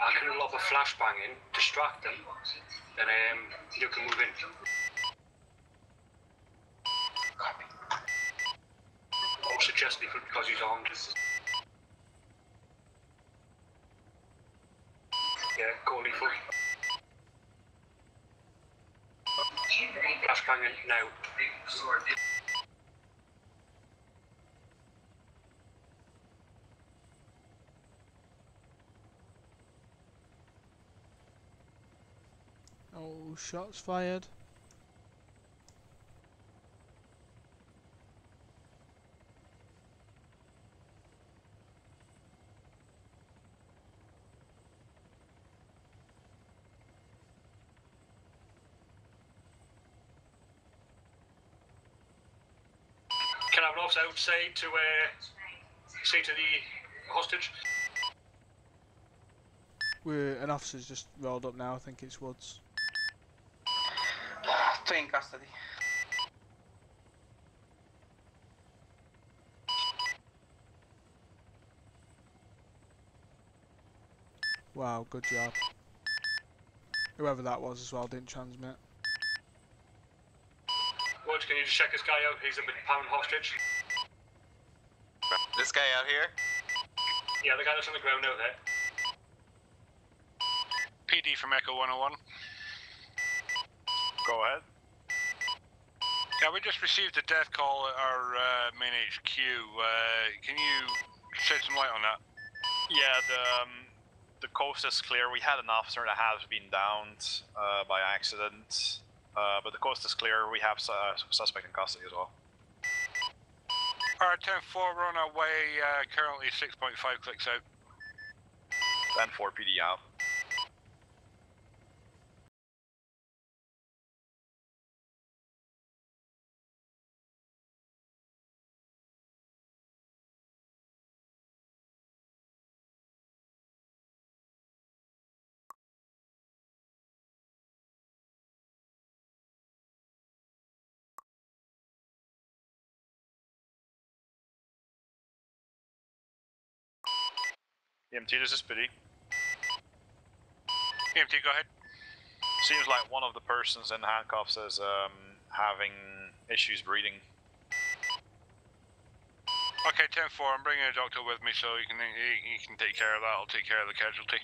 I can lob a flashbang in, distract them, then you can move in. Copy. I'll suggest lethal because he's armed. Yeah, go lethal. Flashbang in now. Oh, shots fired. have an officer outside to say to the hostage. An officer's just rolled up now. I think it's Woods. Two in custody. Wow, good job. Whoever that was as well didn't transmit. Woods, can you just check this guy out? He's a bit pound hostage. This guy out here? Yeah, the guy that's on the ground out there. PD from Echo 101. Go ahead. Yeah, we just received a death call at our main HQ. Can you shed some light on that? Yeah, the coast is clear. We had an officer that has been downed by accident, but the coast is clear. We have suspect in custody as well. Alright, 10-4, we're on our way, currently 6.5 clicks out. 10-4 PD out. EMT, this is Pity. EMT, go ahead. Seems like one of the persons in handcuffs is having issues breathing. Okay, 10-4, I'm bringing a doctor with me so he can take care of that. I'll take care of the casualty.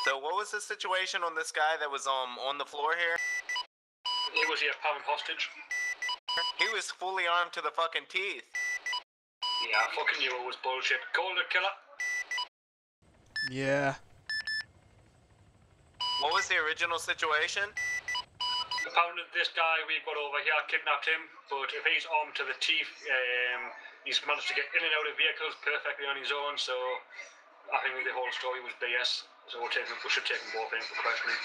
So what was the situation on this guy that was on the floor here? He was here pound hostage. He was fully armed to the fucking teeth. Yeah, I fucking knew it was bullshit. Call the killer. Yeah. What was the original situation? We pounded this guy we got over here, kidnapped him, but if he's armed to the teeth, he's managed to get in and out of vehicles perfectly on his own, so I think the whole story was BS, so we should take them both in for questioning.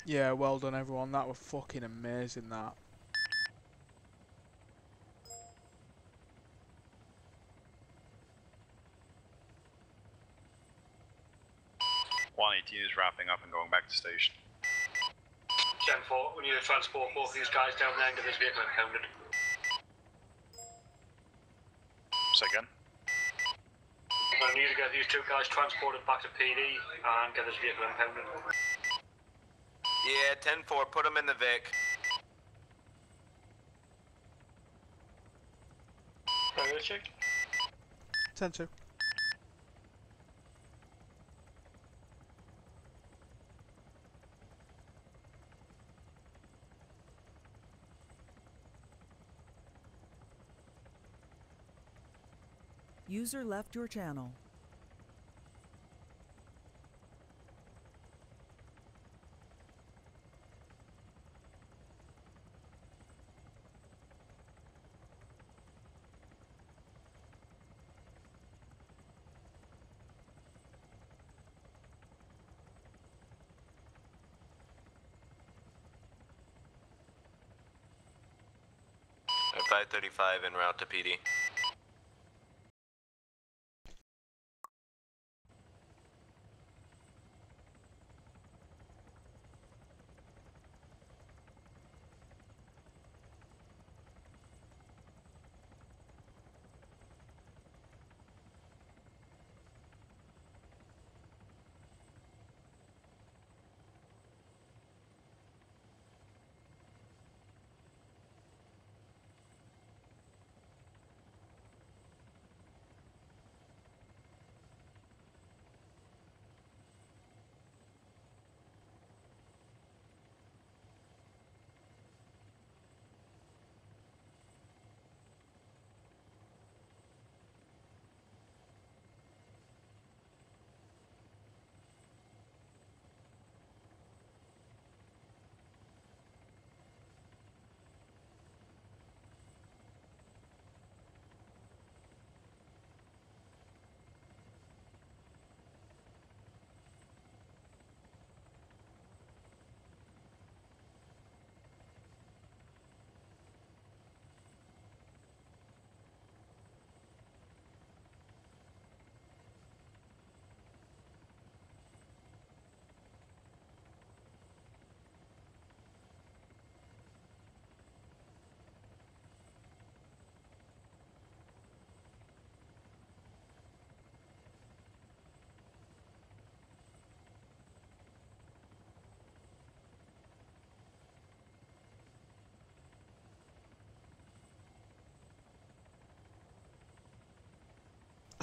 Yeah, well done everyone. That was fucking amazing. That. 118 is wrapping up and going back to station. Gen 4, we need to transport both these guys down there and get this vehicle impounded. Say again? I need to get these two guys transported back to PD and get this vehicle impounded. Yeah, 10-4, put them in the Vic. Private check. 10-2. User left your channel. At 535 en route to PD.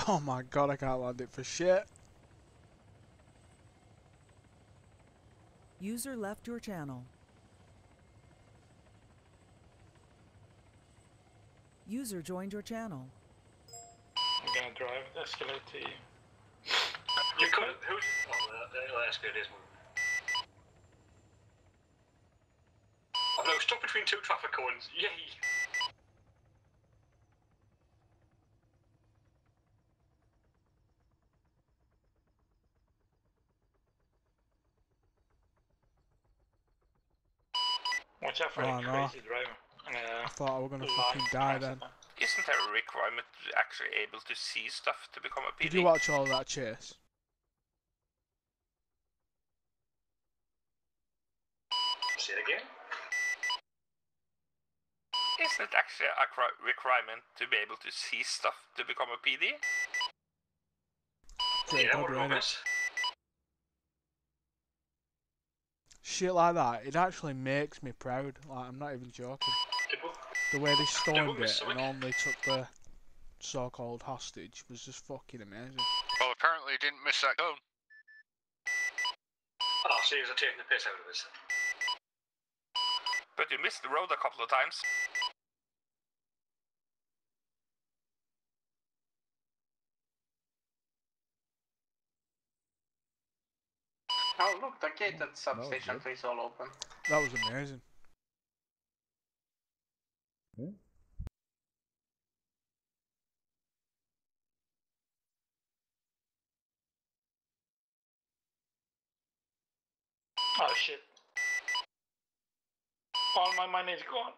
Oh my god, I can't land it for shit. User left your channel. User joined your channel. I'm gonna drive escalate to you. You could have. Who's. Oh, they'll escalate this one. Oh no, stuck between two traffic cones. Yay! Watch out for Oh, the no. crazy driver. I thought I were gonna fucking die then. Isn't there a requirement to actually able to see stuff to become a PD? Did you watch all that chase? Say it again. Isn't it actually a requirement to be able to see stuff to become a PD? Pretty Yeah, good, what about really. this? Shit like that, it actually makes me proud. Like, I'm not even joking. The way they stormed it and only took the so-called hostage was just fucking amazing. Well, apparently you didn't miss that cone. Oh, so you're taking the piss out of us. But you missed the road a couple of times. Oh, look, the gate at substation 3 is all open. That was amazing. Oh shit. All my money is gone.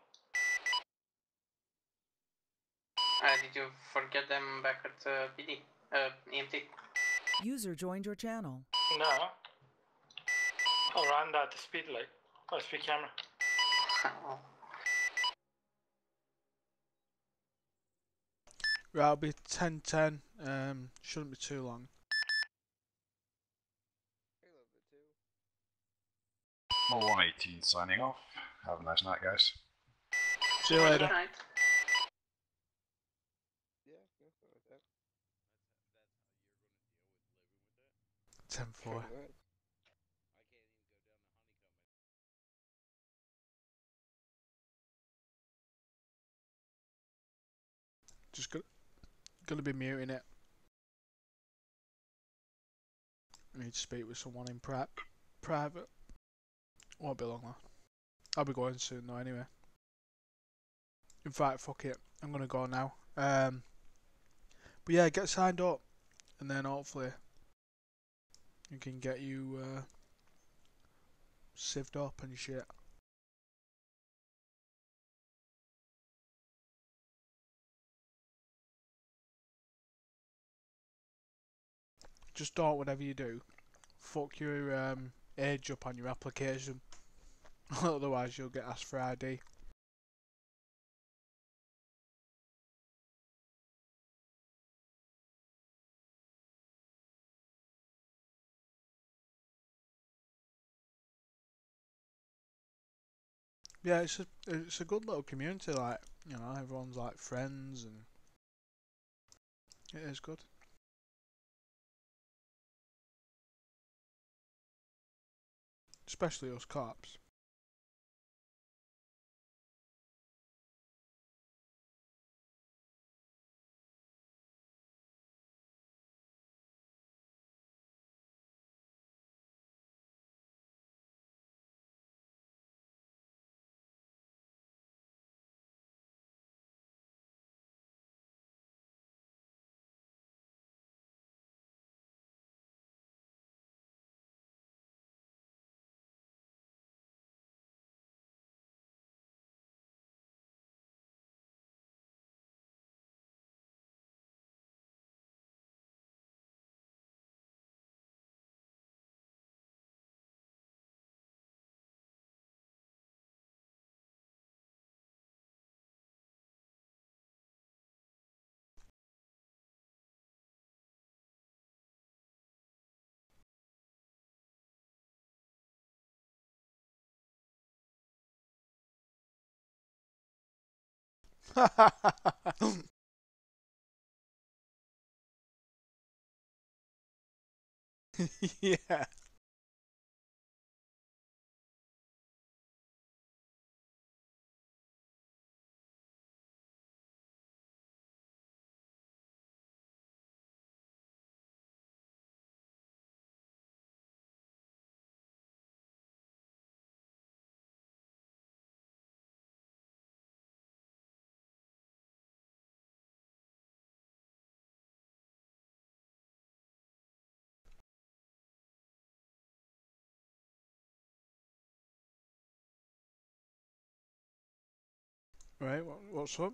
Did you forget them back at PD? EMT? User joined your channel. No. I ran that speed like speed camera. Right, it'll be 10:10. Shouldn't be too long. More 118 signing off. Have a nice night, guys. See you later. Good night. 10:4. Just gonna be muting it. I need to speak with someone in private. Won't be long though. I'll be going soon though anyway. In fact, fuck it. I'm gonna go now. But yeah, get signed up, and then hopefully you can get you sieved up and shit. Just don't, whatever you do, fuck your age up on your application. Otherwise you'll get asked for ID. Yeah, it's a good little community, like, you know, everyone's like friends, and it is good. Especially us cops. Yeah. Right, what's up?